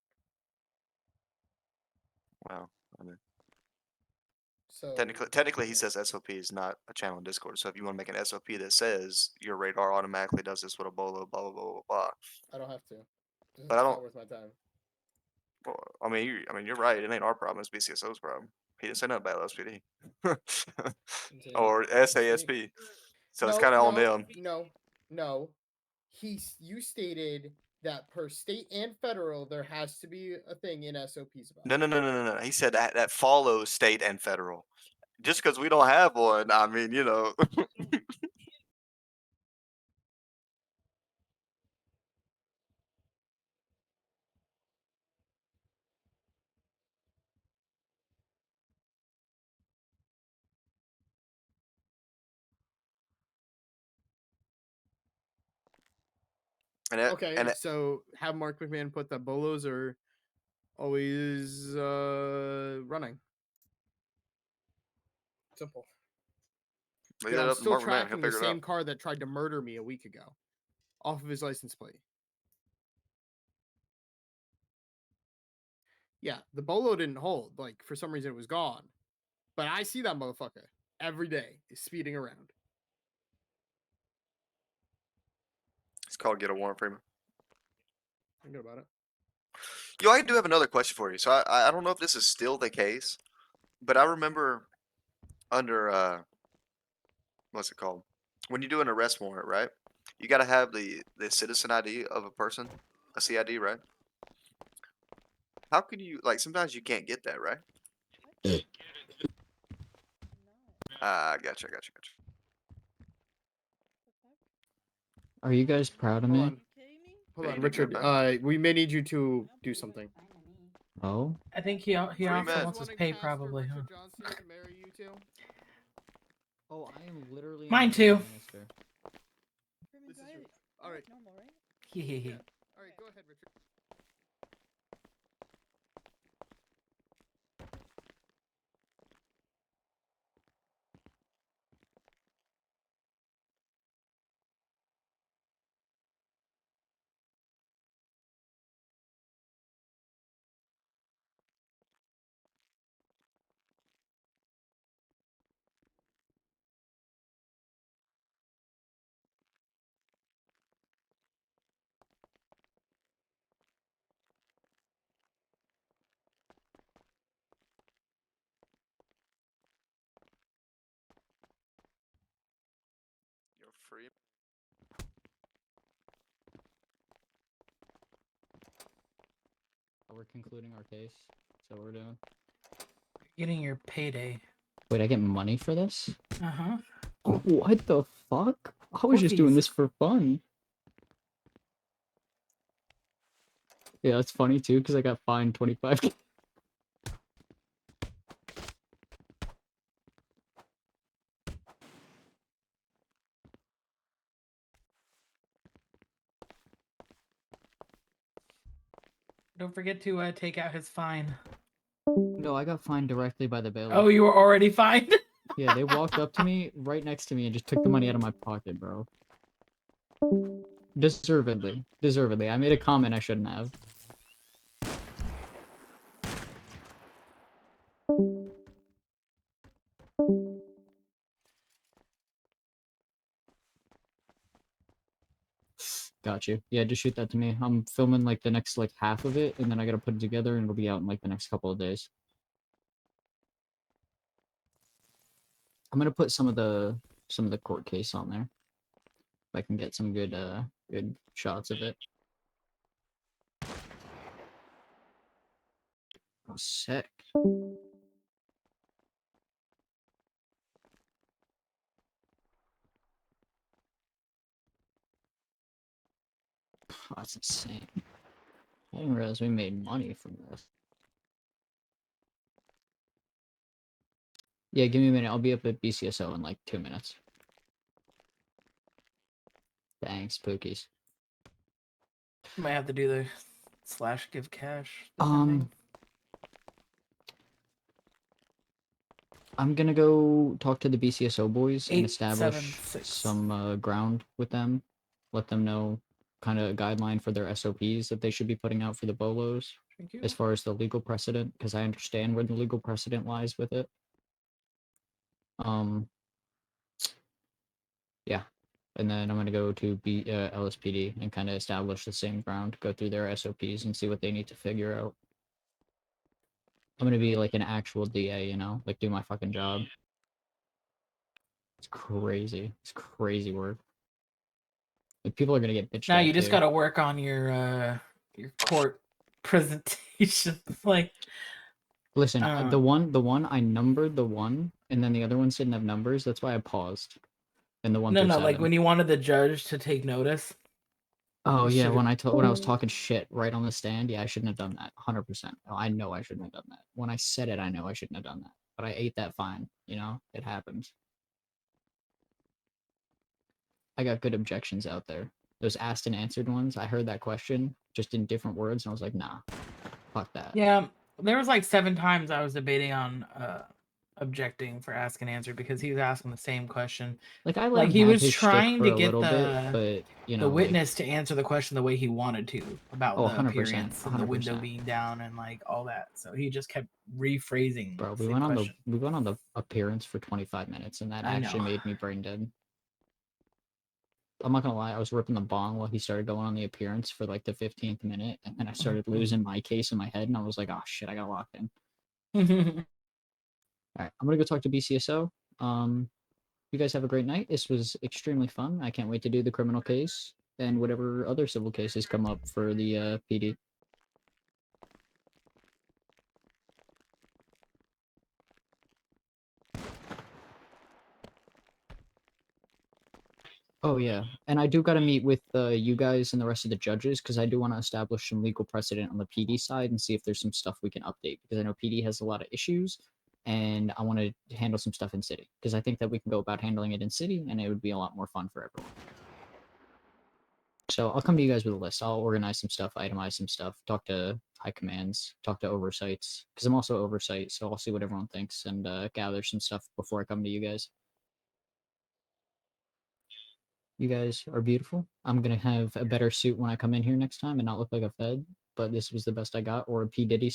J: Wow. I mean,
I: So
J: technically, he says SOP is not a channel in Discord. So if you want to make an SOP that says your radar automatically does this with a bolo, blah blah blah blah blah.
I: I don't have to.
J: But I
I: It's
J: don't.
I: not worth my time.
J: Well, I mean, you're right. It ain't our problem. It's BCSO's problem. He didn't say nothing about LSPD or SASP. So it's kind of on them.
I: No. You stated that per state and federal, there has to be a thing in SOPs about.
J: No. He said that follows state and federal. Just because we don't have one, I mean, you know.
I: Okay, so have Mark McMahon put that bolos are always running. Simple.
J: Leave
I: But
J: that
I: I'm
J: up to
I: still
J: Mark McMahon. He'll
I: tracking the
J: figure it
I: same
J: out.
I: car that tried to murder me a week ago off of his license plate. Yeah, the bolo didn't hold. Like, for some reason, it was gone. But I see that motherfucker every day speeding around.
J: It's called Get a Warrant, Freeman.
I: Think about it.
J: Yo, I do have another question for you. So I don't know if this is still the case, but I remember under what's it called? When you do an arrest warrant, right? You got to have the citizen ID of a person, a CID, right? How can you sometimes you can't get that, right? Gotcha.
E: Are you guys proud of me?
I: Hold on,
J: you
I: Richard.
J: good, man.
I: We may need you to do something.
E: Oh?
Q: I think he also
J: Freeman.
Q: wants his pay, probably, huh?
I: Johnson to marry you two?
E: Oh, I am literally.
Q: Mine too.
E: Minister.
I: All right.
Q: Yeah.
I: All right, go ahead, Richard.
J: free.
E: We're concluding our case. So we're doing.
Q: Getting your payday.
E: Wait, I get money for this?
Q: Uh-huh.
E: What the fuck? I was
Q: Court
E: just doing
Q: fees.
E: this for fun. Yeah, that's funny too, because I got fined 25.
Q: Don't forget to take out his fine.
E: No, I got fined directly by the bailiff.
Q: Oh, you were already fined?
E: Yeah, they walked up to me right next to me and just took the money out of my pocket, bro. Deservedly. Deservedly. I made a comment I shouldn't have. Got you. Yeah, just shoot that to me. I'm filming like the next like half of it, and then I gotta put it together, and it'll be out in like the next couple of days. I'm gonna put some of the court case on there. If I can get some good good shots of it. Oh, sick. Oh, that's insane. I didn't realize we made money from this. Yeah, give me a minute. I'll be up at BCSO in like 2 minutes. Thanks, Pookies.
Q: Might have to do the / give cash.
E: I'm gonna go talk to the BCSO boys and
Q: 8,
E: establish
Q: 7, 6.
E: some ground with them. Let them know kind of a guideline for their SOPs that they should be putting out for the BOLOs.
Q: Thank you.
E: As far as the legal precedent, because I understand where the legal precedent lies with it. Yeah. And then I'm gonna go to LSPD and kind of establish the same ground, go through their SOPs and see what they need to figure out. I'm gonna be like an actual DA, you know, like do my fucking job. It's crazy. It's crazy work. Like, people are gonna get bitched
Q: Now
E: at
Q: you just
E: too.
Q: gotta work on your court presentation. Like,
E: Listen, the one I numbered the one, and then the other ones didn't have numbers. That's why I paused. And the one
Q: no,
E: through
Q: no,
E: 7.
Q: like when you wanted the judge to take notice.
E: Oh
Q: you
E: yeah,
Q: should've-
E: when I was talking shit right on the stand, yeah, I shouldn't have done that. 100%. I know I shouldn't have done that. When I said it, I know I shouldn't have done that. But I ate that fine. You know, it happens. I got good objections out there. Those asked and answered ones, I heard that question just in different words, and I was like, nah, fuck that.
Q: Yeah, there was like 7 times I was debating on objecting for ask and answer because he was asking the same question.
E: Like, I let
Q: like
E: him
Q: he
E: have
Q: was
E: his shtick
Q: trying
E: for
Q: to
E: a
Q: get
E: little
Q: the
E: bit, but you know,
Q: the witness to answer the question the way he wanted to about
E: Oh,
Q: the
E: 100%,
Q: appearance and the window
E: 100%.
Q: being down and like all that. So he just kept rephrasing.
E: Bro,
Q: the
E: we
Q: same
E: went on
Q: question.
E: the appearance for 25 minutes, and that
Q: I
E: actually
Q: know.
E: made me brain dead. I'm not gonna lie, I was ripping the bong while he started going on the appearance for like the 15th minute, and then I started losing my case in my head, and I was like, oh shit, I got locked in. Alright, I'm gonna go talk to BCSO. You guys have a great night. This was extremely fun. I can't wait to do the criminal case and whatever other civil cases come up for the PD. Oh yeah, and I do got to meet with you guys and the rest of the judges because I do want to establish some legal precedent on the PD side and see if there's some stuff we can update because I know PD has a lot of issues, and I want to handle some stuff in city because I think that we can go about handling it in city and it would be a lot more fun for everyone. So I'll come to you guys with a list. I'll organize some stuff, itemize some stuff, talk to high commands, talk to oversights because I'm also oversight, so I'll see what everyone thinks and gather some stuff before I come to you guys. You guys are beautiful. I'm gonna have a better suit when I come in here next time and not look like a Fed, but this was the best I got, or a P. Diddy